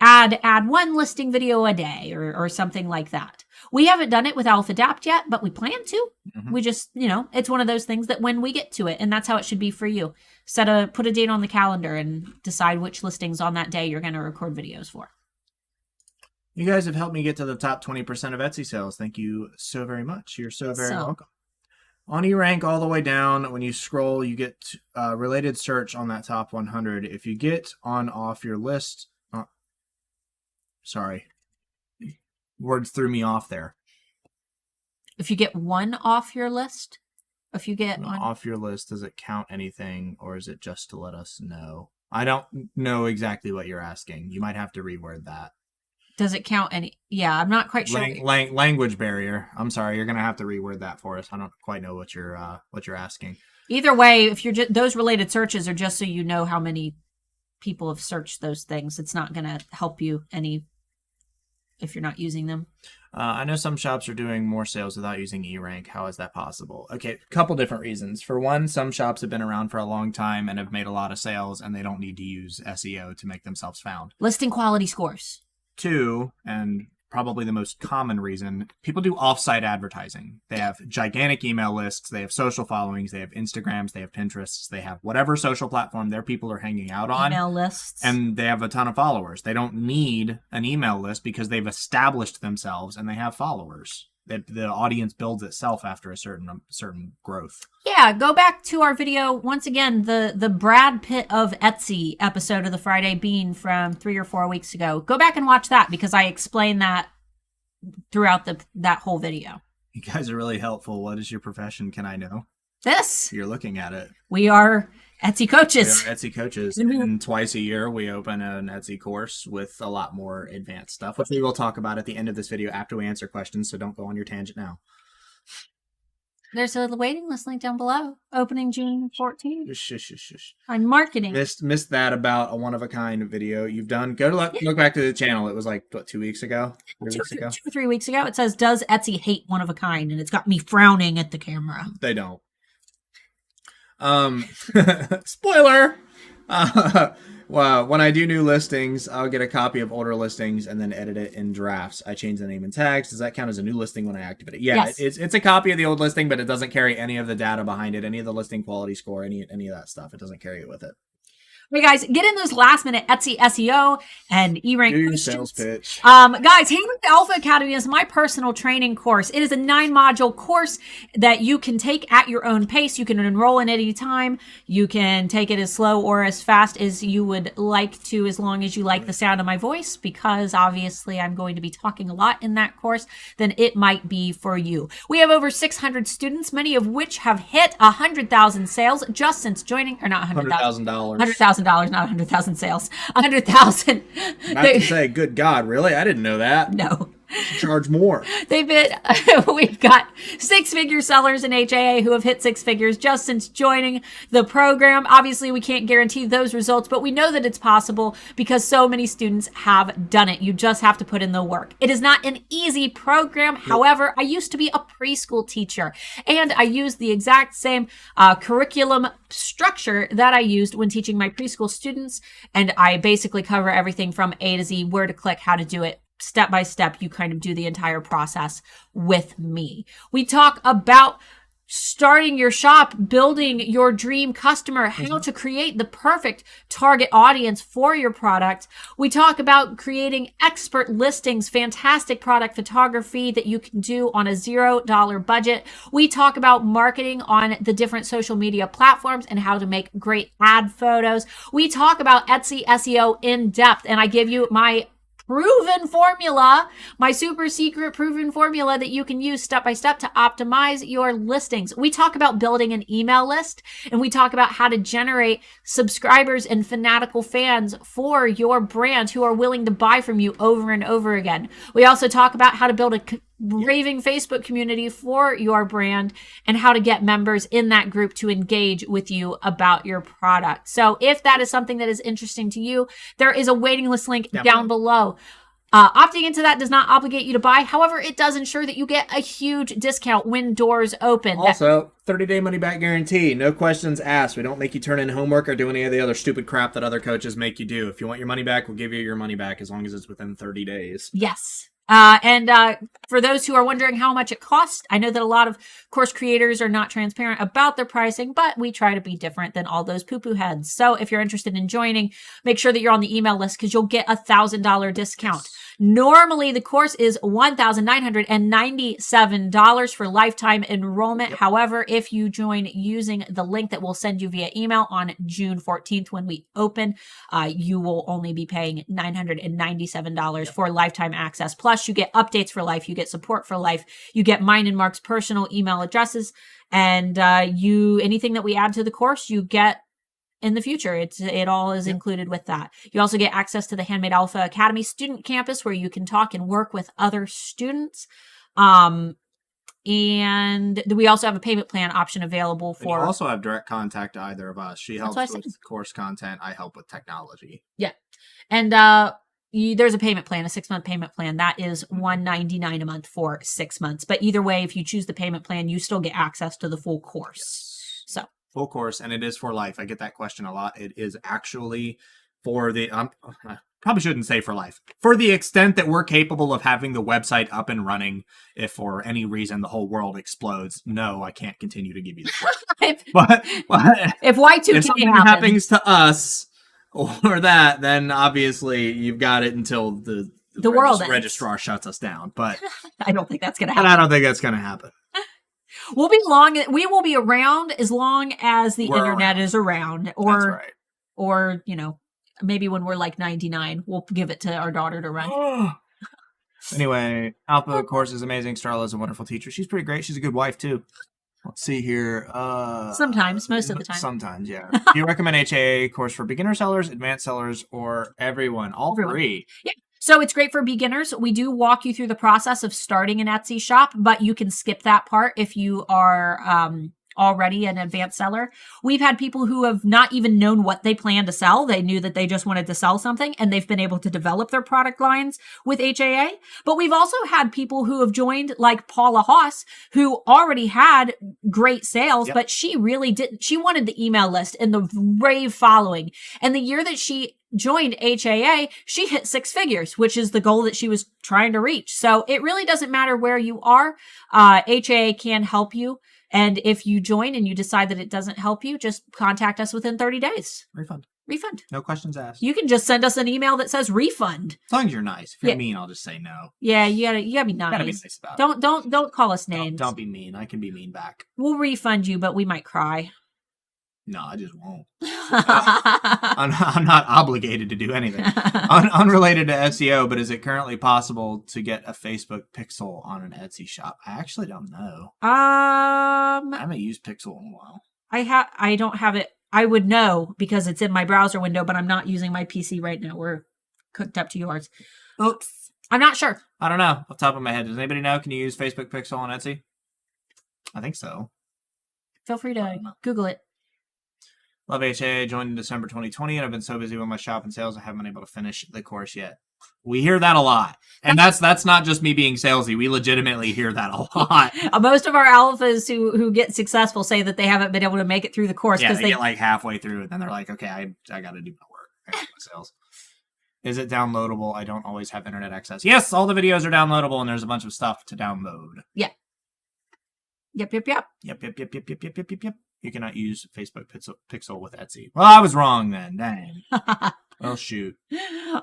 Add one listing video a day or something like that. We haven't done it with Alpha Adapt yet, but we plan to. Mm-hmm. We just, it's one of those things that when we get to it, and that's how it should be for you. Put a date on the calendar and decide which listings on that day you're going to record videos for. You guys have helped me get to the top 20% of Etsy sales. Thank you so very much. You're so very welcome. On eRank all the way down, when you scroll, you get related search on that top 100. If you get on off your list, sorry, words threw me off there. If you get one off your list, if you get off your list, does it count anything, or is it just to let us know? I don't know exactly what you're asking. You might have to reword that. Does it count any? Yeah, I'm not quite sure. Language barrier. I'm sorry. You're going to have to reword that for us. I don't quite know what you're asking. Either way, if you're those related searches are just so you know how many people have searched those things. It's not going to help you any if you're not using them. I know some shops are doing more sales without using eRank. How is that possible? Okay, a couple different reasons. For one, some shops have been around for a long time and have made a lot of sales, and they don't need to use SEO to make themselves found. Listing quality scores. 2, and probably the most common reason, people do off-site advertising. They have gigantic email lists, they have social followings, they have Instagrams, they have Pinterests, they have whatever social platform their people are hanging out on. Email lists. And they have a ton of followers. They don't need an email list because they've established themselves and they have followers. The audience builds itself after a certain growth. Yeah, go back to our video once again, the Brad Pitt of Etsy episode of the Friday Bean from 3 or 4 weeks ago. Go back and watch that because I explained that throughout that whole video. You guys are really helpful. What is your profession? Can I know? This. You're looking at it. We are Etsy coaches. We are Etsy coaches. And twice a year, we open an Etsy course with a lot more advanced stuff, which we will talk about at the end of this video after we answer questions, so don't go on your tangent now. There's a waiting list link down below. Opening June 14th. Shush. On marketing. Missed that about a one-of-a-kind video you've done. Go to look back to the channel. It was like, 2 weeks ago? 3 weeks ago? 2 or 3 weeks ago. It says, does Etsy hate one-of-a-kind? And it's got me frowning at the camera. They don't. Spoiler! Well, when I do new listings, I'll get a copy of older listings and then edit it in drafts. I change the name and tags. Does that count as a new listing when I activate it? Yeah, yes. It's a copy of the old listing, but it doesn't carry any of the data behind it, any of the listing quality score, any of that stuff. It doesn't carry it with it. Hey guys, get in those last minute Etsy SEO and eRank Do your sales pitch. Guys, Hang with the Alpha Academy is my personal training course. It is a 9-module course that you can take at your own pace. You can enroll in any time. You can take it as slow or as fast as you would like to, as long as you like the sound of my voice, because obviously I'm going to be talking a lot in that course. Then it might be for you. We have over 600 students, many of which have hit 100,000 sales just since joining, or not $100,000. $100,000, not 100,000 sales. 100,000. About to say, good God, really? I didn't know that. No. Charge more. We've got 6-figure sellers in HAA who have hit 6 figures just since joining the program. Obviously, we can't guarantee those results, but we know that it's possible because so many students have done it. You just have to put in the work. It is not an easy program. However, I used to be a preschool teacher, and I used the exact same curriculum structure that I used when teaching my preschool students, and I basically cover everything from A to Z, where to click, how to do it. Step by step, you kind of do the entire process with me. We talk about starting your shop, building your dream customer, how to create the perfect target audience for your product. We talk about creating expert listings, fantastic product photography that you can do on a $0 budget. We talk about marketing on the different social media platforms and how to make great ad photos. We talk about Etsy SEO in depth, and I give you my proven formula, my super secret proven formula that you can use step by step to optimize your listings. We talk about building an email list, and we talk about how to generate subscribers and fanatical fans for your brand who are willing to buy from you over and over again. We also talk about how to build a raving Facebook community for your brand and how to get members in that group to engage with you about your product. So if that is something that is interesting to you, there is a waiting list link down below. Opting into that does not obligate you to buy. However, it does ensure that you get a huge discount when doors open. Also, 30-day money-back guarantee. No questions asked. We don't make you turn in homework or do any of the other stupid crap that other coaches make you do. If you want your money back, we'll give you your money back as long as it's within 30 days. Yes. For those who are wondering how much it costs, I know that a lot of course creators are not transparent about their pricing, but we try to be different than all those poo-poo heads. So if you're interested in joining, make sure that you're on the email list because you'll get a $1,000 discount. Normally, the course is $1,997 for lifetime enrollment. However, if you join using the link that we'll send you via email on June 14th when we open, you will only be paying $997 for lifetime access. Plus, you get updates for life, you get support for life, you get mine and Mark's personal email addresses, and anything that we add to the course, you get in the future. It all is included with that. You also get access to the Handmade Alpha Academy student campus where you can talk and work with other students. And we also have a payment plan option available for. And you also have direct contact to either of us. She helps with course content. I help with technology. Yeah. And there's a payment plan, a 6-month payment plan. That is $199 a month for 6 months. But either way, if you choose the payment plan, you still get access to the full course. So. Full course, and it is for life. I get that question a lot. It is actually for the, I probably shouldn't say for life, for the extent that we're capable of having the website up and running. If for any reason the whole world explodes, no, I can't continue to give you the but if something happens to us or that, then obviously you've got it until the world registrar shuts us down. But I don't think that's going to happen. And I don't think that's going to happen. We will be around as long as the internet is around, or maybe when we're like 99, we'll give it to our daughter to run. Anyway, Alpha, of course, is amazing. Starla is a wonderful teacher. She's pretty great. She's a good wife too. Let's see here. Sometimes, most of the time. Sometimes, yeah. Do you recommend HAA course for beginner sellers, advanced sellers, or everyone? All three. Yeah. So it's great for beginners. We do walk you through the process of starting an Etsy shop, but you can skip that part if you are already an advanced seller. We've had people who have not even known what they plan to sell. They knew that they just wanted to sell something, and they've been able to develop their product lines with HAA. But we've also had people who have joined, like Paula Haas, who already had great sales, but she really didn't. She wanted the email list and the rave following. And the year that she joined HAA, she hit 6 figures, which is the goal that she was trying to reach. So it really doesn't matter where you are. HAA can help you. And if you join and you decide that it doesn't help you, just contact us within 30 days. Refund. No questions asked. You can just send us an email that says refund. As long as you're nice. If you're mean, I'll just say no. Yeah, you gotta be nice. Gotta be nice about it. Don't call us names. Don't be mean. I can be mean back. We'll refund you, but we might cry. No, I just won't. I'm not obligated to do anything. Unrelated to SEO, but is it currently possible to get a Facebook pixel on an Etsy shop? I actually don't know. I haven't used Pixel in a while. I don't have it. I would know because it's in my browser window, but I'm not using my PC right now. We're cooked up to yours. Oops. I'm not sure. I don't know. Off the top of my head, does anybody know? Can you use Facebook pixel on Etsy? I think so. Feel free to Google it. Love HA, joined in December 2020, and I've been so busy with my shop and sales, I haven't been able to finish the course yet. We hear that a lot. And that's not just me being salesy. We legitimately hear that a lot. Most of our alphas who get successful say that they haven't been able to make it through the course. Yeah, they get like halfway through, and then they're like, okay, I got to do my work. I got to do my sales. Is it downloadable? I don't always have internet access. Yes, all the videos are downloadable, and there's a bunch of stuff to download. Yeah. Yep. Yep. You cannot use Facebook Pixel with Etsy. Well, I was wrong then. Dang. Well, shoot.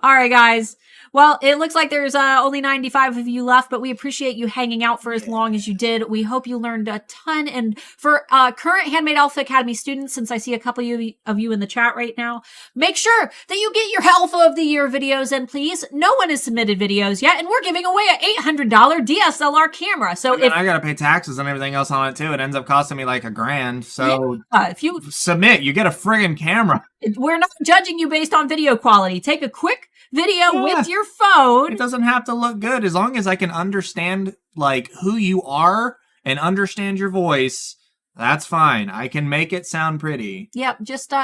All right, guys. Well, it looks like there's only 95 of you left, but we appreciate you hanging out for as long as you did. We hope you learned a ton. And for current Handmade Alpha Academy students, since I see a couple of you in the chat right now, make sure that you get your Alpha of the Year videos in, please. No one has submitted videos yet, and we're giving away an $800 DSLR camera. So if I gotta pay taxes and everything else on it too, it ends up costing me like $1,000. So if you submit, you get a friggin' camera. We're not judging you based on video quality. Take a quick video with your phone. It doesn't have to look good. As long as I can understand like who you are and understand your voice, that's fine. I can make it sound pretty. Yep, just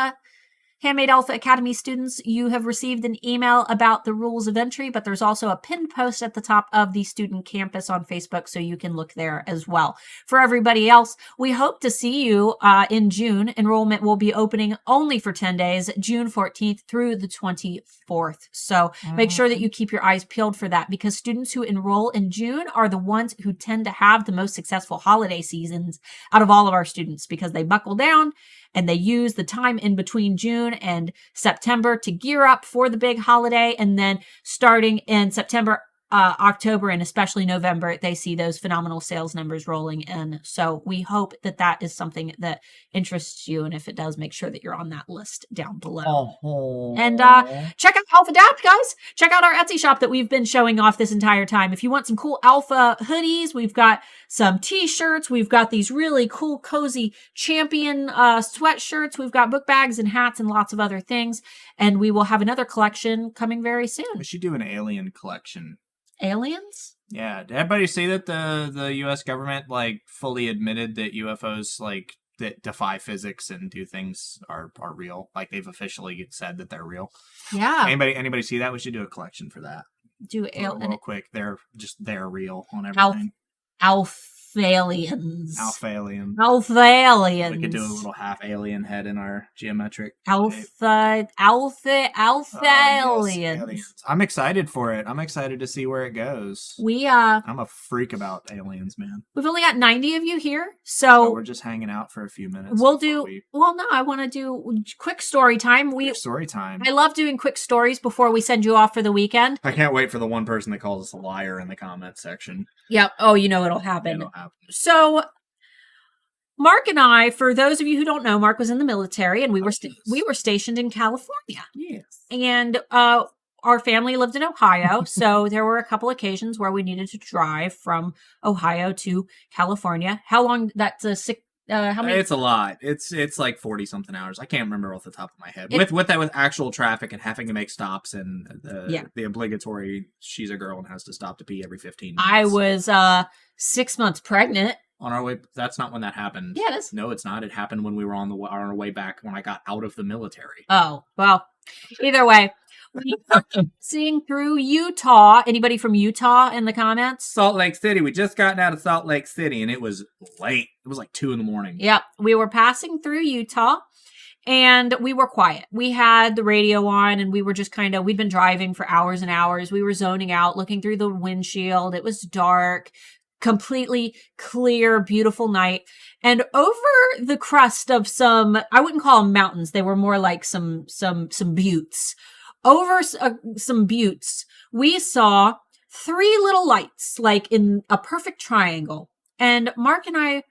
Handmade Alpha Academy students, you have received an email about the rules of entry, but there's also a pinned post at the top of the student campus on Facebook, so you can look there as well. For everybody else, we hope to see you in June. Enrollment will be opening only for 10 days, June 14th through the 24th. So make sure that you keep your eyes peeled for that, because students who enroll in June are the ones who tend to have the most successful holiday seasons out of all of our students, because they buckle down and they use the time in between June and September to gear up for the big holiday. And then starting in September, October, and especially November, they see those phenomenal sales numbers rolling in. So we hope that that is something that interests you. And if it does, make sure that you're on that list down below. And check out Alpha Adapt, guys. Check out our Etsy shop that we've been showing off this entire time. If you want some cool Alpha hoodies, we've got some t-shirts. We've got these really cool, cozy champion sweatshirts. We've got book bags and hats and lots of other things. And we will have another collection coming very soon. We should do an alien collection. Aliens? Yeah. Did everybody see that the U.S. government like fully admitted that UFOs like that defy physics and do things are real? Like they've officially said that they're real. Yeah. Anybody see that? We should do a collection for that. Real quick. They're real on everything. Alphalians. Alphalian. Alphalians. We could do a little half alien head in our geometric. Alphalians. Yes, I'm excited for it. I'm excited to see where it goes. I'm a freak about aliens, man. We've only got 90 of you here, so we're just hanging out for a few minutes. Well, no, I want to do quick story time. Story time. I love doing quick stories before we send you off for the weekend. I can't wait for the one person that calls us a liar in the comments section. Yep. Oh, you know it'll happen. So Mark and I, for those of you who don't know, Mark was in the military, and we were stationed in California. Yes. And our family lived in Ohio, so there were a couple occasions where we needed to drive from Ohio to California. How long? That's how many? It's a lot. It's like 40 something hours. I can't remember off the top of my head. With actual traffic and having to make stops and the obligatory, she's a girl and has to stop to pee every 15 minutes. I was 6 months pregnant. On our way, that's not when that happened. Yeah, it is. No, it's not. It happened when we were on our way back when I got out of the military. Oh, well, either way. We are seeing through Utah. Anybody from Utah in the comments? Salt Lake City. We just gotten out of Salt Lake City, and it was late. It was like 2 a.m. Yep. We were passing through Utah, and we were quiet. We had the radio on, and we were just we'd been driving for hours and hours. We were zoning out, looking through the windshield. It was dark, completely clear, beautiful night. And over the crest of some, I wouldn't call them mountains. They were more like some buttes. Over some buttes, we saw 3 little lights, like in a perfect triangle. And Mark and I...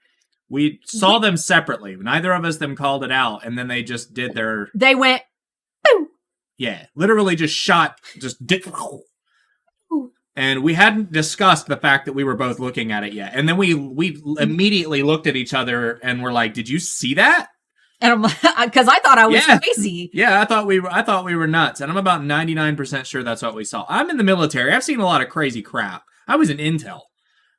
We saw them separately. Neither of us called it out, and then they just did their... They went... Boom. Yeah, literally just shot... Just did... And we hadn't discussed the fact that we were both looking at it yet. And then we immediately looked at each other and were like, did you see that? And I'm like, because I thought I was crazy. Yeah, I thought we were nuts. And I'm about 99% sure that's what we saw. I'm in the military. I've seen a lot of crazy crap. I was in Intel.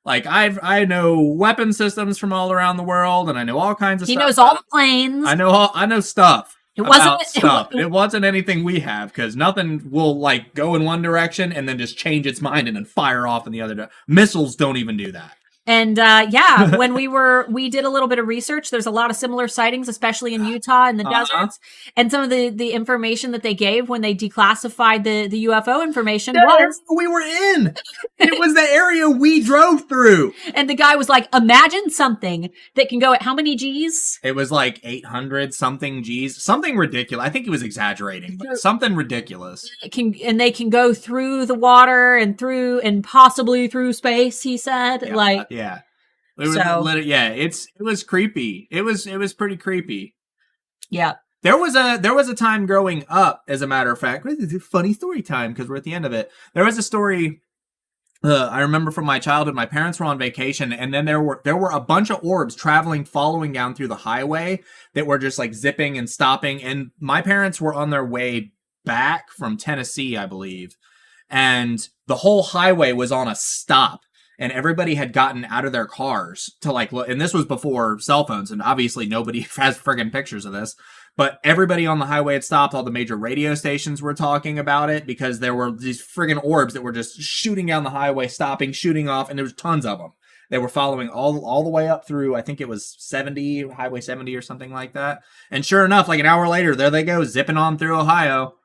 Like, I know weapon systems from all around the world, and I know all kinds of stuff. He knows all the planes. I know stuff. It wasn't anything we have, because nothing will go in one direction and then just change its mind and then fire off in the other. Missiles don't even do that. And when we did a little bit of research, there's a lot of similar sightings, especially in Utah and the deserts. And some of the information that they gave when they declassified the UFO information was we were in. It was the area we drove through. And the guy was like, imagine something that can go at how many G's? It was like 800 something G's, something ridiculous. I think he was exaggerating, but something ridiculous. They can go through the water and possibly through space, he said. Yeah. It was creepy. It was pretty creepy. Yeah. There was a time growing up, as a matter of fact. This is a funny story time because we're at the end of it. There was a story I remember from my childhood. My parents were on vacation, and then there were a bunch of orbs following down through the highway that were just like zipping and stopping. And my parents were on their way back from Tennessee, I believe, and the whole highway was on a stop. And everybody had gotten out of their cars to like look, and this was before cell phones, and obviously nobody has friggin' pictures of this. But everybody on the highway had stopped. All the major radio stations were talking about it because there were these friggin' orbs that were just shooting down the highway, stopping, shooting off, and there was tons of them. They were following all the way up through, I think it was Highway 70 or something like that. And sure enough, like an hour later, there they go, zipping on through Ohio.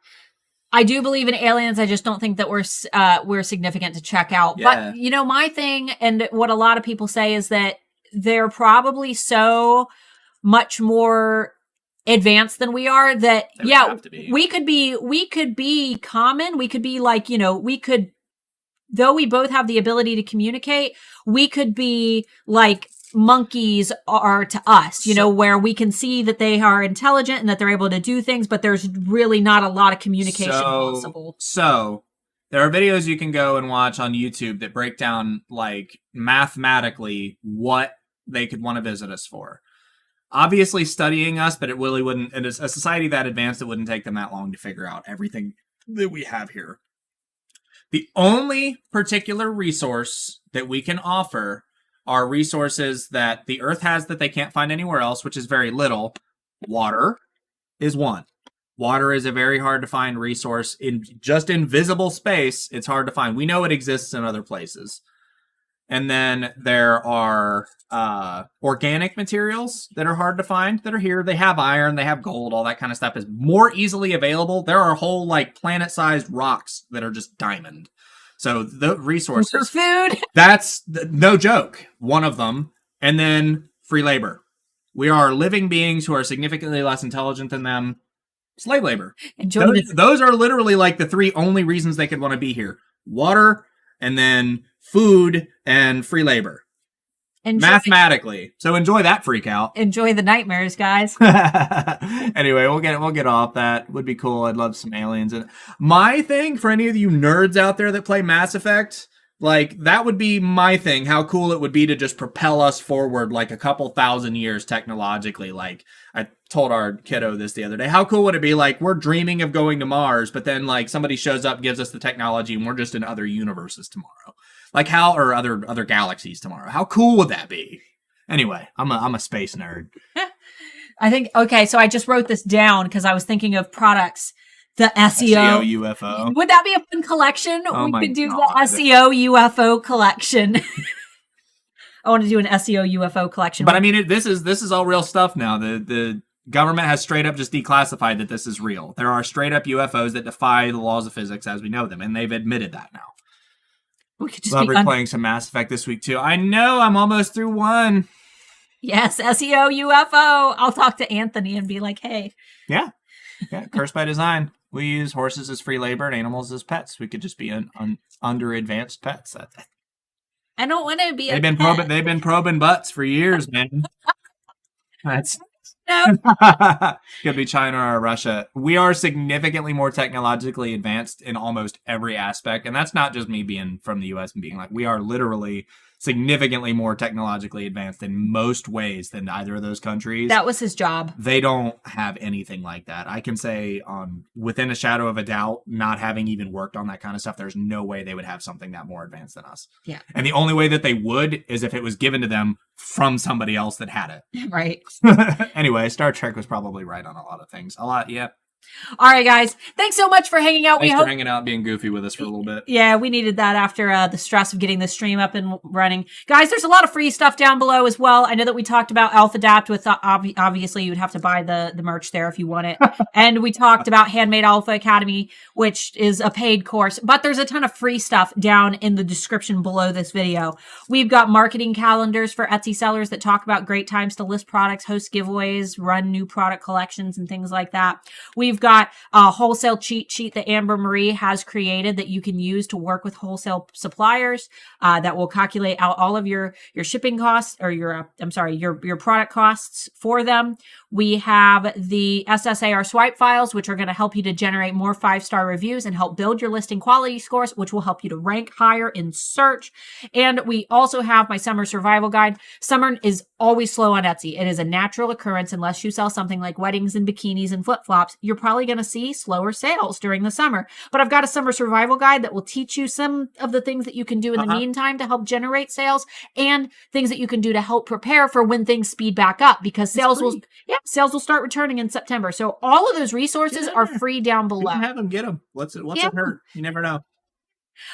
I do believe in aliens. I just don't think that we're significant to check out. Yeah. But, my thing and what a lot of people say is that they're probably so much more advanced than we are that, we could be common. We could be like, though we both have the ability to communicate, we could be like monkeys are to us, where we can see that they are intelligent and that they're able to do things, but there's really not a lot of communication possible. So there are videos you can go and watch on YouTube that break down like mathematically what they could want to visit us for. Obviously studying us, but it really wouldn't, in a society that advanced, it wouldn't take them that long to figure out everything that we have here. The only particular resource that we can offer are resources that the Earth has that they can't find anywhere else, which is very little. Water is one. Water is a very hard to find resource in just invisible space. It's hard to find. We know it exists in other places. And then there are organic materials that are hard to find that are here. They have iron, they have gold, all that kind of stuff is more easily available. There are whole like planet-sized rocks that are just diamond. So the resources. For food. That's no joke. One of them. And then free labor. We are living beings who are significantly less intelligent than them. Slave labor. Those are literally like the three only reasons they could want to be here. Water, and then food, and free labor. Mathematically. So enjoy that freak out. Enjoy the nightmares, guys. Anyway, we'll get off that. Would be cool. I'd love some aliens. And my thing for any of you nerds out there that play Mass Effect, like that would be my thing. How cool it would be to just propel us forward like a couple thousand years technologically. Like I told our kiddo this the other day. How cool would it be? Like we're dreaming of going to Mars, but then like somebody shows up, gives us the technology, and we're just in other universes tomorrow. Like or other galaxies tomorrow. How cool would that be? Anyway, I'm a space nerd. I think, okay, so I just wrote this down because I was thinking of products. The SEO UFO. Would that be a fun collection? Oh we my could do God. the SEO UFO collection. I want to do an SEO UFO collection. But I mean, this is all real stuff now. The government has straight up just declassified that this is real. There are straight up UFOs that defy the laws of physics as we know them, and they've admitted that now. We could just Love playing some Mass Effect this week too. I know, I'm almost through one. Yes, SEO UFO. I'll talk to Anthony and be like, hey. Yeah, Cursed by Design. We use horses as free labor and animals as pets. We could just be under advanced pets. I don't want to be. They've been probing butts for years, man. That's no. Could be China or Russia. We are significantly more technologically advanced in almost every aspect, and that's not just me being from the U.S. and being like, we are literally significantly more technologically advanced in most ways than either of those countries. That was his job. They don't have anything like that. I can say within a shadow of a doubt, not having even worked on that kind of stuff, there's no way they would have something that more advanced than us. Yeah. And the only way that they would is if it was given to them from somebody else that had it. Right. Anyway, Star Trek was probably right on a lot of things. Yeah. All right, guys. Thanks so much for hanging out. Thanks for hanging out, being goofy with us for a little bit. Yeah, we needed that after the stress of getting the stream up and running. Guys, there's a lot of free stuff down below as well. I know that we talked about AlphaDapt with, obviously, you'd have to buy the merch there if you want it. And we talked about Handmade Alpha Academy, which is a paid course. But there's a ton of free stuff down in the description below this video. We've got marketing calendars for Etsy sellers that talk about great times to list products, host giveaways, run new product collections, and things like that. We've got a wholesale cheat sheet that Amber Marie has created that you can use to work with wholesale suppliers that will calculate out all of your shipping costs or your product costs for them. We have the SSAR swipe files, which are going to help you to generate more 5-star reviews and help build your listing quality scores, which will help you to rank higher in search. And we also have my summer survival guide. Summer is always slow on Etsy. It is a natural occurrence unless you sell something like weddings and bikinis and flip-flops. You're probably going to see slower sales during the summer. But I've got a summer survival guide that will teach you some of the things that you can do in the meantime to help generate sales and things that you can do to help prepare for when things speed back up, because sales will start returning in September. So all of those resources are free down below. Have them, get them. What's it hurt? You never know.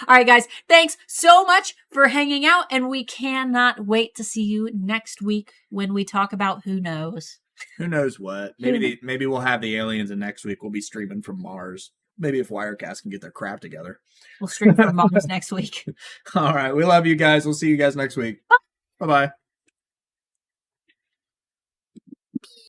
All right, guys. Thanks so much for hanging out, and we cannot wait to see you next week when we talk about who knows. Who knows what? Maybe we'll have the aliens, and next week we'll be streaming from Mars. Maybe if Wirecast can get their crap together. We'll stream from Mars next week. All right. We love you guys. We'll see you guys next week. Bye-bye.